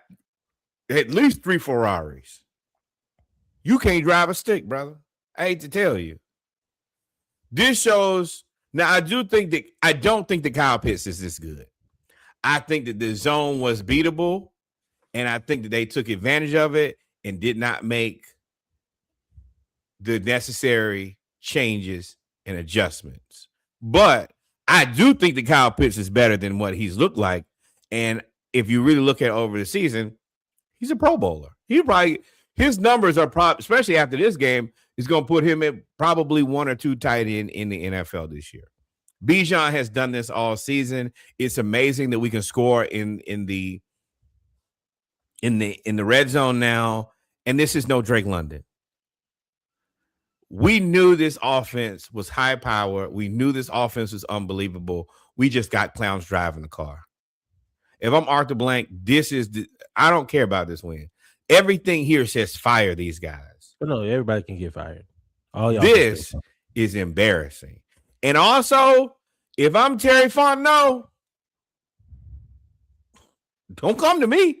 at least 3 Ferraris. You can't drive a stick, brother. I hate to tell you. This shows. Now, I don't think that Kyle Pitts is this good. I think that the zone was beatable, and I think that they took advantage of it and did not make the necessary changes and adjustments. But I do think that Kyle Pitts is better than what he's looked like. And if you really look at over the season, he's a Pro Bowler. His numbers are probably, especially after this game, is going to put him at probably 1 or 2 tight end in the NFL this year. Bijan has done this all season. It's amazing that we can score in the red zone now. And this is no Drake London. We knew this offense was high power. We knew this offense was unbelievable. We just got clowns driving the car. If I'm Arthur Blank, I don't care about this win. Everything here says fire these guys. But no, everybody can get fired. All y'all. This is embarrassing. And also, if I'm Terry Fontenot, don't come to me.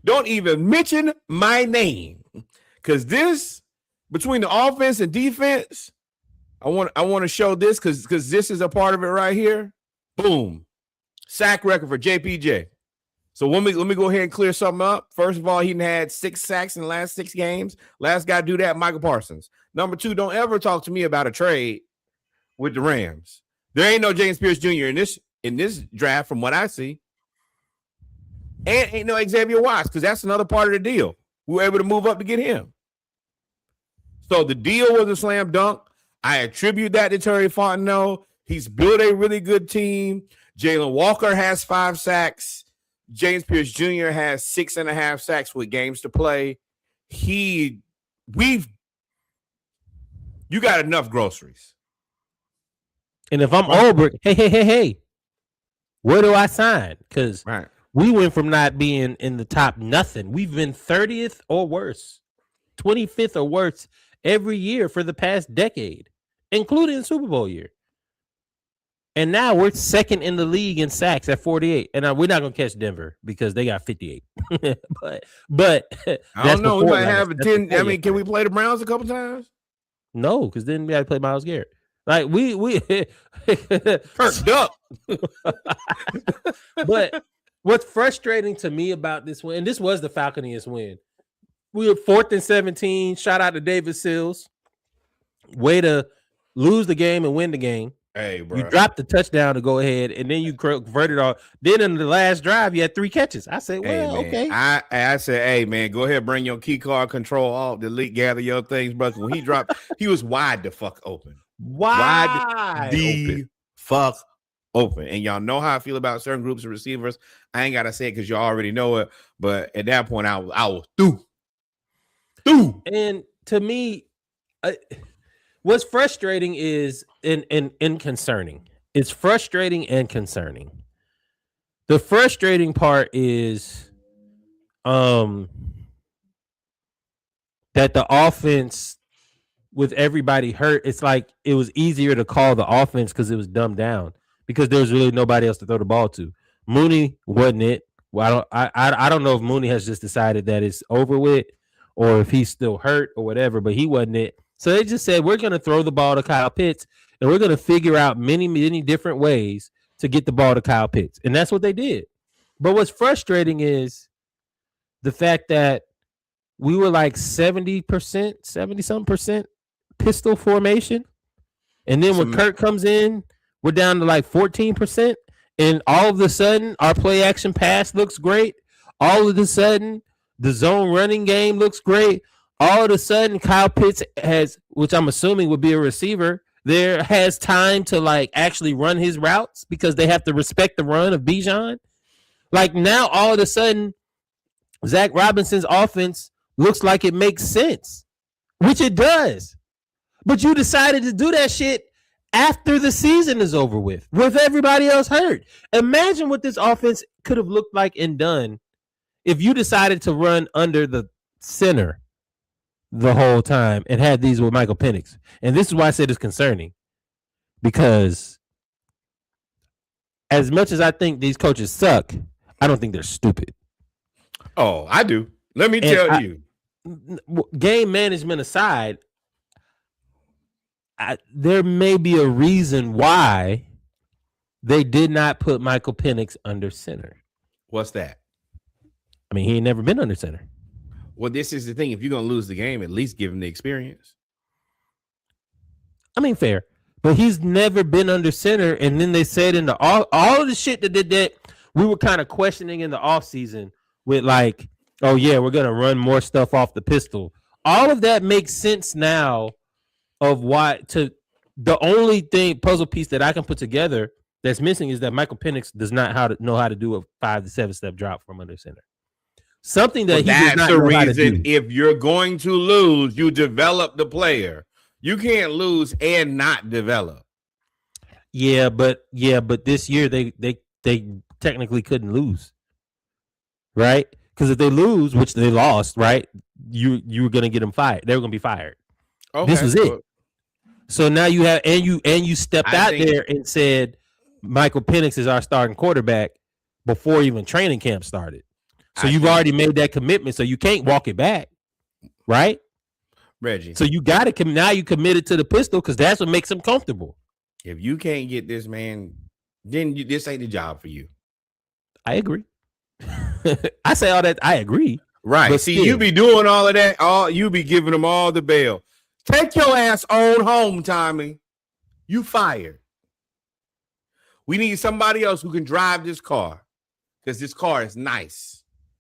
Don't even mention my name. Because this, between the offense and defense, I want to show this because this is a part of it right here. Boom. Sack record for JPJ. So let me go ahead and clear something up. First of all, he had 6 sacks in the last 6 games. Last guy to do that, Michael Parsons. Number 2, don't ever talk to me about a trade with the Rams. There ain't no James Pierce Jr. in this draft from what I see. And ain't no Xavier Watts because that's another part of the deal. We were able to move up to get him. So the deal was a slam dunk. I attribute that to Terry Fontenot. He's built a really good team. Jalen Walker has 5 sacks. James Pierce Jr. has 6.5 sacks with games to play. You got enough groceries. And if I'm Ulbrich, hey, where do I sign? Because we went from not being in the top nothing. We've been 30th or worse, 25th or worse every year for the past decade, including the Super Bowl year. And now we're second in the league in sacks at 48. And we're not going to catch Denver because they got 58. but I don't know. We might have a 10. I mean, can we play the Browns a couple times? No, because then we got to play Myles Garrett. Like we perked up. But what's frustrating to me about this win, and this was the Falconians win. We were 4th and 17. Shout out to David Sills. Way to lose the game and win the game. Hey, bro. You dropped the touchdown to go ahead, and then you converted all. Then in the last drive, you had 3 catches. I said, well, hey, okay. I said, hey, man, go ahead, bring your key card control off, delete, gather your things, brother. When he dropped, he was wide the fuck open. Wide the fuck open. And y'all know how I feel about certain groups of receivers. I ain't got to say it because you already know it. But at that point, I was through. And to me, what's frustrating is and concerning. It's frustrating and concerning. The frustrating part is that the offense, with everybody hurt, it's like it was easier to call the offense because it was dumbed down because there was really nobody else to throw the ball to. Mooney wasn't it. Well, I don't know if Mooney has just decided that it's over with or if he's still hurt or whatever, but he wasn't it. So they just said, we're going to throw the ball to Kyle Pitts, and we're going to figure out many, many different ways to get the ball to Kyle Pitts. And that's what they did. But what's frustrating is the fact that we were like 70-some% pistol formation. And then when Kirk comes in, we're down to like 14%. And all of a sudden, our play action pass looks great. All of a sudden, The zone running game looks great. All of a sudden, Kyle Pitts has, which I'm assuming would be a receiver, there has time to like actually run his routes because they have to respect the run of Bijan. Like now, all of a sudden, Zach Robinson's offense looks like it makes sense, which it does. But you decided to do that shit after the season is over with everybody else hurt. Imagine what this offense could have looked like and done if you decided to run under the center the whole time and had these with Michael Penix. And this is why I said it's concerning, because as much as I think these coaches suck, I don't think they're stupid. Oh, I do. Let me tell you. Game management aside, there may be a reason why they did not put Michael Penix under center. What's that? I mean, he ain't never been under center. Well, this is the thing. If you're going to lose the game, at least give him the experience. I mean, fair. But he's never been under center. And then they said in the all of the shit that we were kind of questioning in the offseason with like, oh, yeah, we're going to run more stuff off the pistol. All of that makes sense now of why the only puzzle piece that I can put together that's missing is that Michael Penix does not know how to do a 5 to 7 step drop from under center. Something that he does not know how to do. That's the reason if you're going to lose, you develop the player. You can't lose and not develop. Yeah, but this year they technically couldn't lose, right? Because if they lose, which they lost, right, you were gonna get them fired. They were gonna be fired. Okay, this was it. So now you have and you stepped out there and said Michael Penix is our starting quarterback before even training camp started. So you've already made that commitment, so you can't walk it back, right? Reggie. So you got to now you committed to the pistol because that's what makes him comfortable. If you can't get this man, then this ain't the job for you. I agree. I say all that. I agree. Right. See, still, you be doing all of that. You be giving them all the bail. Take your ass on home, Tommy. You fired. We need somebody else who can drive this car because this car is nice.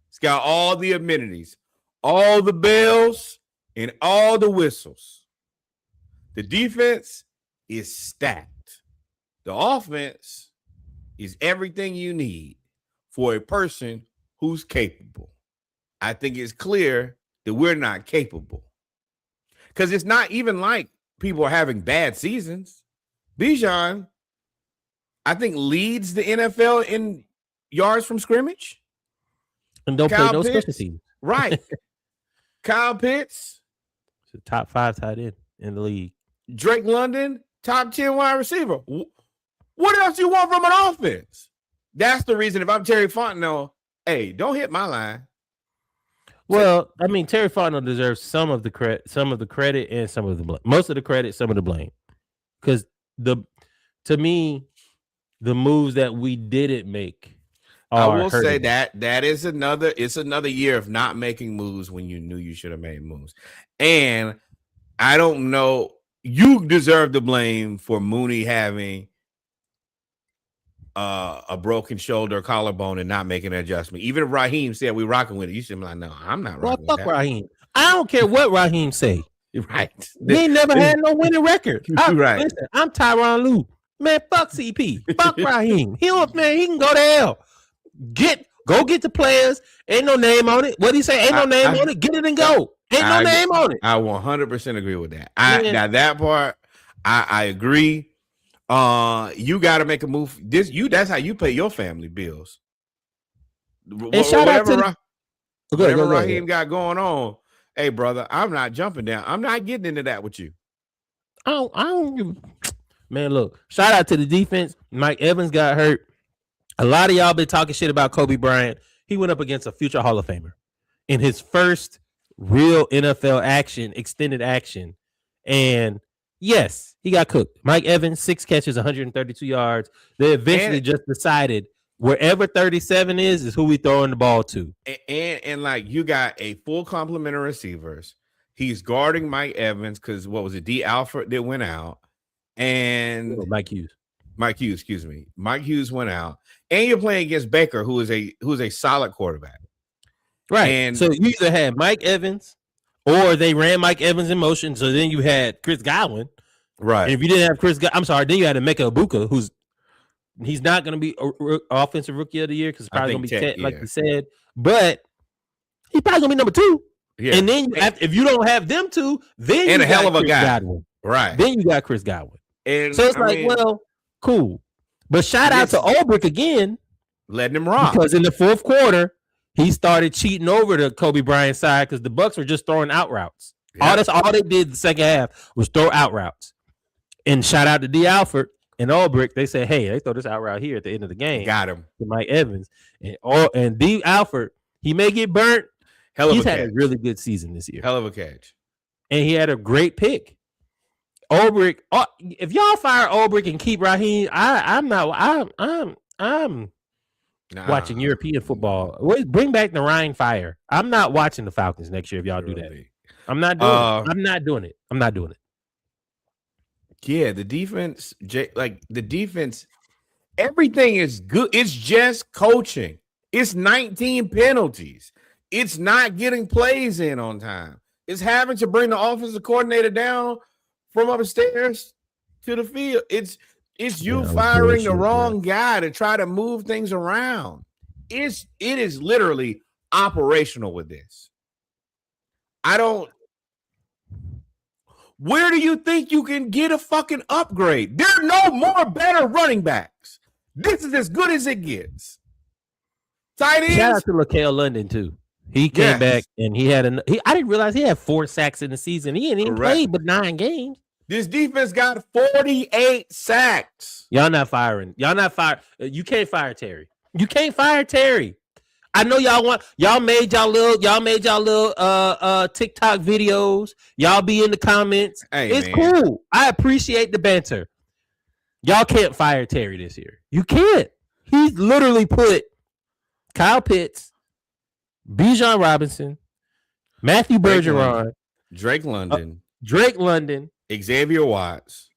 It's got all the amenities, all the bells, and all the whistles. The defense is stacked. The offense is everything you need for a person who's capable. I think it's clear that we're not capable. Because it's not even like people are having bad seasons. Bijan, I think, leads the NFL in yards from scrimmage. And don't play no special teams. Right. Kyle Pitts. The top 5 tight end in the league. Drake London, top 10 wide receiver. What else you want from an offense? That's the reason if I'm Terry Fontenot, hey, don't hit my line. Well, I mean, Terry Fontenot deserves some of the credit and some of the blame. Most of the credit, some of the blame. Because to me, the moves that we didn't make I will say that is another year of not making moves when you knew you should have made moves. And I don't know, you deserve the blame for Mooney having a broken shoulder, collarbone, and not making an adjustment. Even if Raheem said we rocking with it, you should be like, no, I'm not rocking with that. Fuck Raheem. I don't care what Raheem say. Right. He ain't never had no winning record. Right. Listen, I'm Tyronn Lue. Man, fuck CP. Fuck Raheem. He can go to hell. Go get the players. Ain't no name on it. What do you say? Ain't no name on it. Get it and go. Ain't no name on it. I 100% agree with that. Now that part, I agree. You got to make a move. That's how you pay your family bills. And shout out to whatever Raheem got going on. Hey, brother, I'm not jumping down. I'm not getting into that with you. I don't. Man, look. Shout out to the defense. Mike Evans got hurt. A lot of y'all been talking shit about Kobe Bryant. He went up against a future Hall of Famer in his first real NFL action, extended action. And yes, he got cooked. Mike Evans, 6 catches, 132 yards. They eventually just decided wherever 37 is who we throwing the ball to. And like you got a full complement of receivers. He's guarding Mike Evans because what was it? D. Alford that went out. And Mike Hughes, excuse me. Mike Hughes went out. And you're playing against Baker, who is a solid quarterback. Right. And So you either had Mike Evans or they ran Mike Evans in motion. So then you had Chris Godwin. right. And if you didn't have I'm sorry, then you had Emeka Ibuka, he's not going to be offensive rookie of the year because it's probably going to be 10, like you said. But he's probably going to be number 2. Yeah. And then if you don't have them two, then and you a hell of a Chris guy. Godwin. Right. Then you got Chris Godwin. And so it's well, cool. But shout out to Ulbrich again. Letting him rock. Because in the fourth quarter, he started cheating over to Kobe Bryant's side because the Bucks were just throwing out routes. Yep. All they did the second half was throw out routes. And shout out to D. Alford and Ulbrich. They said, hey, they throw this out route here at the end of the game. Got him. To Mike Evans. And D. Alford, he may get burnt. He's had a really good season this year. Hell of a catch. And he had a great pick. Ulbrich, if y'all fire Ulbrich and keep Raheem, I'm watching European football. Bring back the Rhine Fire. I'm not watching the Falcons next year if y'all do that. I'm not doing it. I'm not doing it. Yeah, the defense, the defense, everything is good. It's just coaching. It's 19 penalties. It's not getting plays in on time. It's having to bring the offensive coordinator down from upstairs to the field. It's you firing the wrong guy to try to move things around. It is literally operational with this. Where do you think you can get a fucking upgrade? There are no more better running backs. This is as good as it gets. Tight ends. Shout out to LaCale London too. He came back and he had I didn't realize he had 4 sacks in the season. He didn't even play but 9 games. This defense got 48 sacks. Y'all not firing. You can't fire Terry. You can't fire Terry. I know y'all made y'all little TikTok videos. Y'all be in the comments. Hey, it's cool. I appreciate the banter. Y'all can't fire Terry this year. You can't. He's literally put Kyle Pitts, Bijan Robinson, Matthew Bergeron, Drake London, Xavier Watts,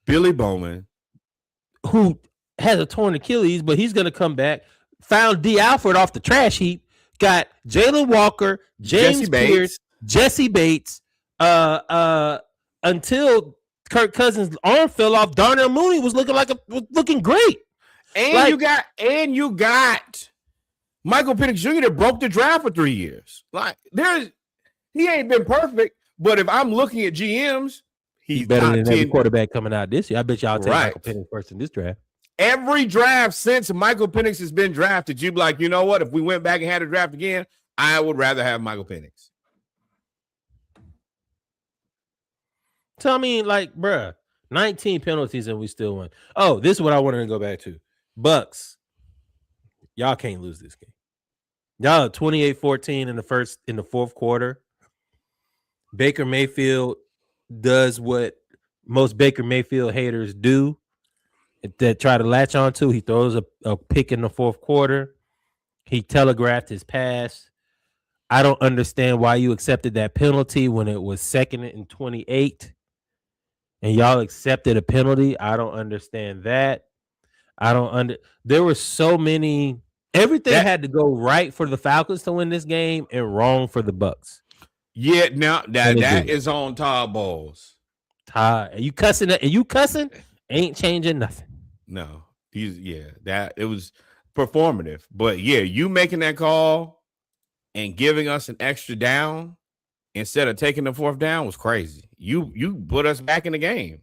Billy Bowman, who has a torn Achilles, but he's going to come back. Found D. Alford off the trash heap. Got Jalen Walker, James Pierce, Jesse Bates. Until Kirk Cousins' arm fell off, Darnell Mooney was looking great. And you got Michael Penix Jr. that broke the draft for 3 years. He ain't been perfect, but if I'm looking at GMs, he's better than every quarterback coming out this year. I bet y'all take Michael Penix first in this draft. Every draft since Michael Penix has been drafted, you'd be like, you know what? If we went back and had a draft again, I would rather have Michael Penix. So, I mean, bruh, 19 penalties and we still won. Oh, this is what I wanted to go back to. Bucks, y'all can't lose this game. Y'all are 28-14 in the fourth quarter. Baker Mayfield does what most Baker Mayfield haters do that try to latch on to. He throws a pick in the fourth quarter. He telegraphed his pass. I don't understand why you accepted that penalty when it was 2nd and 28 and y'all accepted a penalty. I don't understand that. There were so many. Everything had to go right for the Falcons to win this game and wrong for the Bucks. Yeah, now that is on Todd Bowles. Todd, are you cussing? And you cussing ain't changing nothing. No, that it was performative, but you making that call and giving us an extra down instead of taking the 4th down was crazy. You put us back in the game.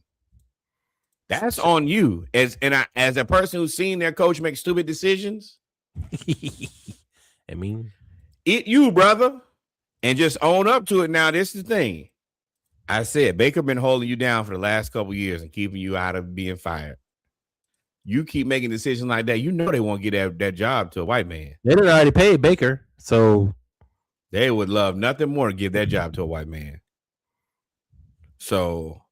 That's on you. As a person who's seen their coach make stupid decisions. I mean, you, brother, and just own up to it. Now, this is the thing. I said Baker been holding you down for the last couple of years and keeping you out of being fired. You keep making decisions like that, you know they won't get that job to a white man. They done already paid Baker, so they would love nothing more to give that job to a white man. So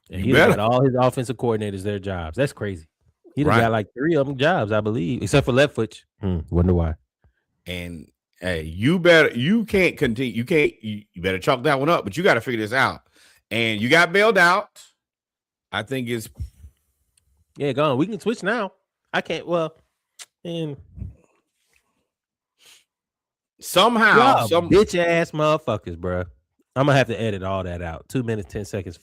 he got all his offensive coordinators their jobs. That's crazy. He done got like 3 of them jobs, I believe, except for Leftwich. Wonder why. And hey, you can't continue. You better chalk that one up, but you got to figure this out. And you got bailed out. I think it's go on. We can switch now. I can't. Well, and Somehow, Y'all bitch ass motherfuckers, bro. I'm gonna have to edit all that out. 2 minutes, 10 seconds,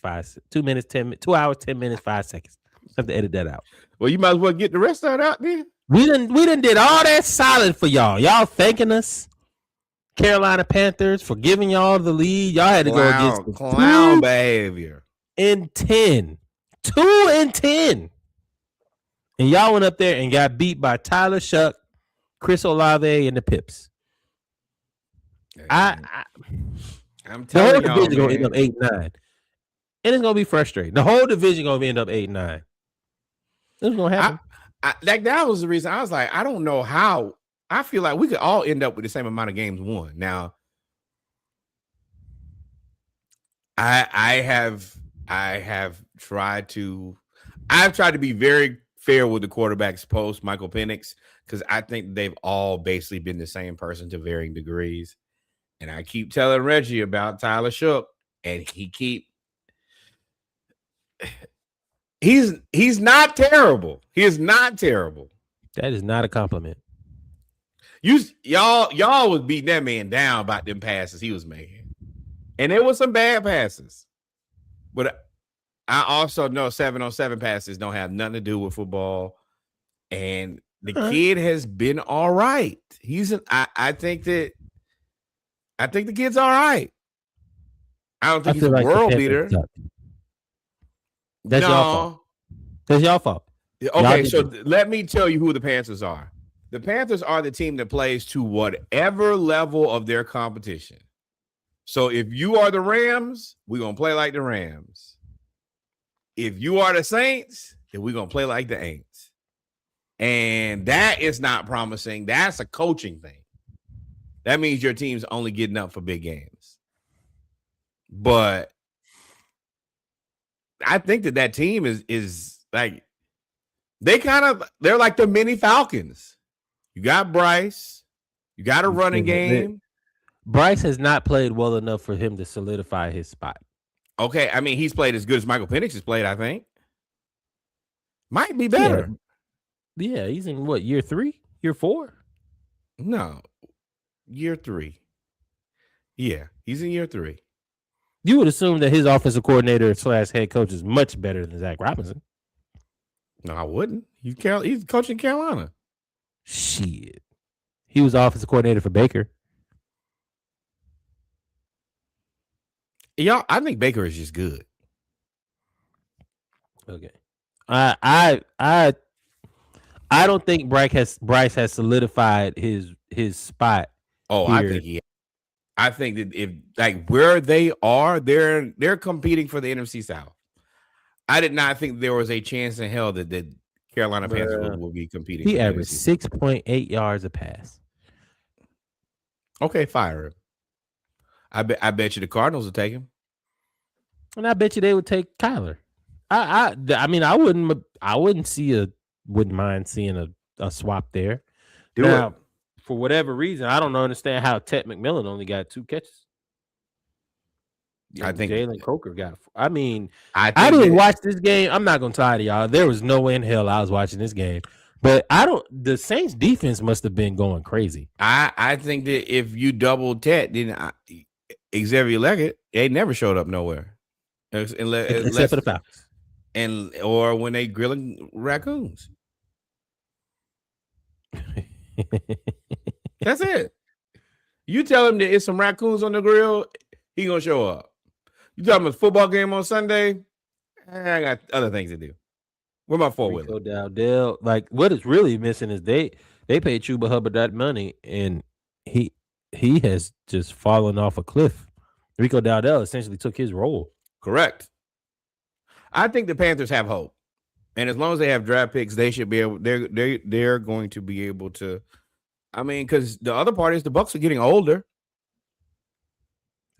2 minutes, 2 hours, 10 minutes, 5 seconds. Have to edit that out. Well, you might as well get the rest of it out then. We done did all that solid for y'all. Y'all thanking us, Carolina Panthers, for giving y'all the lead. Y'all had to go against clown behavior. 2-10. 2-10. And y'all went up there and got beat by Tyler Shuck, Chris Olave, and the Pips. I'm telling you, the whole division gonna end up 8-9. And it's gonna be frustrating. The whole division gonna end up 8-9. It's gonna happen. That was the reason I was like, I don't know how. I feel like we could all end up with the same amount of games won. Now, I've tried to be very fair with the quarterbacks post Michael Penix, because I think they've all basically been the same person to varying degrees. And I keep telling Reggie about Tyler Shook, and he's not terrible. He is not terrible. That is not a compliment. Y'all was beating that man down about them passes he was making. And there was some bad passes. But I also know 7-on-7 passes don't have nothing to do with football. And the kid has been all right. I think the kid's all right. I don't think he's a world beater. That's y'all fault. That's y'all fault. Okay, so let me tell you who the Panthers are. The Panthers are the team that plays to whatever level of their competition. So if you are the Rams, we're going to play like the Rams. If you are the Saints, then we're going to play like the Aints. And that is not promising. That's a coaching thing. That means your team's only getting up for big games. But I think that team is like, they're like the mini Falcons. You got Bryce. You got a running game. Bryce has not played well enough for him to solidify his spot. Okay, I mean, he's played as good as Michael Penix has played, I think. Might be better. Yeah, he's in what, year 3? Year 4? No, year 3. Yeah, he's in year 3. You would assume that his offensive coordinator / head coach is much better than Zach Robinson. No, I wouldn't. He's coaching Carolina. Shit. He was offensive coordinator for Baker. Y'all, I think Baker is just good. Okay. I don't think Bryce has solidified his spot. Oh, here. I think that if like where they are, they're competing for the NFC South. I did not think there was a chance in hell that Carolina Panthers will be competing. He averaged 6.8 yards a pass. Okay, fire him. I bet you the Cardinals will take him. And I bet you they would take Kyler. I mean, I wouldn't mind seeing a swap there. Now, for whatever reason, I don't understand how Ted McMillan only got 2 catches. I think Jalen Coker got. I mean, I didn't watch this game. I'm not gonna lie to y'all. There was no way in hell I was watching this game. But the Saints defense must have been going crazy. I think that if you double Ted, then Xavier Leggett, they never showed up nowhere. Except for the Falcons. Or when they grilling raccoons. That's it. You tell him that it's some raccoons on the grill, he gonna show up. You tell him it's a football game on Sunday, I got other things to do. Where my 4-wheeler? Dowdell, like what is really missing is they paid Chuba Hubbard that money, and he has just fallen off a cliff. Rico Dowdell essentially took his role. Correct. I think the Panthers have hope, and as long as they have draft picks, they should be able. They're going to be able to. I mean, because the other part is the Bucs are getting older.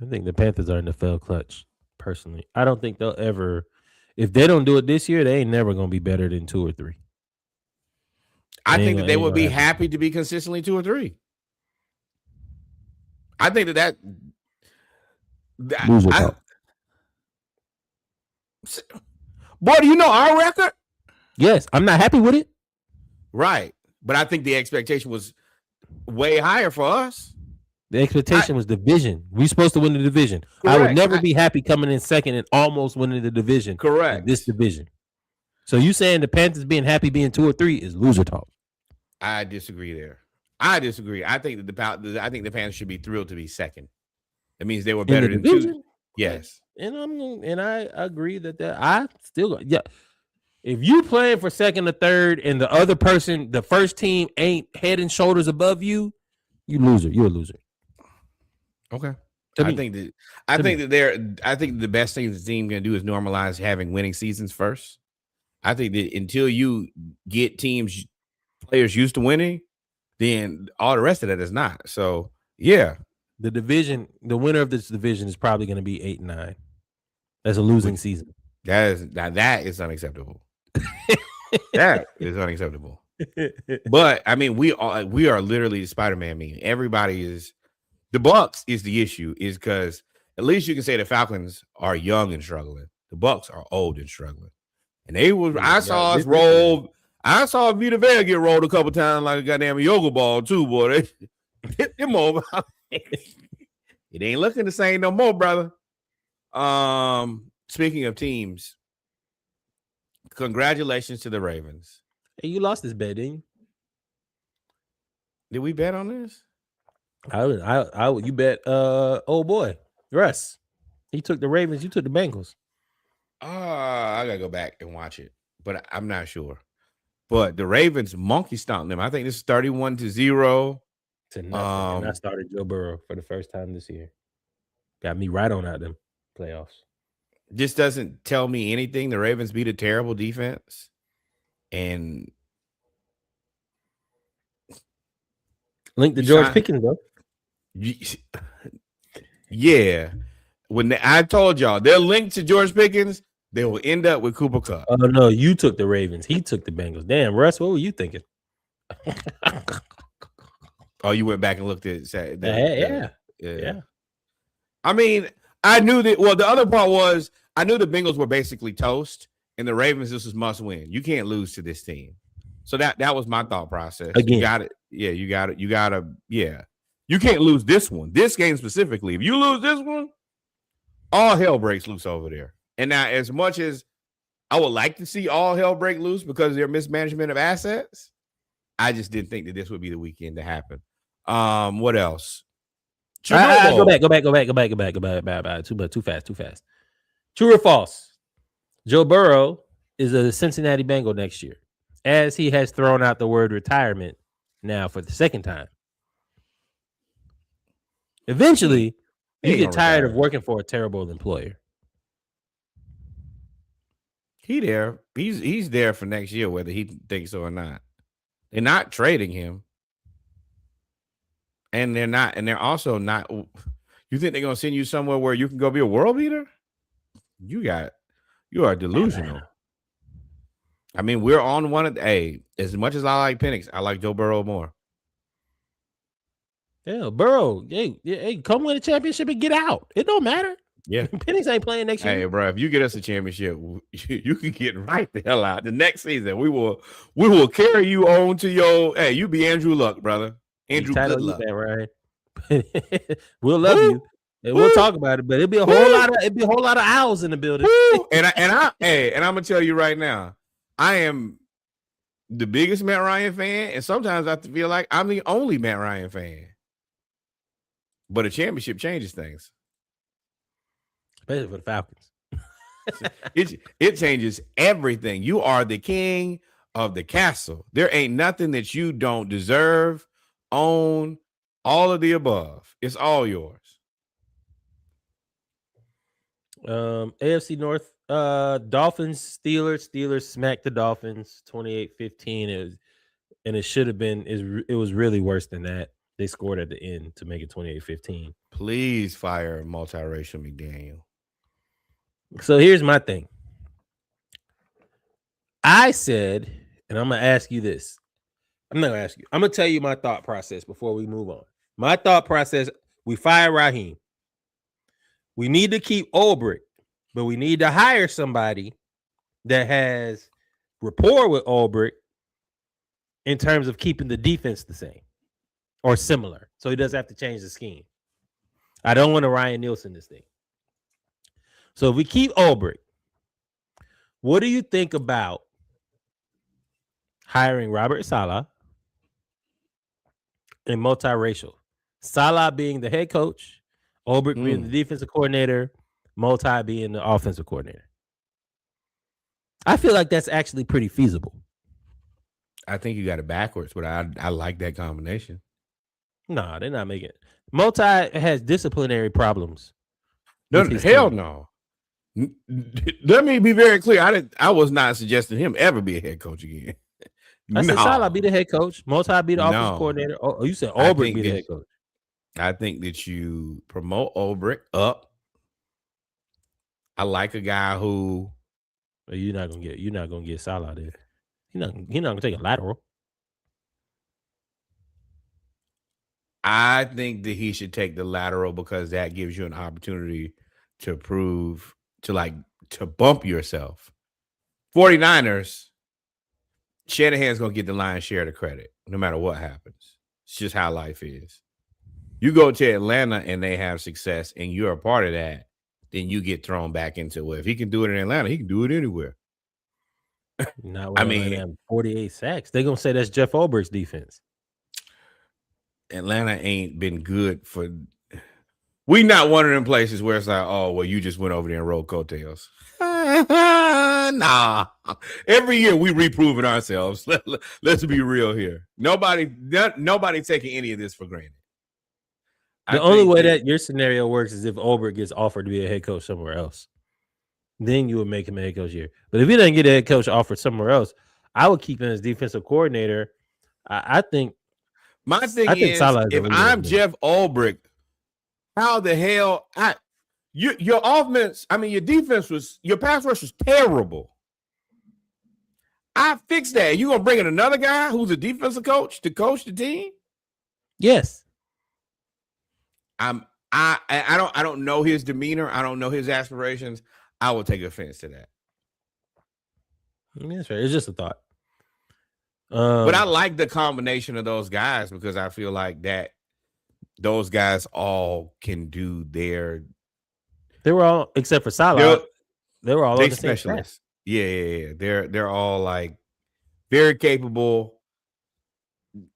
I think the Panthers are in the fell clutch. Personally, I don't think they'll ever. If they don't do it this year, they ain't never going to be better than 2 or 3. I think that they would be happy to be consistently 2 or 3. I think that boy, do you know our record? Yes, I'm not happy with it. Right, but I think the expectation was way higher for us. The expectation was division. We supposed to win the division. Correct. I would never be happy coming in second and almost winning the division. Correct. In this division. So you saying the Panthers being happy being 2 or 3 is loser talk? I disagree there. I disagree. I think that the Panthers should be thrilled to be second. That means they were better than division? 2. Yes. And I agree that I still if you playing for second or third and the other person, the first team ain't head and shoulders above you, you loser. You're a loser. Okay. I think the best thing the team can do is normalize having winning seasons first. I think that until you get players used to winning, then all the rest of that is not. So yeah. The winner of this division is probably going to be 8-9. That's a losing season. That is unacceptable. That is unacceptable. But I mean, we are literally the Spider-Man meme. Everybody is. The Bucks is the issue, is because at least you can say the Falcons are young and struggling. The Bucks are old and struggling. And they was I saw us roll. I saw Vita Vea get rolled a couple times like a goddamn yoga ball too, boy. They hit them over. It ain't looking the same no more, brother. Speaking of teams, congratulations to the Ravens. Hey, you lost this bet, didn't you? Did we bet on this? You bet old boy Russ. He took the Ravens, you took the Bengals. I gotta go back and watch it, but I'm not sure. But the Ravens monkey stomped them. I think this is 31-0 to nothing. And I started Joe Burrow for the first time this year. Got me right on out them playoffs. This doesn't tell me anything. The Ravens beat a terrible defense, and link to George Pickens though. Yeah, when I told y'all they're linked to George Pickens, they will end up with Cooper Kupp. Oh no, you took the Ravens. He took the Bengals. Damn, Russ, what were you thinking? Oh, you went back and looked at that. Yeah. I mean, I knew that. Well, the other part was I knew the Bengals were basically toast, and the Ravens, this was must win. You can't lose to this team. So that was my thought process. Again. You got it. Yeah, you got it. You gotta. Yeah, you can't lose this one. This game specifically. If you lose this one, all hell breaks loose over there. And now, as much as I would like to see all hell break loose because of their mismanagement of assets, I just didn't think that this would be the weekend to happen. What else? Go back. Too fast. True or false? Joe Burrow is a Cincinnati Bengal next year, as he has thrown out the word retirement now for the second time. Eventually, you get tired of working for a terrible employer. He's there for next year, whether he thinks so or not. They're not trading him. And they're also not. You think they're gonna send you somewhere where you can go be a world beater? You are delusional. I mean, we're on one of as much as I like Penix, I like Joe Burrow more. Yeah, Burrow, hey, come win a championship and get out. It don't matter. Yeah, Penix ain't playing next year. Hey, bro, if you get us a championship, you can get right the hell out. The next season, we will carry you on to your. Hey, you be Andrew Luck, brother. Andrew Good Luck, right? We'll love you, and we'll talk about it. But it'll be a whole lot of owls in the building. and I'm gonna tell you right now, I am the biggest Matt Ryan fan, and sometimes I feel like I'm the only Matt Ryan fan. But a championship changes things, especially for the Falcons. it changes everything. You are the king of the castle. There ain't nothing that you don't deserve, own, all of the above. It's all yours. AFC North, Dolphins, Steelers smacked the Dolphins 28-15. It should have been. It was really worse than that. They scored at the end to make it 28-15. Please fire multiracial McDaniel. So here's my thing. I said, and I'm going to ask you this. I'm not going to ask you. I'm going to tell you my thought process before we move on. My thought process, we fire Raheem. We need to keep Ulbrich, but we need to hire somebody that has rapport with Ulbrich in terms of keeping the defense the same. or similar, so he doesn't have to change the scheme. I don't want to Ryan Nielsen this thing. So if we keep Ulbrich, what do you think about hiring Robert Saleh and multiracial? Saleh being the head coach, Ulbrich being the defensive coordinator, Multi being the offensive coordinator. I feel like that's actually pretty feasible. I think you got it backwards, but I like that combination. No, they're not making it. Multi has disciplinary problems. No, hell no. Let me be very clear. I was not suggesting him ever be a head coach again. I said Saleh be the head coach, Multi be the offensive coordinator. Oh, you said Ulbrich be the head coach. I think that you promote Ulbrich up. I like a guy who you're not gonna get Saleh there. He's not gonna take a lateral. I think that he should take the lateral because that gives you an opportunity to prove to bump yourself. 49ers, Shanahan's gonna get the lion's share of the credit, no matter what happens. It's just how life is. You go to Atlanta and they have success, and you're a part of that, then you get thrown back into, well, if he can do it in Atlanta, he can do it anywhere. Not when Atlanta have 48 sacks. They're gonna say that's Jeff Ulbrich's defense. Atlanta ain't been good for. We not one of them places where it's like, oh, well, you just went over there and rolled coattails. Nah. Every year we reproving ourselves. Let's be real here. Nobody taking any of this for granted. The only way that your scenario works is if Ulbrich gets offered to be a head coach somewhere else. Then you would make him a head coach here. But if he doesn't get a head coach offered somewhere else, I would keep him as defensive coordinator. I think my thing is, if I'm Jeff Ulbrich, how the hell your offense, your defense your pass rush was terrible. I fixed that. You gonna bring in another guy who's a defensive coach to coach the team? Yes. I don't know his demeanor. I don't know his aspirations. I will take offense to that. That's right. It's just a thought. But I like the combination of those guys because I feel like that those guys all can do their. They were all except for Saleh. They were all on the same specialists. Yeah. They're all like very capable.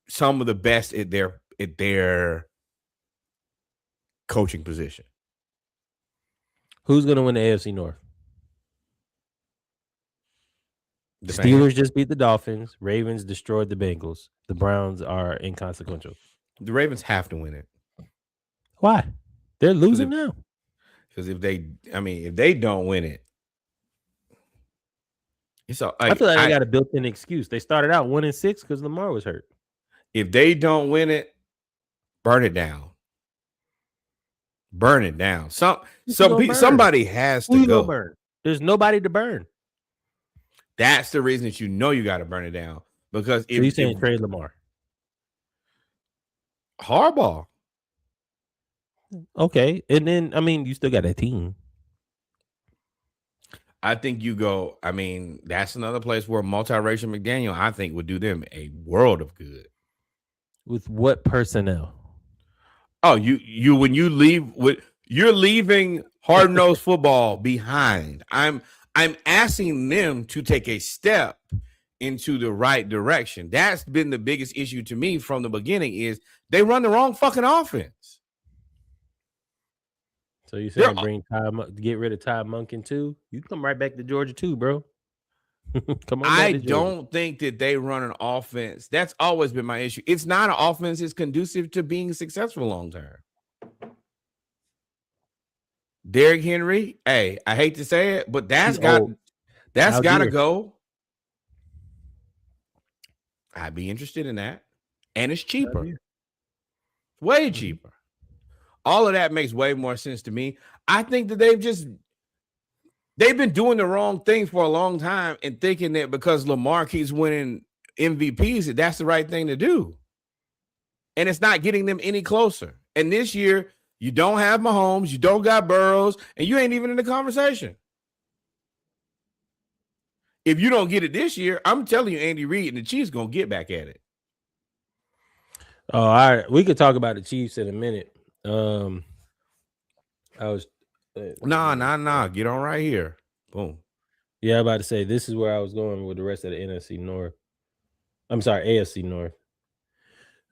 Some of the best at their coaching position. Who's going to win the AFC North? The Steelers just beat the Dolphins. Ravens destroyed the Bengals. The Browns are inconsequential. The Ravens have to win it. Why? They're losing now. Because if they don't win it, I feel like they got a built-in excuse. They started out 1-6 because Lamar was hurt. If they don't win it, burn it down. Burn it down. Somebody has to go. Burn? There's nobody to burn. That's the reason that you got to burn it down. Because if you saying trade Lamar, Harbaugh, okay, and then you still got a team. I think you go. That's another place where multiracial McDaniel, I think, would do them a world of good. With what personnel? Oh, you when you leave you're leaving hard-nosed football behind. I'm asking them to take a step into the right direction. That's been the biggest issue to me from the beginning is they run the wrong fucking offense. So you saying get rid of Ty Monken too? You come right back to Georgia too, bro. Come on. I don't think that they run an offense. That's always been my issue. It's not an offense that's conducive to being successful long term. Derrick Henry, hey, I hate to say it, but that's got to go. I'd be interested in that. And it's cheaper. Way cheaper. All of that makes way more sense to me. I think that they've been doing the wrong thing for a long time and thinking that because Lamar keeps winning MVPs, that's the right thing to do. And it's not getting them any closer. And this year, you don't have Mahomes, you don't got Burrows, and you ain't even in the conversation. If you don't get it this year, I'm telling you, Andy Reid and the Chiefs going to get back at it. Oh, all right. We could talk about the Chiefs in a minute. I was, Nah, let me- nah, nah. Get on right here. Boom. yeah, I'm about to say this is where I was going with the rest of the NFC North. I'm sorry, AFC North.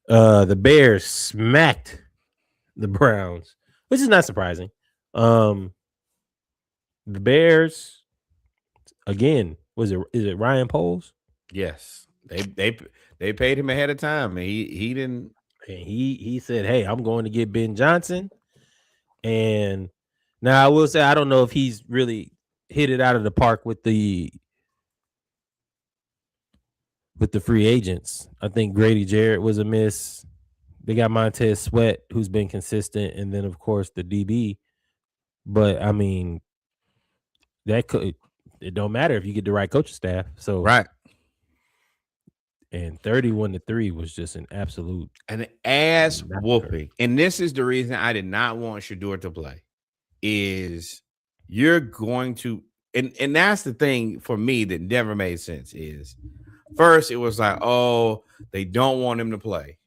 The Bears smacked the Browns, which is not surprising. Um, the Bears again. Was it? Is it Ryan Poles? Yes. They paid him ahead of time, and he didn't. And he said, "Hey, I'm going to get Ben Johnson." And now I will say I don't know if he's really hit it out of the park with the free agents. I think Grady Jarrett was a miss. They got Montez Sweat, who's been consistent, and then of course the DB. But I mean, that could it don't matter if you get the right coaching staff. So Right. and 31-3 was just an absolute An ass massacre. whooping. And this is the reason I did not want Shador to play. Is you're going to and that's the thing for me that never made sense is first it was like, oh, they don't want him to play.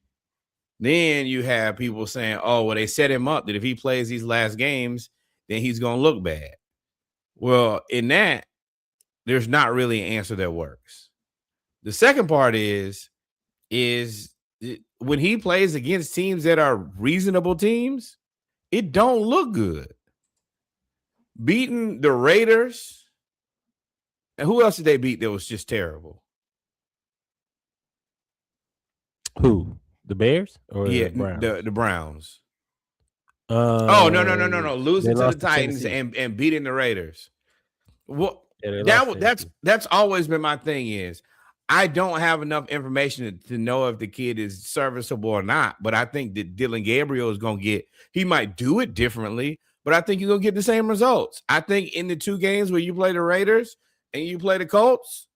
Then you have people saying, oh, well, they set him up that if he plays these last games, then he's gonna look bad. Well, in that, there's not really an answer that works. The second part is when he plays against teams that are reasonable teams, it don't look good. Beating the Raiders, and who else did they beat that was just terrible? Who? The Bears or Yeah, the Browns? the Browns. Oh, no, no, no, no, no. They Losing to the lost to Titans Tennessee. and beating the Raiders. Well, Yeah, they lost to Tennessee. that's always been my thing is I don't have enough information to know if the kid is serviceable or not. But I think that Dylan Gabriel is gonna he might do it differently, but I think you're gonna get the same results. I think in the two games where you play the Raiders and you play the Colts,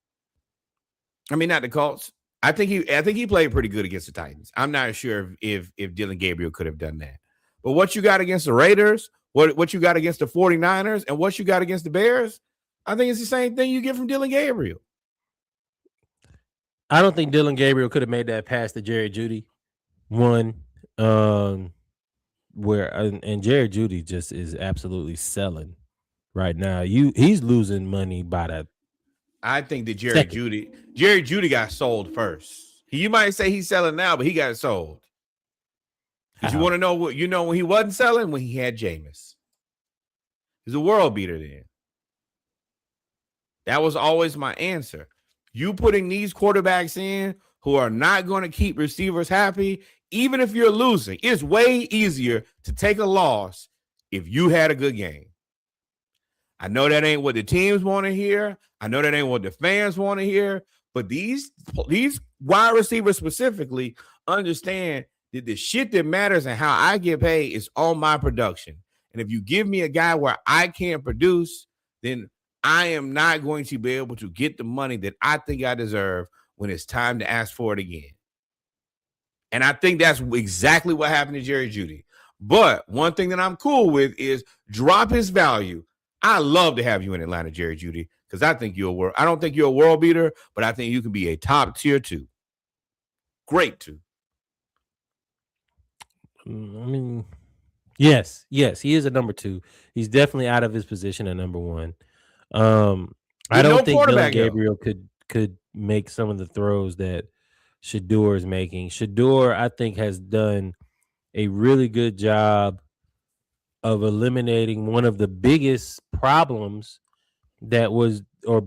I mean not the Colts. I think he played pretty good against the Titans. I'm not sure if Dylan Gabriel could have done that. But what you got against the Raiders, what you got against the 49ers, and what you got against the Bears, I think it's the same thing you get from Dylan Gabriel. I don't think Dylan Gabriel could have made that pass to Jerry Jeudy. One, where and Jerry Jeudy just is absolutely selling right now. He's losing money by the I think that second. Jerry Jeudy got sold first. You might say he's selling now, but he got sold. Because you want to know what when he wasn't selling when he had Jameis. He's a world beater then. That was always my answer. You putting these quarterbacks in who are not going to keep receivers happy, even if you're losing, it's way easier to take a loss if you had a good game. I know that ain't what the teams want to hear. I know that ain't what the fans want to hear. But these wide receivers specifically understand that the shit that matters and how I get paid is on my production. And if you give me a guy where I can't produce, then I am not going to be able to get the money that I think I deserve when it's time to ask for it again. And I think that's exactly what happened to Jerry Jeudy. But one thing that I'm cool with is drop his value. I love to have you in Atlanta, Jerry Jeudy, because I think I don't think you're a world beater, but I think you can be a top tier 2. Great 2. I mean, yes, he is a number 2. He's definitely out of his position at number 1. I With don't no think Dylan quarterback, though. Gabriel could make some of the throws that Shador is making. Shador, I think, has done a really good job of eliminating one of the biggest problems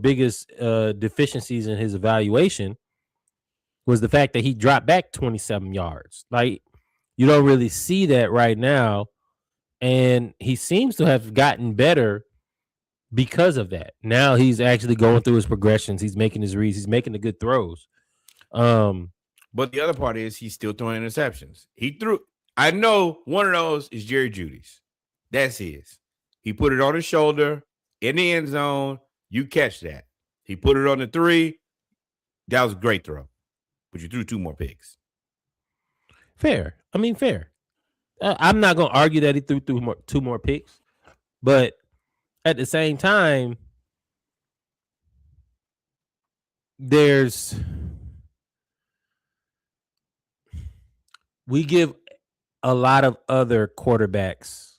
biggest deficiencies in his evaluation was the fact that he dropped back 27 yards. Like, you don't really see that right now. And he seems to have gotten better because of that. Now he's actually going through his progressions. He's making his reads. He's making the good throws. But the other part is he's still throwing interceptions. I know one of those is Jerry Jeudy's. That's his. He put it on his shoulder in the end zone. You catch that. He put it on the 3. That was a great throw. But you threw 2 more picks. Fair. I mean, fair. I'm not going to argue that he threw 2 more picks. But at the same time, there's We give a lot of other quarterbacks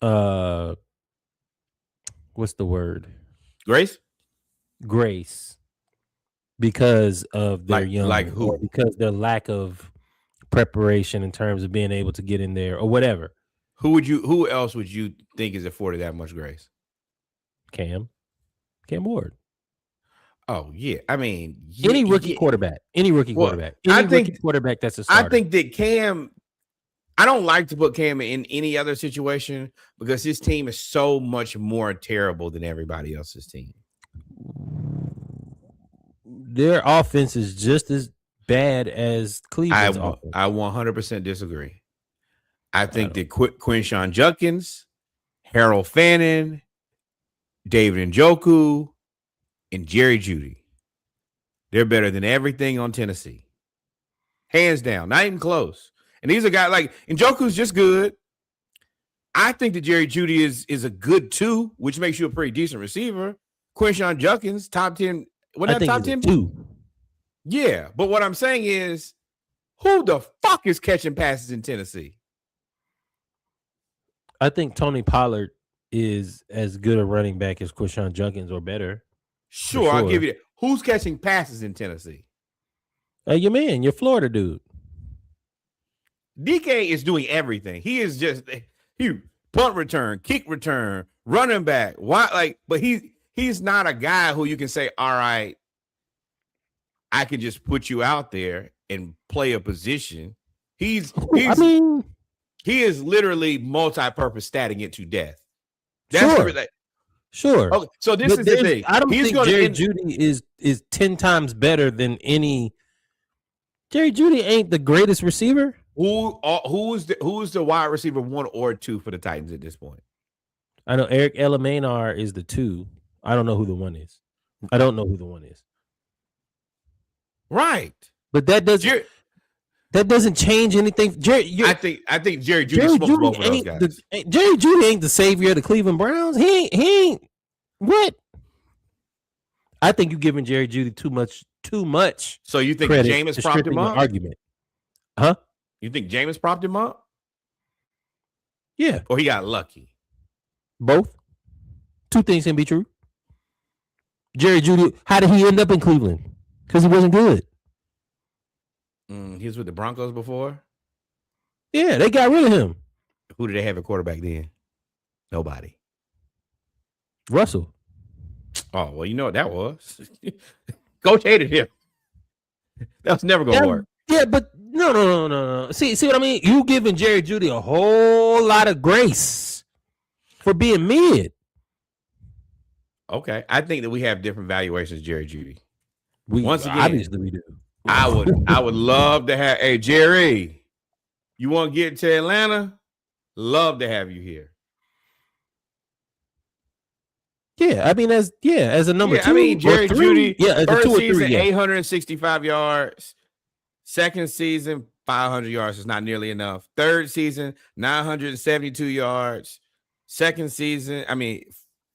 uh what's the word? Grace? Grace because of their Like young or who? because their lack of preparation in terms of being able to get in there or whatever. Who else would you think is afforded that much grace? Cam Ward. Oh yeah, I mean, Any rookie yeah. quarterback, Well, I any rookie think quarterback that's a I starter. think that Cam. I don't like to put Cam in any other situation because his team is so much more terrible than everybody else's team. Their offense is just as bad as Cleveland's offense. I 100% disagree. I think that Quinshon Judkins, Harold Fannin, David Njoku, and Jerry Jeudy, they're better than everything on Tennessee. Hands down, not even close. And these are guys like Njoku's just good. I think that Jerry Jeudy is a good 2, which makes you a pretty decent receiver. Quinshon Judkins, top 10. What that top 10? 2. Yeah, but what I'm saying is, who the fuck is catching passes in Tennessee? I think Tony Pollard is as good a running back as Quinshon Judkins or better. Sure, I'll give you that. Who's catching passes in Tennessee? Your man, your Florida dude. DK is doing everything. He is just punt return, kick return, running back. But he's not a guy who you can say, all right, I can just put you out there and play a position. He is literally multi-purpose statting it to death. That's sure. Okay, so this is the thing. I don't think Jerry Jeudy is 10 times better than any. Jerry Jeudy ain't the greatest receiver. Who is the wide receiver 1 or 2 for the Titans at this point? I know Eric Elaminar is the 2. I don't know who the 1 is. I don't know who the 1 is. Right, but that doesn't change anything. I think Jerry Jeudy smokes both of those guys. Jerry Jeudy ain't the savior of the Cleveland Browns. He ain't. What? I think you're giving Jerry Jeudy too much. So you think Jameis propped him up? Argument, huh? You think Jameis propped him up? Yeah. Or he got lucky? Both. 2 things can be true. Jerry Jeudy, how did he end up in Cleveland? Because he wasn't good. He was with the Broncos before? Yeah, they got rid of him. Who did they have at quarterback then? Nobody. Russell. Oh, well, you know what that was. Coach hated him. That was never going to work. Yeah, but no. See what I mean? You giving Jerry Jeudy a whole lot of grace for being mid. Okay. I think that we have different valuations, Jerry Jeudy. Once again, obviously we do. I would love to have, hey, Jerry, you want to get to Atlanta? Love to have you here. Yeah, I mean, as a number 2. I mean, Jerry Jeudy, as first a 2 or 3, season, 865 yards. Second season, 500 yards is not nearly enough. Third season, 972 yards.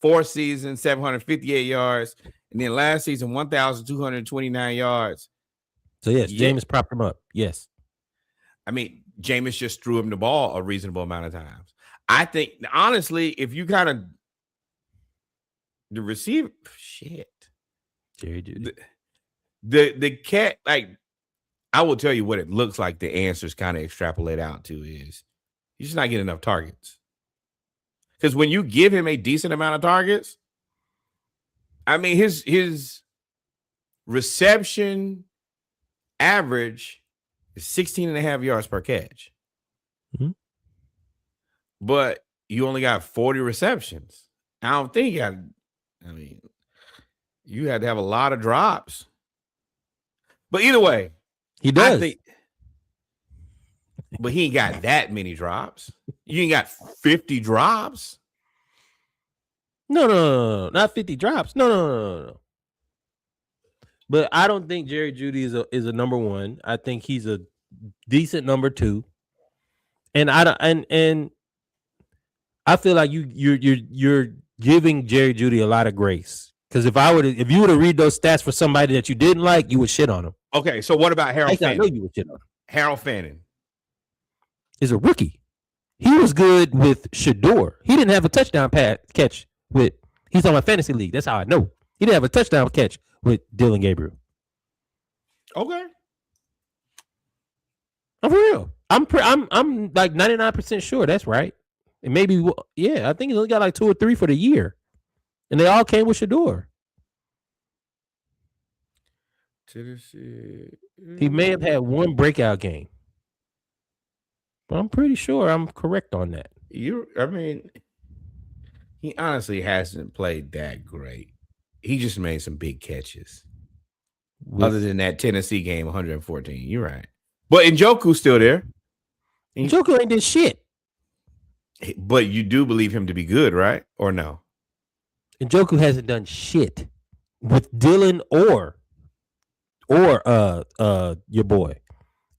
Fourth season, 758 yards. And then last season, 1,229 yards. So, yes, Jameis propped him up. Yes. I mean, Jameis just threw him the ball a reasonable amount of times. I think, honestly, if you kind of the receiver, shit. Jerry Jeudy. The cat, like, I will tell you what it looks like the answers kind of extrapolate out to is he's just not getting enough targets. Because when you give him a decent amount of targets, I mean, his reception average is 16.5 yards per catch. Mm-hmm. But you only got 40 receptions. I don't think you had to have a lot of drops. But either way, he does. But he ain't got that many drops. You ain't got 50 drops. No, not 50 drops. No. But I don't think Jerry Jeudy is a number 1. I think he's a decent number 2. And I feel like you're giving Jerry Jeudy a lot of grace. Because if you were to read those stats for somebody that you didn't like, you would shit on him. Okay, so what about Harold I know Fanning? you would shit on him. Harold Fanning. Is a rookie. He was good with Shador. He didn't have a touchdown catch with. He's on my fantasy league. That's how I know. He didn't have a touchdown catch with Dylan Gabriel. Okay. I'm for real. I'm like 99% sure that's right. And maybe yeah, I think he only got like 2 or 3 for the year, and they all came with Shador. He may have had one breakout game, but I'm pretty sure I'm correct on that. I mean, he honestly hasn't played that great. He just made some big catches. Other than that Tennessee game, 114. You're right. But Njoku's still there. Njoku ain't did shit. But you do believe him to be good, right? Or no? Njoku hasn't done shit with Dylan or your boy.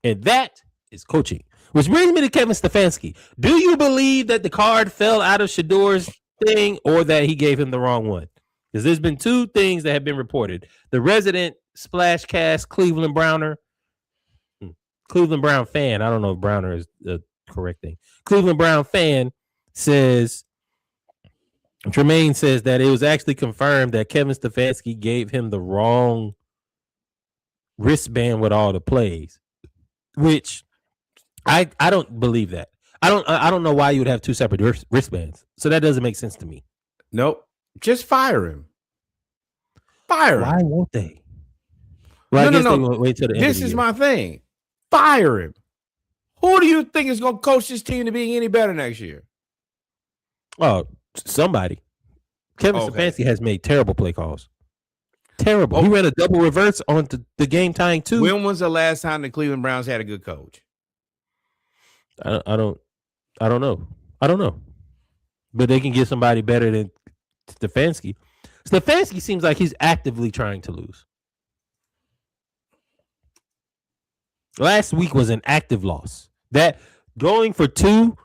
And that is coaching. Which brings me to Kevin Stefanski. Do you believe that the card fell out of Shador's thing or that he gave him the wrong one? Because there's been 2 things that have been reported. The resident Splashcast Cleveland Browner, Cleveland Brown fan, I don't know if Browner is the correct thing. Cleveland Brown fan says, Tremaine says that it was actually confirmed that Kevin Stefanski gave him the wrong wristband with all the plays, which I don't believe that. I don't know why you would have 2 separate wristbands. So that doesn't make sense to me. Nope. Just fire him. Fire him. Why won't they? Well, no. They will wait till the end this of the is year. my thing. Fire him. Who do you think is going to coach this team to being any better next year? Oh, somebody. Kevin Stefanski has made terrible play calls. Terrible. He ran a double reverse on the game tying 2. When was the last time the Cleveland Browns had a good coach? I don't know. I don't know. But they can get somebody better than Stefanski. Stefanski seems like he's actively trying to lose. Last week was an active loss. That going for 2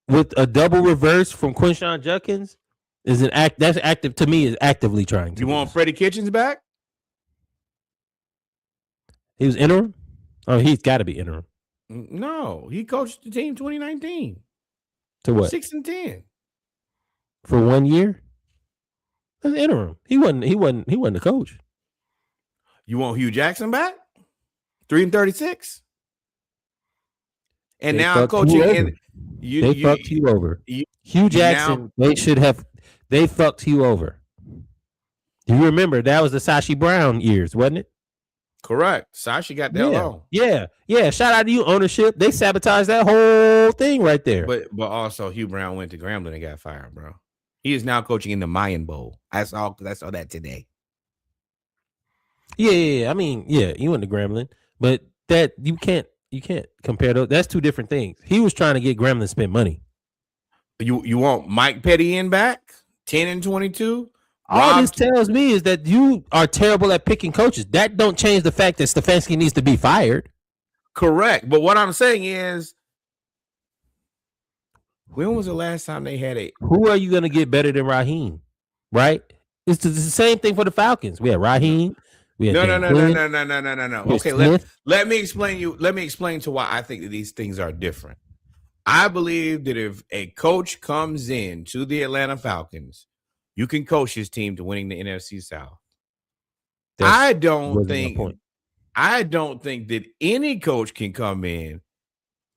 with a double reverse from Quinshon Judkins is that's active to me, is actively trying to lose. Want Freddie Kitchens back? He was interim? Oh, he's got to be interim. No, he coached the team 2019. To what? 6-10. For 1 year? That's interim. He wasn't the coach. You want Hugh Jackson back? 3-36. And now coaching in they fucked you over. Hugh Jackson, they fucked you over. You remember that was the Sashi Brown years, wasn't it? Correct. Sashi got that long. Yeah. Shout out to you, ownership. They sabotaged that whole thing right there. But also Hugh Brown went to Grambling and got fired, bro. He is now coaching in the Mayan Bowl. I saw that today. Yeah. I mean, yeah, he went to Grambling, but that you can't compare those. That's 2 different things. He was trying to get Grambling to spend money. You want Mike Petty back? 10-22? All this tells me is that you are terrible at picking coaches. That don't change the fact that Stefanski needs to be fired. Correct. But what I'm saying is, when was the last time they had Who are you going to get better than Raheem? Right? It's the same thing for the Falcons. We had Raheem. We had No. Okay, let me explain Let me explain to why I think that these things are different. I believe that if a coach comes in to the Atlanta Falcons, you can coach his team to winning the NFC South. I don't think that any coach can come in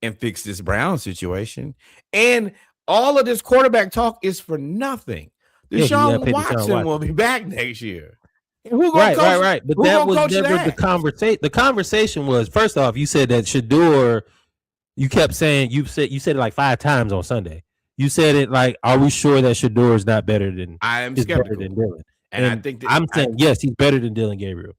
and fix this Brown situation. And all of this quarterback talk is for nothing. Deshaun Watson will be back next year. Right. But that was never the conversation. The conversation was, first off, you said that Shador, you kept saying, you said it like 5 times on Sunday. You said it like, are we sure that Shador is not better than Dylan? And I think I'm saying yes, he's better than Dylan Gabriel.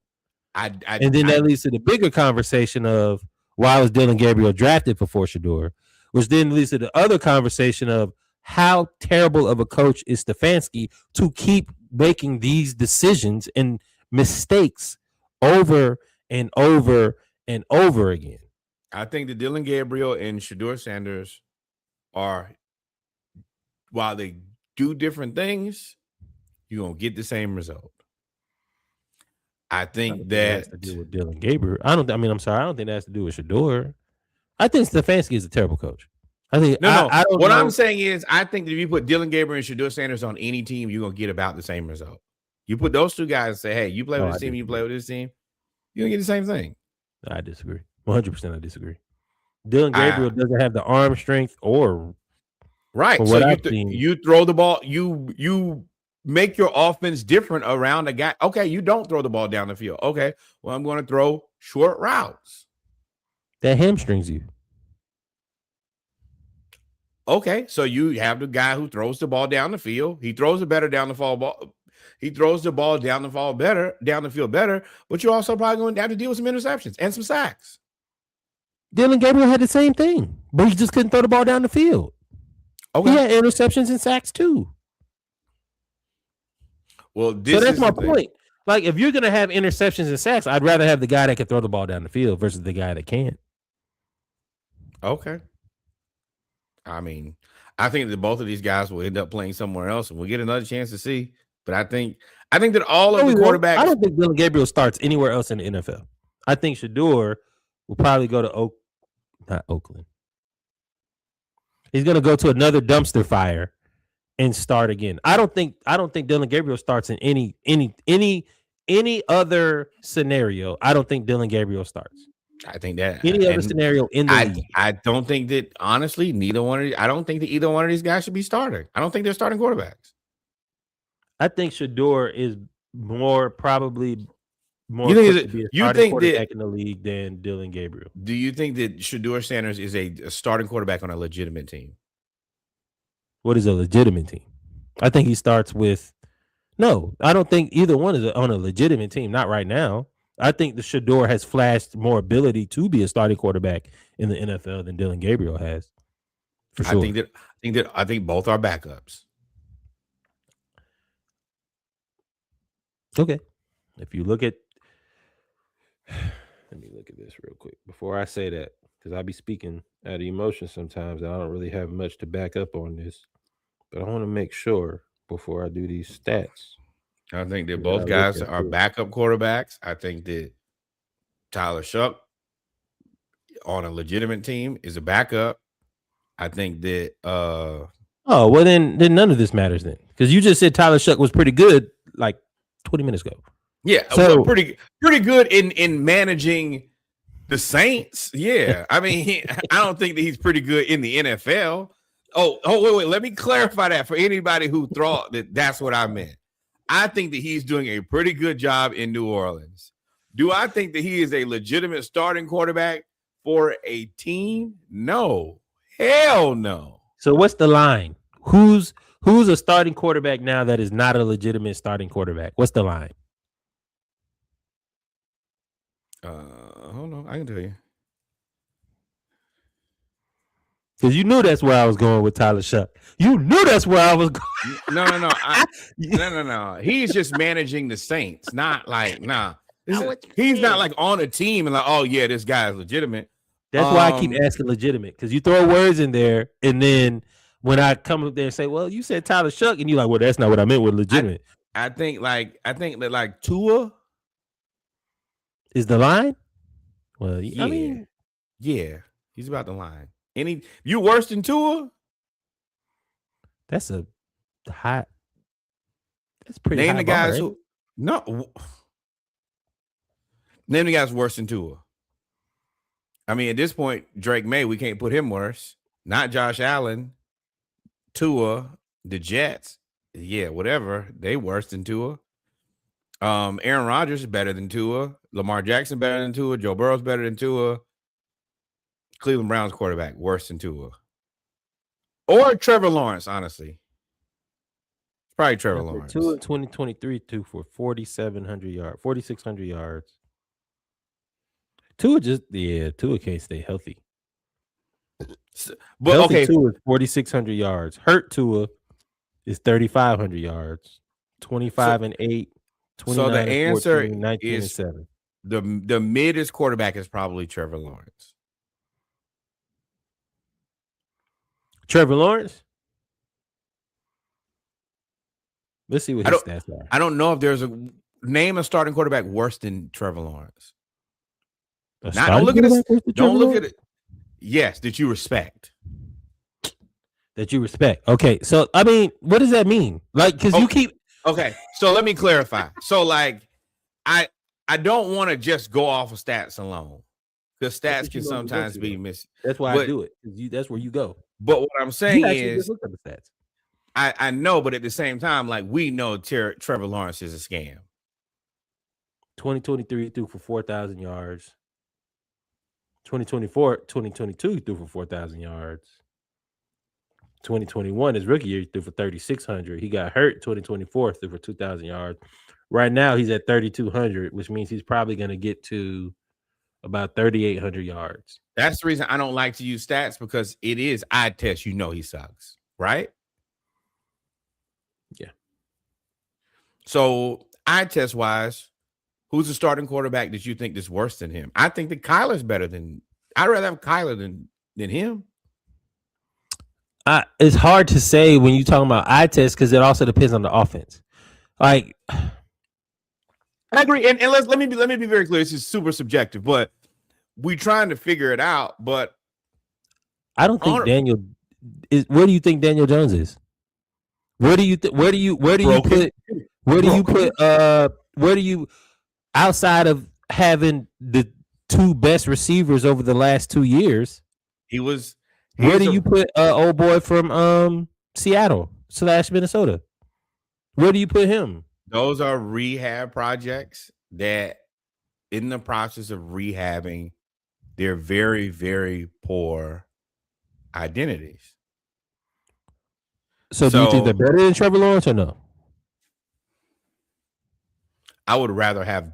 And then that leads to the bigger conversation of why was Dylan Gabriel drafted before Shador, which then leads to the other conversation of how terrible of a coach is Stefanski to keep making these decisions and mistakes over and over and over again. I think that Dylan Gabriel and Shador Sanders are, while they do different things, you're going to get the same result. I I don't think think that has that to do with Dylan Gabriel. I'm sorry. I don't think that has to do with Shador. I think Stefanski is a terrible coach. I think no. I don't What I'm know. saying is, I think that if you put Dylan Gabriel and Shador Sanders on any team, you're gonna get about the same result. You put those two guys and say, "Hey, you play No, with I this team, you play disagree. with this team," you're gonna get the same thing. I disagree. 100%. I disagree. Dylan I Gabriel doesn't have the arm strength, or Right. from So what I've seen, you throw the ball, you make your offense different around a guy. Okay, you don't throw the ball down the field. Okay, well, I'm going to throw short routes. that hamstrings you. Okay, so you have the guy who throws the ball down the field. He throws it better down the fall ball. He throws the ball down the field better, but you're also probably going to have to deal with some interceptions and some sacks. Dylan Gabriel had the same thing, but he just couldn't throw the ball down the field. He Okay. had interceptions and sacks too. Well, So this that's is my the thing. point. Like, if you're gonna have interceptions and sacks, I'd rather have the guy that can throw the ball down the field versus the guy that can't. Okay. I mean, I think that both of these guys will end up playing somewhere else, and we'll get another chance to see. But I think that all of No, the we won't. I quarterbacks. don't think Dylan Gabriel starts anywhere else in the NFL. I think Shador will probably go to not Oakland. He's gonna go to another dumpster fire and start again. I don't think Dylan Gabriel starts in any other scenario. I don't think Dylan Gabriel starts. I think that Any other and scenario in the league. I don't think that honestly, I don't think that either one of these guys should be starting. I don't think they're starting quarterbacks. I think Shador is probably more You think equipped to be a you starting think quarterback that in the league than Dylan Gabriel. do you think that Shador Sanders is a starting quarterback on a legitimate team? What is a legitimate team? I think he starts with no. I don't think either one is on a legitimate team. Not right now. I think the Shador has flashed more ability to be a starting quarterback in the NFL than Dylan Gabriel has. For sure. I think both are backups. Okay. If you look at let me look at this real quick before I say that, because I'll be speaking out of emotion sometimes. And I don't really have much to back up on this, but I want to make sure before I do these stats. I think that both guys are backup quarterbacks. I think that Tyler Shuck on a legitimate team is a backup. I think that oh, well then none of this matters then, because you just said Tyler Shuck was pretty good like 20 minutes ago. Yeah, so pretty good in managing the Saints. Yeah, I mean, I don't think that he's pretty good in the NFL. Oh, wait. Let me clarify that for anybody who thought that that's what I meant. I think that he's doing a pretty good job in New Orleans. Do I think that he is a legitimate starting quarterback for a team? No, hell no. So what's the line? Who's a starting quarterback now that is not a legitimate starting quarterback? What's the line? Hold on, I can tell you. Because you knew that's where I was going with Tyler Shuck. You knew that's where I was going. No. He's just managing the Saints, not like he's not like on a team and like, oh yeah, this guy is legitimate. That's why I keep asking legitimate, because you throw words in there, and then when I come up there and say, "Well, you said Tyler Shuck," and you're like, "Well, that's not what I meant with legitimate." I think that Tua is the line. Well, yeah, I mean, yeah, he's about the line. You worse than Tua? That's a high. That's pretty. Name high the guys bar, who no. Name the guys worse than Tua. I mean, at this point, Drake May, we can't put him worse. Not Josh Allen, Tua, the Jets. Yeah, whatever. They worse than Tua. Aaron Rodgers is better than Tua. Lamar Jackson better than Tua. Joe Burrow's better than Tua. Cleveland Browns quarterback worse than Tua. Or Trevor Lawrence, honestly. Probably Trevor Lawrence. Tua in 2023 for 4,600 yards. Tua can't stay healthy. But healthy okay, Tua is 4,600 yards. Hurt Tua is 3,500 yards. 25-8. 29 so the answer 14, 19 is 7. The middest quarterback is probably Trevor Lawrence. Trevor Lawrence? Let's see what his stats are. I don't know if there's name a starting quarterback worse than Trevor Lawrence. Now, don't look at this. Don't look at it. Yes, that you respect. That you respect. Okay, so I mean, what does that mean? Like, because you keep. Okay, so let me clarify. So, like, I don't want to just go off of stats alone, because stats can sometimes be missed. That's why I do it. That's where you go. But what I'm saying is, just look at the stats. I know, but at the same time, like, we know Trevor Lawrence is a scam. 2023 threw for 4,000 yards. 2022 threw for 4,000 yards. 2021, his rookie year, he threw for 3,600. He got hurt 2024, threw for 2,000 yards. Right now, he's at 3,200, which means he's probably going to get to about 3,800 yards. That's the reason I don't like to use stats, because it is eye test. You know he sucks, right? Yeah. So eye test wise, who's the starting quarterback that you think is worse than him? I think that Kyler's better than. I'd rather have Kyler than him. It's hard to say when you're talking about eye test, because it also depends on the offense. Like, I agree, and let me be very clear. This is super subjective, but we're trying to figure it out. But I don't think Daniel is. Where do you think Daniel Jones is? Where do you outside of having the two best receivers over the last 2 years? Where do you put old boy from Seattle / Minnesota? Where do you put him? Those are rehab projects that, in the process of rehabbing, they're very, very poor identities. So do you think they're better than Trevor Lawrence or no? I would rather have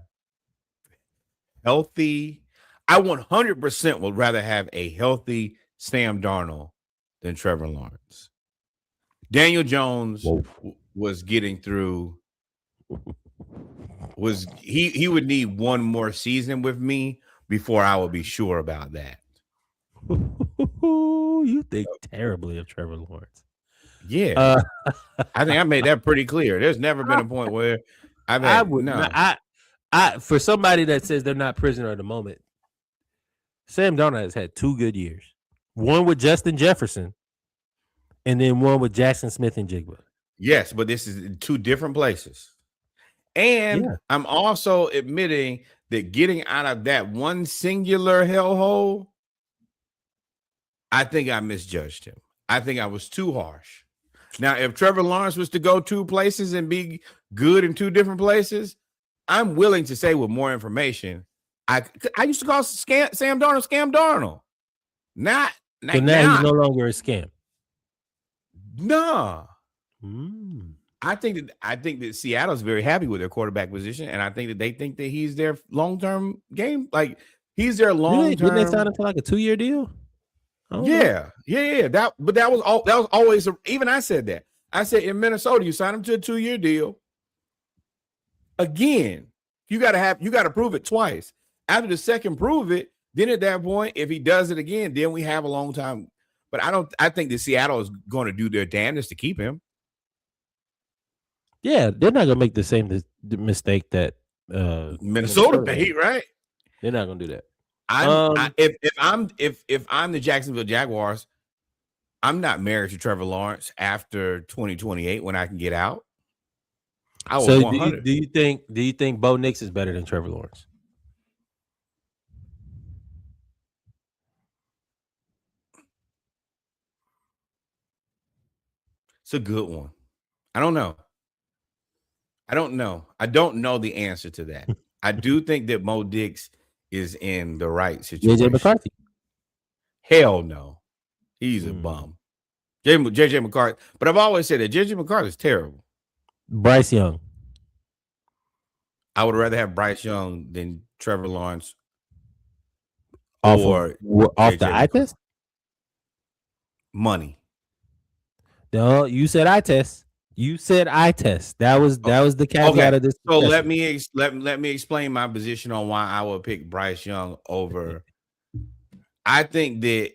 healthy. I 100% would rather have a healthy Sam Darnold than Trevor Lawrence. Daniel Jones was getting through. He would need one more season with me before I would be sure about that. You think terribly of Trevor Lawrence. Yeah. I think I made that pretty clear. There's never been a point where for somebody that says they're not prisoner of the moment, Sam Darnold has had 2 good years. One with Justin Jefferson, and then one with Jackson Smith and Jigba. Yes, but this is in 2 different places. And I'm also admitting that getting out of that one singular hellhole, I think I misjudged him. I think I was too harsh. Now, if Trevor Lawrence was to go 2 places and be good in 2 different places, I'm willing to say with more information. I used to call Sam Darnold Scam Darnold. Now he's no longer a scam. No. I think that Seattle's very happy with their quarterback position, and I think that they think that he's their long-term game. Like, he's their long-term. Didn't they sign him for like a 2-year deal? Yeah. That was always even I said that. I said in Minnesota, you sign him to a 2-year deal. Again, you got to prove it twice. After the second prove it, then at that point, if he does it again, then we have a long time. But I think that Seattle is going to do their damnedest to keep him. Yeah, they're not going to make the same mistake that Minnesota made, right? They're not going to do that. If I'm the Jacksonville Jaguars, I'm not married to Trevor Lawrence after 2028 when I can get out. So do you think Bo Nix is better than Trevor Lawrence? It's a good one. I don't know. I don't know the answer to that. I do think that Mo Dix is in the right situation. JJ McCarthy. Hell no. He's a bum. JJ McCarthy. But I've always said that JJ McCarthy is terrible. Bryce Young. I would rather have Bryce Young than Trevor Lawrence. Off the eye test? Money. No, you said eye test. That was the caveat of this. So let me explain my position on why I would pick Bryce Young over. I think that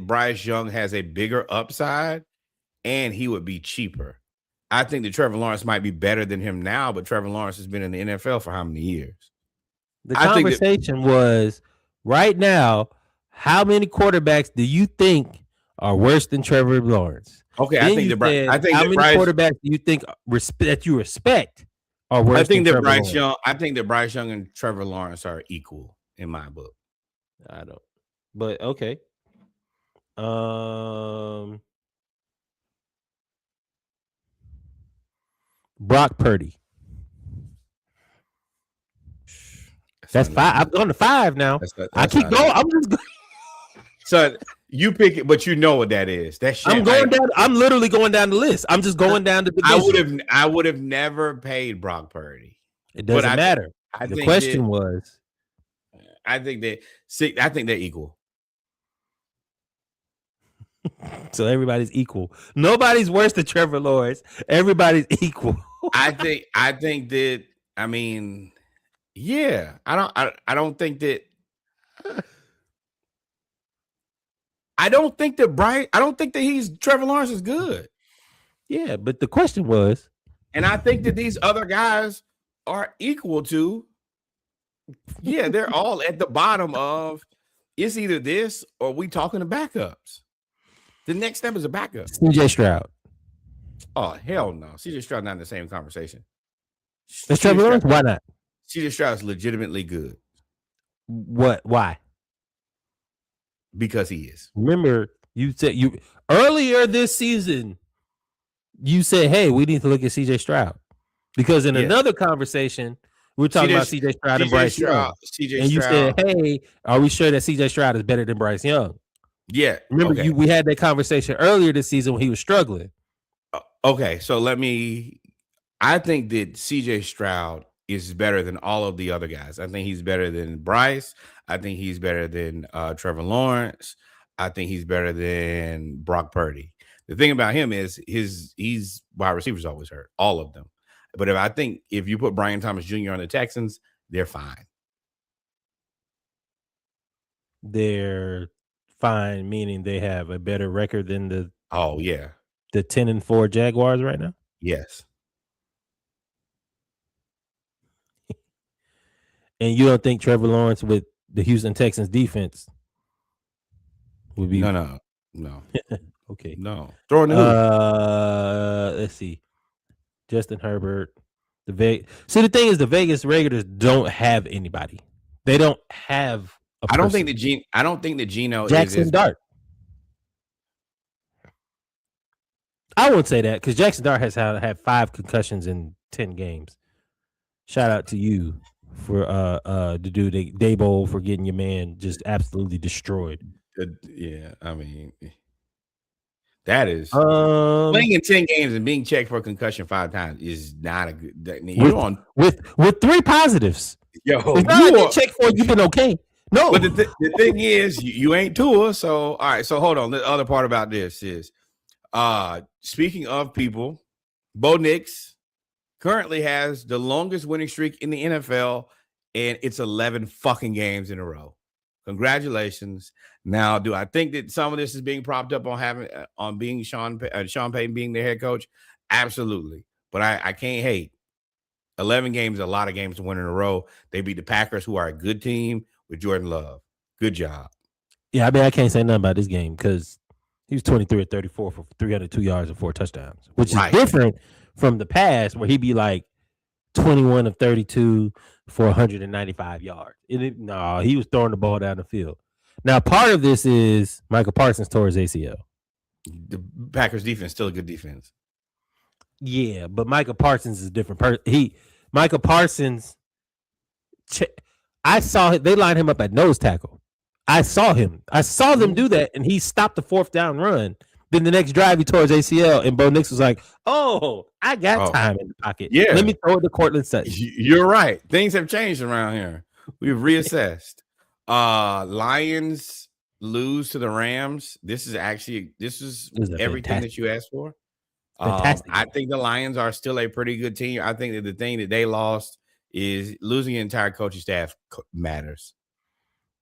Bryce Young has a bigger upside, and he would be cheaper. I think that Trevor Lawrence might be better than him now, but Trevor Lawrence has been in the NFL for how many years? The I think that conversation was right now, how many quarterbacks do you think are worse than Trevor Lawrence? okay. Then you said, how many quarterbacks do you think that you respect are worse than Trevor Lawrence? I think that Bryce Young and Trevor Lawrence are equal in my book. I don't. But okay. Brock Purdy. That's 5. I've gone to 5 now. I keep going. I'm just going. So you pick it, but you know what that is. That shit. I'm going down. I'm literally going down the list. I'm just going down the division. I would have never paid Brock Purdy. It doesn't matter. The question was. I think they're equal. So everybody's equal. Nobody's worse than Trevor Lawrence. Everybody's equal. I think that. I mean, yeah. I don't think that. I don't think that he's Trevor Lawrence is good. Yeah, but the question was, and I think that these other guys are equal to. Yeah, they're all at the bottom of. It's either this or we talking to backups. The next step is a backup. CJ Stroud. Oh hell no, CJ Stroud not in the same conversation. That's Trevor Lawrence. Why not? CJ Stroud is legitimately good. What? Why? Because he is. Remember, you said earlier this season. You said, "Hey, we need to look at CJ Stroud," because in another conversation, we were talking about CJ Stroud and Bryce Young. And you said, "Hey, are we sure that CJ Stroud is better than Bryce Young?" Yeah. Remember, we had that conversation earlier this season when he was struggling. Okay, so I think that CJ Stroud is better than all of the other guys. I think he's better than Bryce. I think he's better than Trevor Lawrence. I think he's better than Brock Purdy. The thing about him is he's wide receivers always hurt, all of them. But if you put Brian Thomas Jr. on the Texans, they're fine. They're fine, meaning they have a better record than the 10-4 Jaguars right now? Yes. And you don't think Trevor Lawrence with the Houston Texans defense would be No. Okay. No. Throw in the let's see. Justin Herbert. See, the thing is, the Vegas Raiders don't have anybody. They don't have a person. I don't think that Geno Jackson Dart. I won't say that because Jackson Dart has had 5 concussions in 10 games. Shout out to you for the dude Dabo for getting your man just absolutely destroyed. Yeah, I mean, that is playing in 10 games and being checked for a concussion 5 times is not a good. With 3 positives. Yo, you check for you've been okay. No, but the thing is, you ain't Tua. So all right. So hold on. The other part about this is, speaking of people, Bo Nix currently has the longest winning streak in the NFL, and it's 11 fucking games in a row. Congratulations. Now, do I think that some of this is being propped up on being Sean Payton being their head coach? Absolutely. But I can't hate. 11 games is a lot of games to win in a row. They beat the Packers, who are a good team, with Jordan Love. Good job. Yeah, I mean, I can't say nothing about this game because he was 23 or 34 for 302 yards and 4 touchdowns, which is different from the past where he'd be like 21 of 32 for 195 yards. No, he was throwing the ball down the field. Now, part of this is Michael Parsons tore his ACL. The Packers defense still a good defense. Yeah, but Michael Parsons is a different person. Michael Parsons, I saw they lined him up at nose tackle. I saw him. I saw them do that, and he stopped the 4th down run. Then the next drive, he tore his ACL, and Bo Nix was like, "Oh, I got time in the pocket. Yeah, let me throw it to Cortland Sutton." You're right. Things have changed around here. We've reassessed. Lions lose to the Rams. This is everything that you asked for. I think the Lions are still a pretty good team. I think that the thing that they lost is losing the entire coaching staff matters.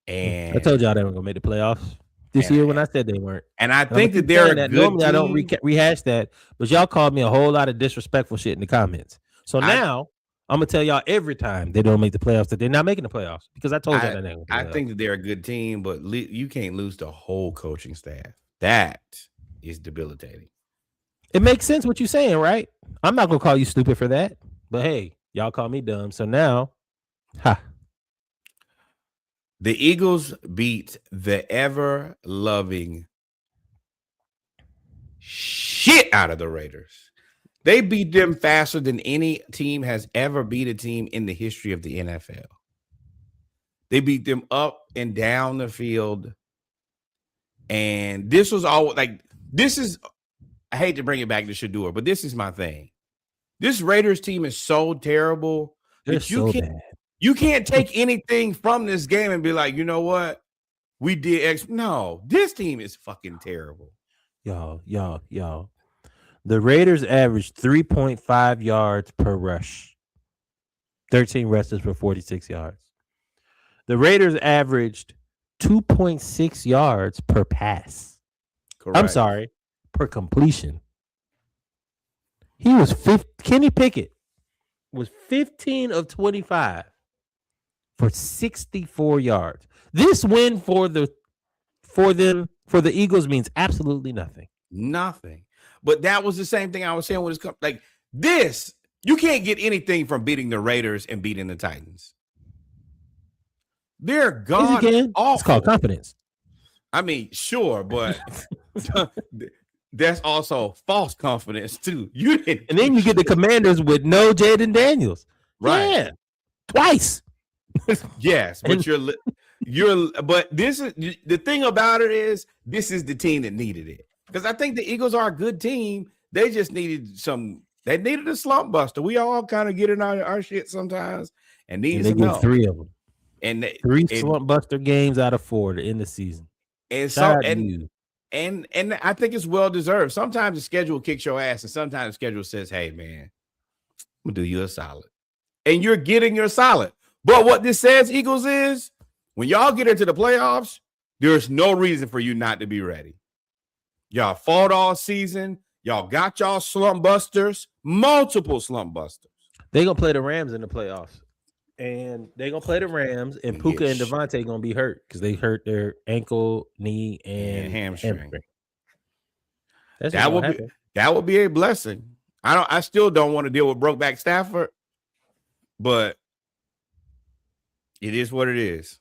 And I told y'all they were gonna make the playoffs this And year when I said they weren't. and I And I'm gonna think that keep they're a saying that. good Normally I don't team. rehash that, but y'all called me a whole lot of disrespectful shit in the comments. So I now I'm gonna tell y'all every time they don't make the playoffs that they're not making the playoffs because I told y'all I that they ain't I gonna make the playoffs. think that they're a good team, but you can't lose the whole coaching staff. That is debilitating. It makes sense what you're saying, right? I'm not gonna call you stupid for that, but hey, y'all call me dumb. So now, ha, The Eagles beat the ever loving shit out of the Raiders. They beat them faster than any team has ever beat a team in the history of the NFL. They beat them up and down the field. And this was all like, this is, I hate to bring it back to Shador, but this is my thing. This Raiders team is so terrible they're that so bad. you can't take anything from this game and be like, you know what? We did X. No, this team is fucking terrible. Y'all. The Raiders averaged 3.5 yards per rush. 13 rushes for 46 yards. The Raiders averaged 2.6 yards per pass. Correct. I'm sorry, per completion. He was Kenny Pickett was 15 of 25 for 64 yards. This win for the Eagles means absolutely nothing. Nothing. But that was the same thing I was saying when it's like this. You can't get anything from beating the Raiders and beating the Titans. They're god awful. It's called confidence. I mean, sure, but that's also false confidence too. You didn't, and then you get the Commanders with no Jaden Daniels, right? Yeah, twice. Yes, but but this is the thing about it is this is the team that needed it because I think the Eagles are a good team. They just needed They needed a slump buster. We all kind of get in our shit sometimes and need some help. 3 of them. And three slump buster games out of 4 to end the season. And and I think it's well deserved. Sometimes the schedule kicks your ass, and sometimes the schedule says, "Hey, man, I'm gonna do you a solid," and you're getting your solid. But what this says, Eagles, is when y'all get into the playoffs, there's no reason for you not to be ready. Y'all fought all season. Y'all got y'all slump busters, multiple slump busters. They gonna play the Rams in the playoffs. And they're going to play the Rams, and Puka and Devontae going to be hurt because they hurt their ankle, knee, and hamstring. That would be a blessing. I still don't want to deal with Brokeback Stafford, but it is what it is.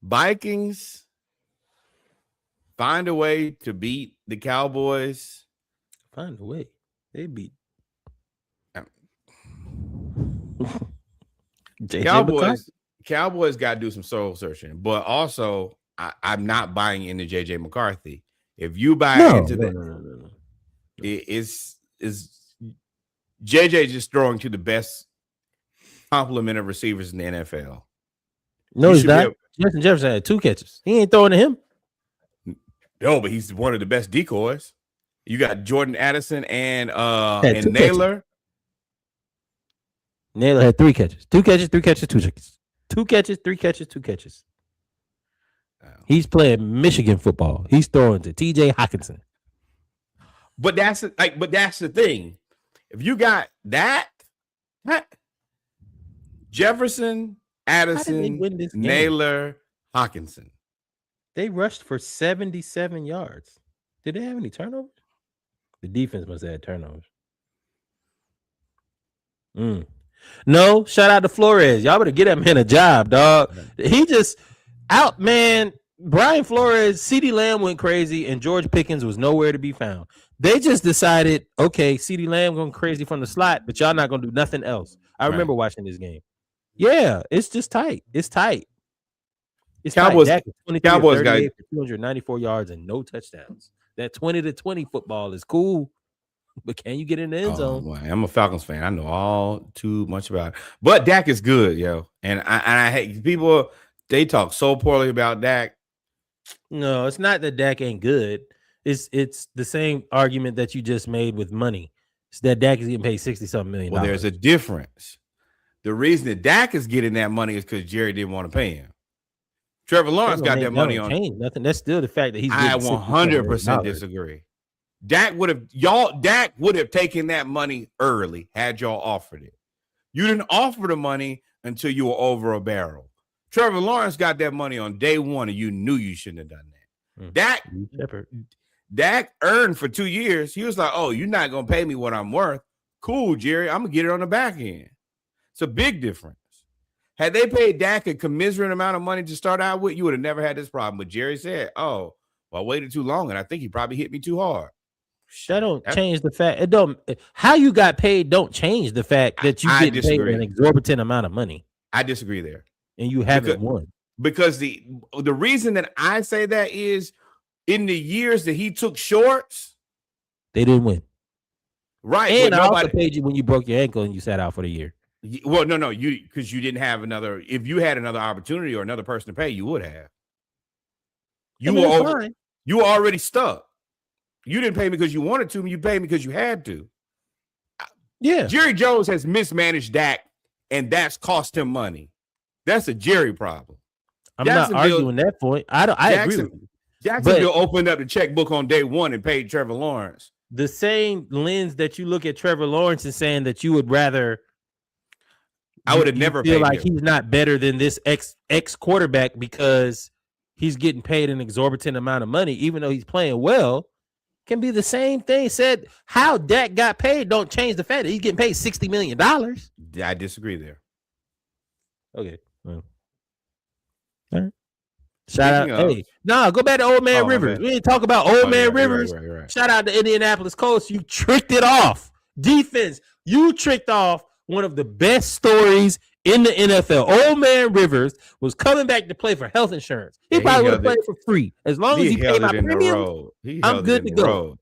Vikings find a way to beat the Cowboys. Find a way. They beat Cowboys got to do some soul searching, but also I'm not buying into JJ McCarthy. If you buy into that, is JJ just throwing to the best complement of receivers in the NFL? No, he's not. Justin Jefferson had 2 catches. He ain't throwing to him. No, but he's one of the best decoys. You got Jordan Addison and Naylor. Naylor had 3 catches. 2 catches, 3 catches, 2 catches. 2 catches, 3 catches, 2 catches. He's playing Michigan football. He's throwing to TJ Hawkinson. But that's the thing. If you got that Jefferson, Addison, Naylor, Hawkinson. They rushed for 77 yards. Did they have any turnovers? The defense must have had turnovers. No, shout out to Flores. Y'all better get that man a job, dog. He just out, man. Brian Flores, CeeDee Lamb went crazy, and George Pickens was nowhere to be found. They just decided, okay, CeeDee Lamb going crazy from the slot, but y'all not going to do nothing else. I remember watching this game. Yeah, it's just tight. It's tight. It's Cowboys got 294 yards and no touchdowns. That 20-20 football is cool. But can you get in the end zone? Boy, I'm a Falcons fan. I know all too much about it. But Dak is good, yo. And I hate people, they talk so poorly about Dak. No, it's not that Dak ain't good. It's the same argument that you just made with money. It's that Dak is getting paid $60-something million. Well, there's a difference. The reason that Dak is getting that money is because Jerry didn't want to pay him. Trevor Lawrence got that money on. Change nothing. That's still the fact that he's I getting 100% disagree. Dak would have taken that money early had y'all offered it. You didn't offer the money until you were over a barrel. Trevor Lawrence got that money on day one, and you knew you shouldn't have done that. Dak earned for 2 years. He was like, "Oh, you're not gonna pay me what I'm worth. Cool, Jerry. I'm gonna get it on the back end." It's a big difference. Had they paid Dak a commiserate amount of money to start out with, you would have never had this problem. But Jerry said, "Oh, well, I waited too long, and I think he probably hit me too hard." That don't change the fact. It don't. How you got paid don't change the fact that you get paid an exorbitant amount of money. I disagree there, and you haven't won. Because the reason that I say that is in the years that he took shorts, they didn't win. Right, and I also paid you when you broke your ankle and you sat out for the year. Well, no, because you didn't have another. If you had another opportunity or another person to pay, you would have. You were already stuck. You didn't pay me because you wanted to. You paid me because you had to. Yeah. Jerry Jones has mismanaged Dak, and that's cost him money. That's a Jerry problem. I'm not arguing that point. I agree with you. Jacksonville opened up the checkbook on day one and paid Trevor Lawrence. The same lens that you look at Trevor Lawrence and saying that you would rather. I would have never feel like he's not better than this ex quarterback because he's getting paid an exorbitant amount of money, even though he's playing well. Can be the same thing said. How Dak got paid don't change the fact that he's getting paid $60 million. I disagree there. Okay. Well. All right. Shout out. Hey, go back to Old Man Rivers. We didn't talk about Old Man Rivers. Right. Shout out to Indianapolis Colts. You tricked it off. Defense. You tricked off one of the best stories in the NFL. Old Man Rivers was coming back to play for health insurance. He probably would have played for free. As long as he paid my premium, I'm good to go.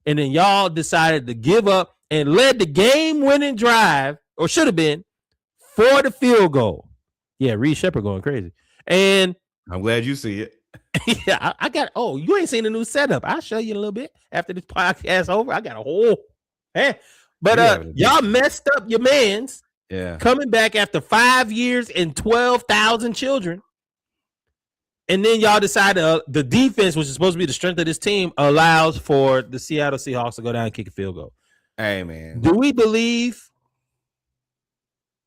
And then y'all decided to give up and led the game-winning drive, or should have been, for the field goal. Yeah, Reed Shepard going crazy. And I'm glad you see it. Yeah, I got. Oh, you ain't seen the new setup. I'll show you in a little bit after this podcast over. I got a whole. But y'all messed up your man's. Yeah, coming back after 5 years and 12,000 children, and then y'all decide the defense, which is supposed to be the strength of this team, allows for the Seattle Seahawks to go down and kick a field goal. Hey man, do we believe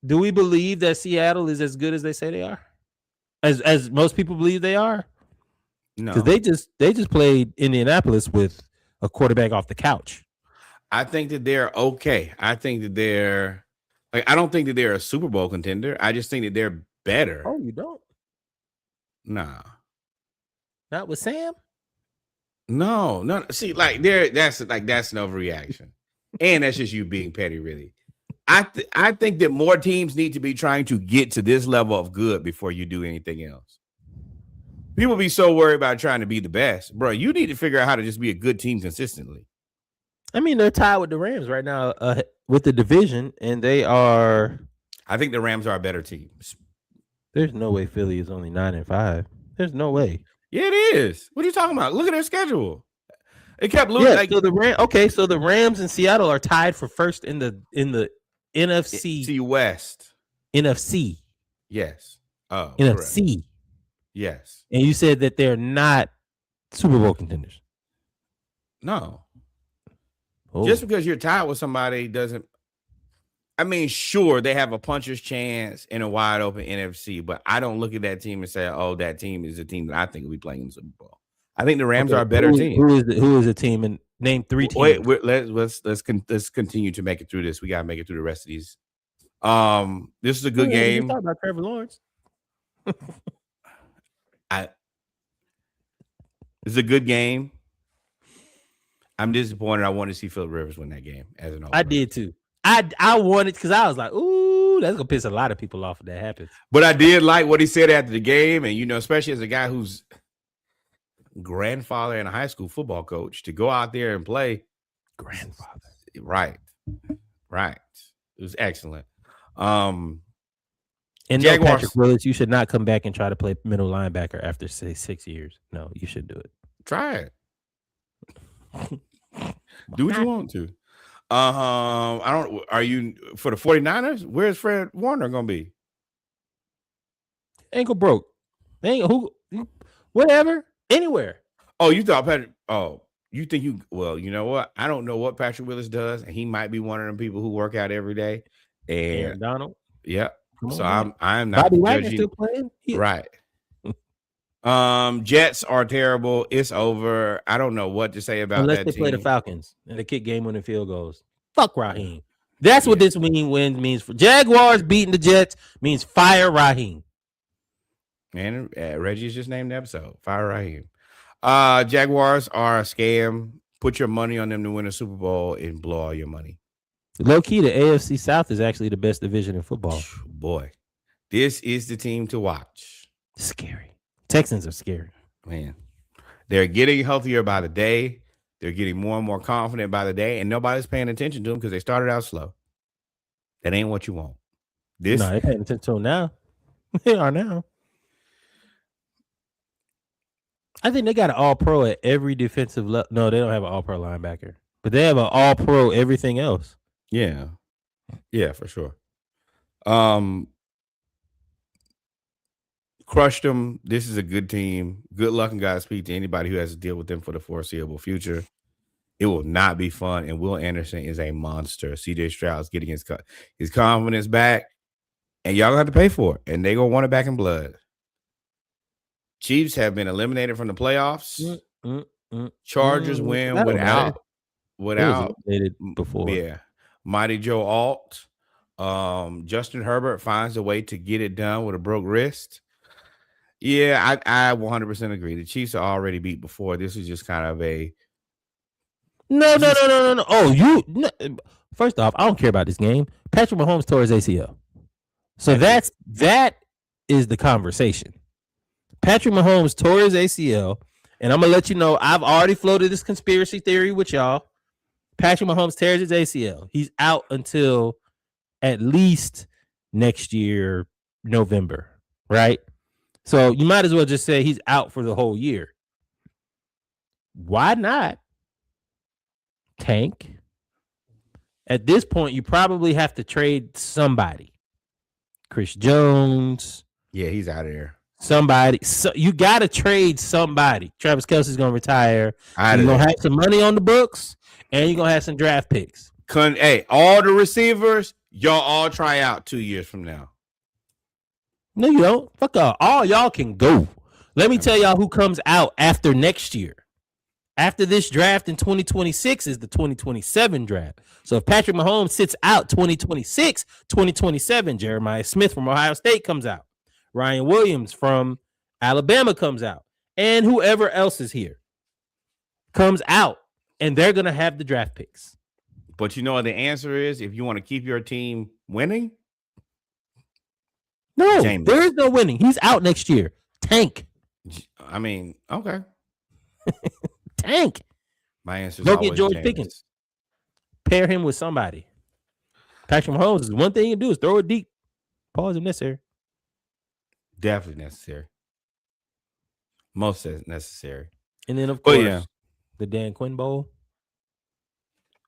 that Seattle is as good as they say they are? As most people believe they are? No, because they just played Indianapolis with a quarterback off the couch. I think that they're okay. I think that they're. I don't think that they're a Super Bowl contender. I just think that they're better. Oh, you don't? Nah. Not with Sam? No. See, that's an overreaction. And that's just you being petty, really. I think that more teams need to be trying to get to this level of good before you do anything else. People be so worried about trying to be the best. Bro, you need to figure out how to just be a good team consistently. I mean, they're tied with the Rams right now with the division, and they are. I think the Rams are a better team. There's no way Philly is only 9-5. There's no way. Yeah, it is. What are you talking about? Look at their schedule. It kept losing. Yeah, so the Rams and Seattle are tied for first in the NFC West. NFC. Yes. Oh, NFC. Correct. Yes. And you said that they're not Super Bowl contenders. No. Just because you're tied with somebody doesn't. I mean, sure, they have a puncher's chance in a wide open NFC, but I don't look at that team and say, "Oh, that team is a team that I think will be playing in the Super Bowl." I think the Rams are a better team. Who is the team? And name 3 teams. Wait, let's continue to make it through this. We gotta make it through the rest of these. This is a good game. Talk about Trevor Lawrence. It's a good game. I'm disappointed. I wanted to see Philip Rivers win that game as an. I did too. I wanted because I was like, ooh, that's gonna piss a lot of people off if that happens. But I did like what he said after the game, and especially as a guy who's grandfather and a high school football coach, to go out there and play. Grandfather, right. It was excellent. And Jaguars, no, Patrick Willis, you should not come back and try to play middle linebacker after say 6 years. No, you should do it. Try it. Do what you want to. Are you for the 49ers? Where's Fred Warner gonna be? Ankle broke. They ain't whatever, anywhere. Oh, you thought Patrick? Oh, you think you? Well, you know what? I don't know what Patrick Willis does, and he might be one of them people who work out every day. And Aaron Donald, yeah, come so on back. I'm not Bobby Wagner judging. still playing. Right. Jets are terrible. It's over. I don't know what to say about Unless that they play the team. Falcons and they kick game-winning field goals. Fuck Raheem. That's what Yeah, this win means for Jaguars beating the Jets means fire Raheem. and Reggie's just named the episode. Fire right here. Jaguars are a scam. Put your money on them to win a Super Bowl and blow all your money. Low key, the AFC South is actually the best division in football. Boy, this is the team to watch. Scary. Texans are scary. Man, they're getting healthier by the day. They're getting more and more confident by the day, and nobody's paying attention to them because they started out slow. That ain't what you want. No, they're paying attention to them now. They are now. I think they got an all-pro at every defensive level. No, they don't have an all-pro linebacker, but they have an all-pro everything else. Yeah, for sure. Crushed them. This is a good team. Good luck and Godspeed to anybody who has to deal with them for the foreseeable future. It will not be fun. And Will Anderson is a monster. CJ Stroud's getting his confidence back, and y'all gonna have to pay for it. And they gonna want it back in blood. Chiefs have been eliminated from the playoffs. Chargers win without before. Yeah, Mighty Joe Alt. Justin Herbert finds a way to get it done with a broke wrist. Yeah, I 100% agree. The Chiefs are already beat before. This is just kind of a no. Oh, first off, I don't care about this game. Patrick Mahomes tore his ACL, so that is the conversation. Patrick Mahomes tore his ACL, and I'm gonna let you know I've already floated this conspiracy theory with y'all. Patrick Mahomes tears his ACL. He's out until at least next year, November, right? So you might as well just say he's out for the whole year. Why not tank? At this point, you probably have to trade somebody. Chris Jones. Yeah, he's out of there. Somebody. So you got to trade somebody. Travis Kelce's going to retire. You're going to have some money on the books, and you're going to have some draft picks. Hey, all the receivers, y'all all try out 2 years from now. No, you don't. Fuck off. All y'all can go. Let me tell y'all who comes out after next year. After this draft in 2026 is the 2027 draft. So if Patrick Mahomes sits out 2026, 2027, Jeremiah Smith from Ohio State comes out. Ryan Williams from Alabama comes out. And whoever else is here comes out. And they're going to have the draft picks. But you know what the answer is? If you want to keep your team winning? No, there is no winning. He's out next year. Tank. I mean, okay. Tank. My answer is go get George Pickens. Pair him with somebody. Patrick Mahomes is one thing you can do is throw it deep. Pause if necessary. Definitely necessary. Most necessary. And then of course, the Dan Quinn Bowl.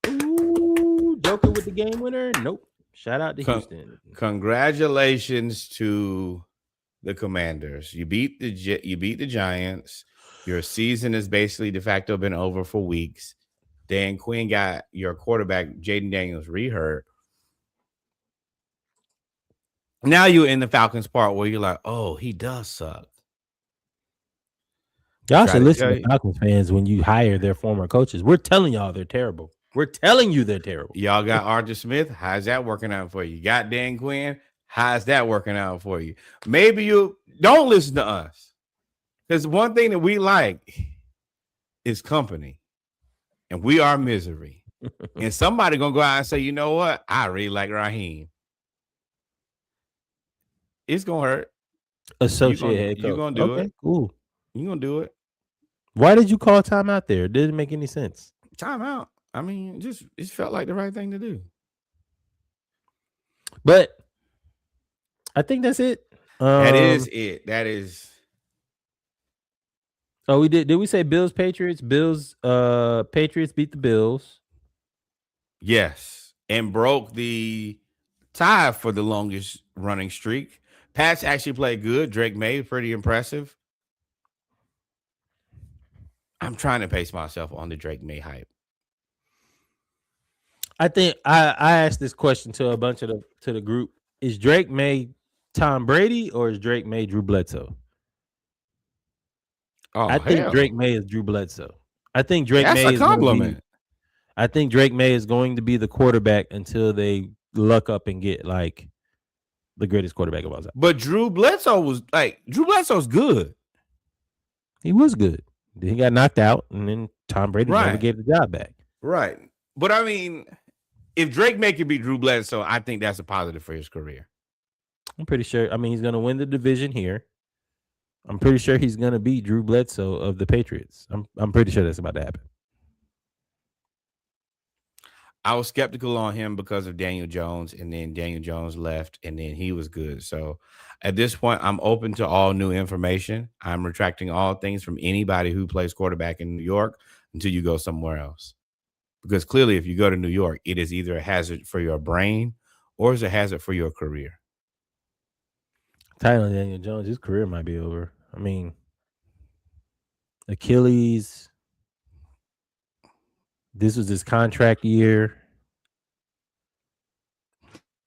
Ooh, Joker with the game winner. Nope. Shout out to Houston. Congratulations to the Commanders. You beat the Giants. Your season has basically de facto been over for weeks. Dan Quinn got your quarterback, Jaden Daniels, rehurt. Now you're in the Falcons part where you're like, oh, he does suck. Y'all should listen to Falcons fans when you hire their former coaches. We're telling y'all they're terrible. We're telling you they're terrible. Y'all got Arthur Smith. How's that working out for you? You got Dan Quinn. How's that working out for you? Maybe you don't listen to us. Because one thing that we like is company. And we are misery. And somebody going to go out and say, you know what? I really like Raheem. It's going to hurt. Associate head coach. You're going to do it. Cool. You're going to do it. Why did you call timeout there? It didn't make any sense. Timeout. I mean, it felt like the right thing to do. But I think that's it. That is it. That is. Oh, we did. Did we say Bills Patriots? Bills Patriots beat the Bills. Yes, and broke the tie for the longest running streak. Pats actually played good. Drake May, pretty impressive. I'm trying to pace myself on the Drake May hype. I think I asked this question to a bunch of the group. Is Drake May Tom Brady or is Drake May Drew Bledsoe? Oh, I think hell. Drake May is Drew Bledsoe. I think Drake That's May a is going to be. compliment. I think Drake May is going to be the quarterback until they luck up and get like the greatest quarterback of all time. But Drew Bledsoe's good. He was good. Then he got knocked out, and then Tom Brady never Right. gave the job back. Right. But I mean, if Drake May can beat Drew Bledsoe, I think that's a positive for his career. I'm pretty sure. I mean, he's going to win the division here. I'm pretty sure he's going to beat Drew Bledsoe of the Patriots. I'm pretty sure that's about to happen. I was skeptical on him because of Daniel Jones, and then Daniel Jones left, and then he was good. So at this point, I'm open to all new information. I'm retracting all things from anybody who plays quarterback in New York until you go somewhere else. Because clearly, if you go to New York, it is either a hazard for your brain or it's a hazard for your career. Tyler Daniel Jones, his career might be over. I mean, Achilles. This was his contract year.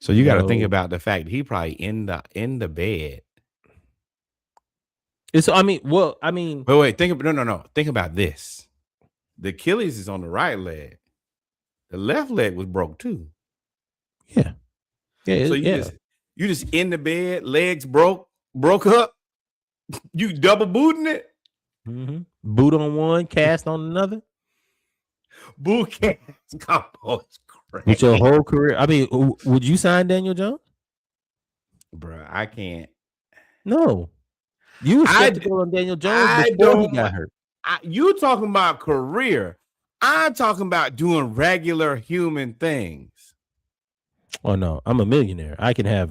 So you got to think about the fact that he probably in the bed. It's. I mean, well, I mean. But wait, think about this. The Achilles is on the right leg. The left leg was broke too. Yeah. Yeah. So you just in the bed, legs broke up. You double booting it. Mm-hmm. Boot on one, cast on another. Boot cast combo is crazy. With your whole career. I mean, would you sign Daniel Jones? Bro, I can't. No. You were skeptical on Daniel Jones before he got hurt. You talking about career. I'm talking about doing regular human things. Oh, no. I'm a millionaire. I can have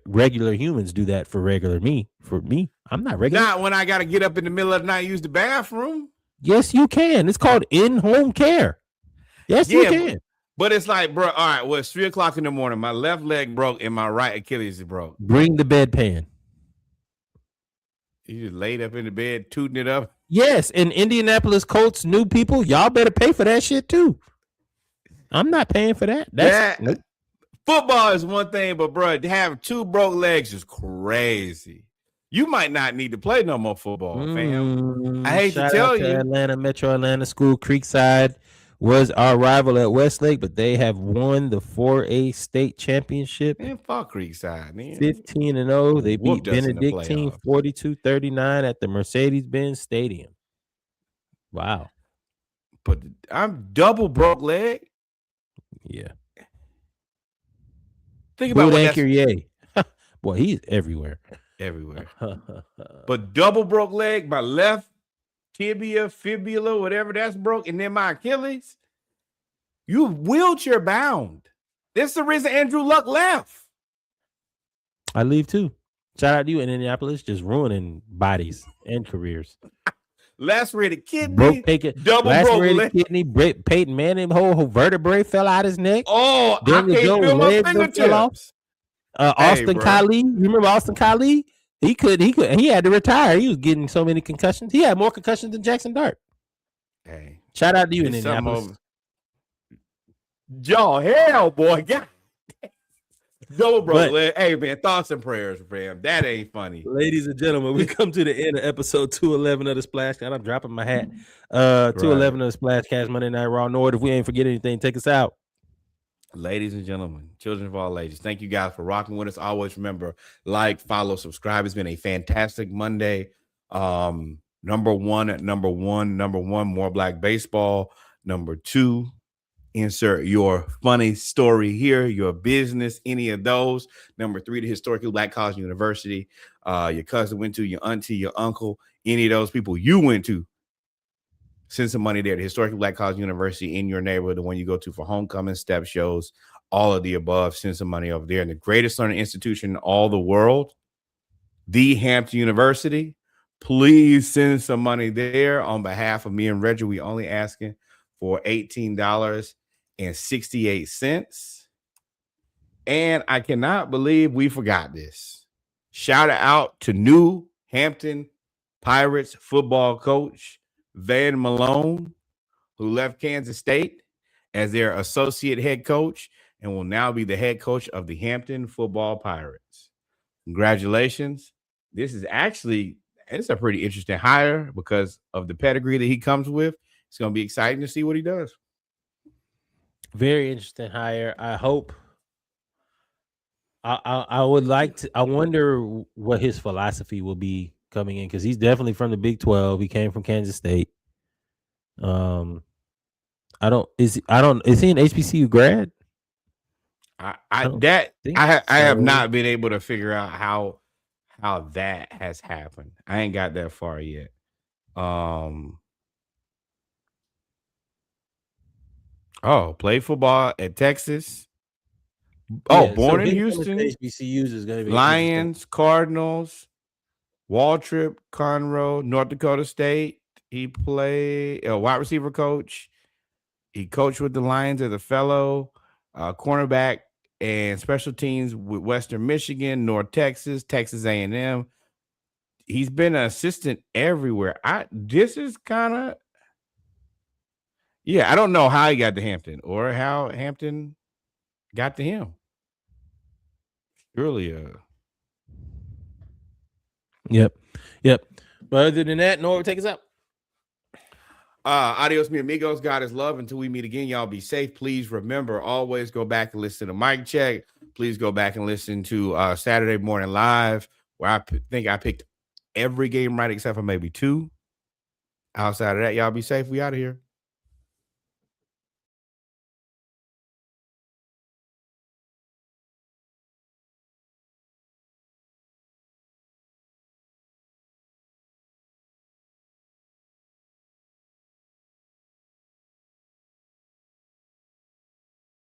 regular humans do that for regular me. For me, I'm not regular. Not when I got to get up in the middle of the night and use the bathroom. Yes, you can. It's called in-home care. Yes, you can. But it's like, bro, all right, well, it's 3 o'clock in the morning. My left leg broke and my right Achilles is broke. Bring the bedpan. You just laid up in the bed, tooting it up. Yes, and Indianapolis Colts new people, y'all better pay for that shit too. I'm not paying for that. Nope. Football is one thing, but bro, to have 2 broke legs is crazy. You might not need to play no more football, fam. I hate to tell you. Atlanta, Metro Atlanta School, Creekside was our rival at Westlake, but they have won the 4A state championship. Man, fuck Creekside, man. 15-0. They beat Benedictine 42-39 at the Mercedes-Benz Stadium. Wow. But I'm double broke leg. Yeah. Think about what Anchor, yay. Boy, he's everywhere. Everywhere. But double broke leg, my left tibia, fibula, whatever that's broke, and then my Achilles, you wheelchair bound. That's the reason Andrew Luck left. I leave too. Shout out to you in Indianapolis, just ruining bodies and careers. Lacerated kidney, double lacerated kidney, Peyton Manning whole vertebrae fell out his neck. Oh, I can't feel my fingertips. Austin Kali, you remember Austin Kali? He had to retire. He was getting so many concussions. He had more concussions than Jackson Dart. Hey, shout out to you in Indianapolis. Joe, hell, boy, God. Double bro. Hey, man, thoughts and prayers, fam. That ain't funny. Ladies and gentlemen, we come to the end of episode 211 of the Splashcast. I'm dropping my hat. 211 of the Splashcast Monday Night Raw. Nord, if we ain't forget anything, take us out. Ladies and gentlemen, children of all ages, thank you guys for rocking with us. Always remember, like, follow, subscribe. It's been a fantastic Monday. Number one, more Black baseball. Number 2, insert your funny story here, your business, any of those. Number 3, the historically Black college university your cousin went to, your auntie, your uncle, any of those people you went to. Send some money there. The historically Black college university in your neighborhood, the one you go to for homecoming, step shows, all of the above. Send some money over there. And the greatest learning institution in all the world, the Hampton University. Please send some money there on behalf of me and Reggie. We only asking for $18.68. And I cannot believe we forgot this. Shout out to new Hampton Pirates football coach Van Malone, who left Kansas State as their associate head coach and will now be the head coach of the Hampton Football Pirates. Congratulations. This is actually it's a pretty interesting hire because of the pedigree that he comes with. It's going to be exciting to see what he does. Very interesting hire. I hope. I would like to. I wonder what his philosophy will be coming in because he's definitely from the Big 12. He came from Kansas State. I don't. Is he an HBCU grad? I have not been able to figure out how that has happened. I ain't got that far yet. Play football at Texas. Born in Houston. HBCUs is going to be Lions, Cardinals, Waltrip, Conroe, North Dakota State. He played a wide receiver coach. He coached with the Lions as a fellow, cornerback and special teams with Western Michigan, North Texas, Texas A&M. He's been an assistant everywhere. This is kind of, I don't know how he got to Hampton or how Hampton got to him. Really, Yep. But other than that, Nora, take us out. Adios, mi amigos. God is love. Until we meet again, y'all be safe. Please remember, always go back and listen to Mic Check. Please go back and listen to Saturday Morning Live, where I think I picked every game right except for maybe 2. Outside of that, y'all be safe. We out of here.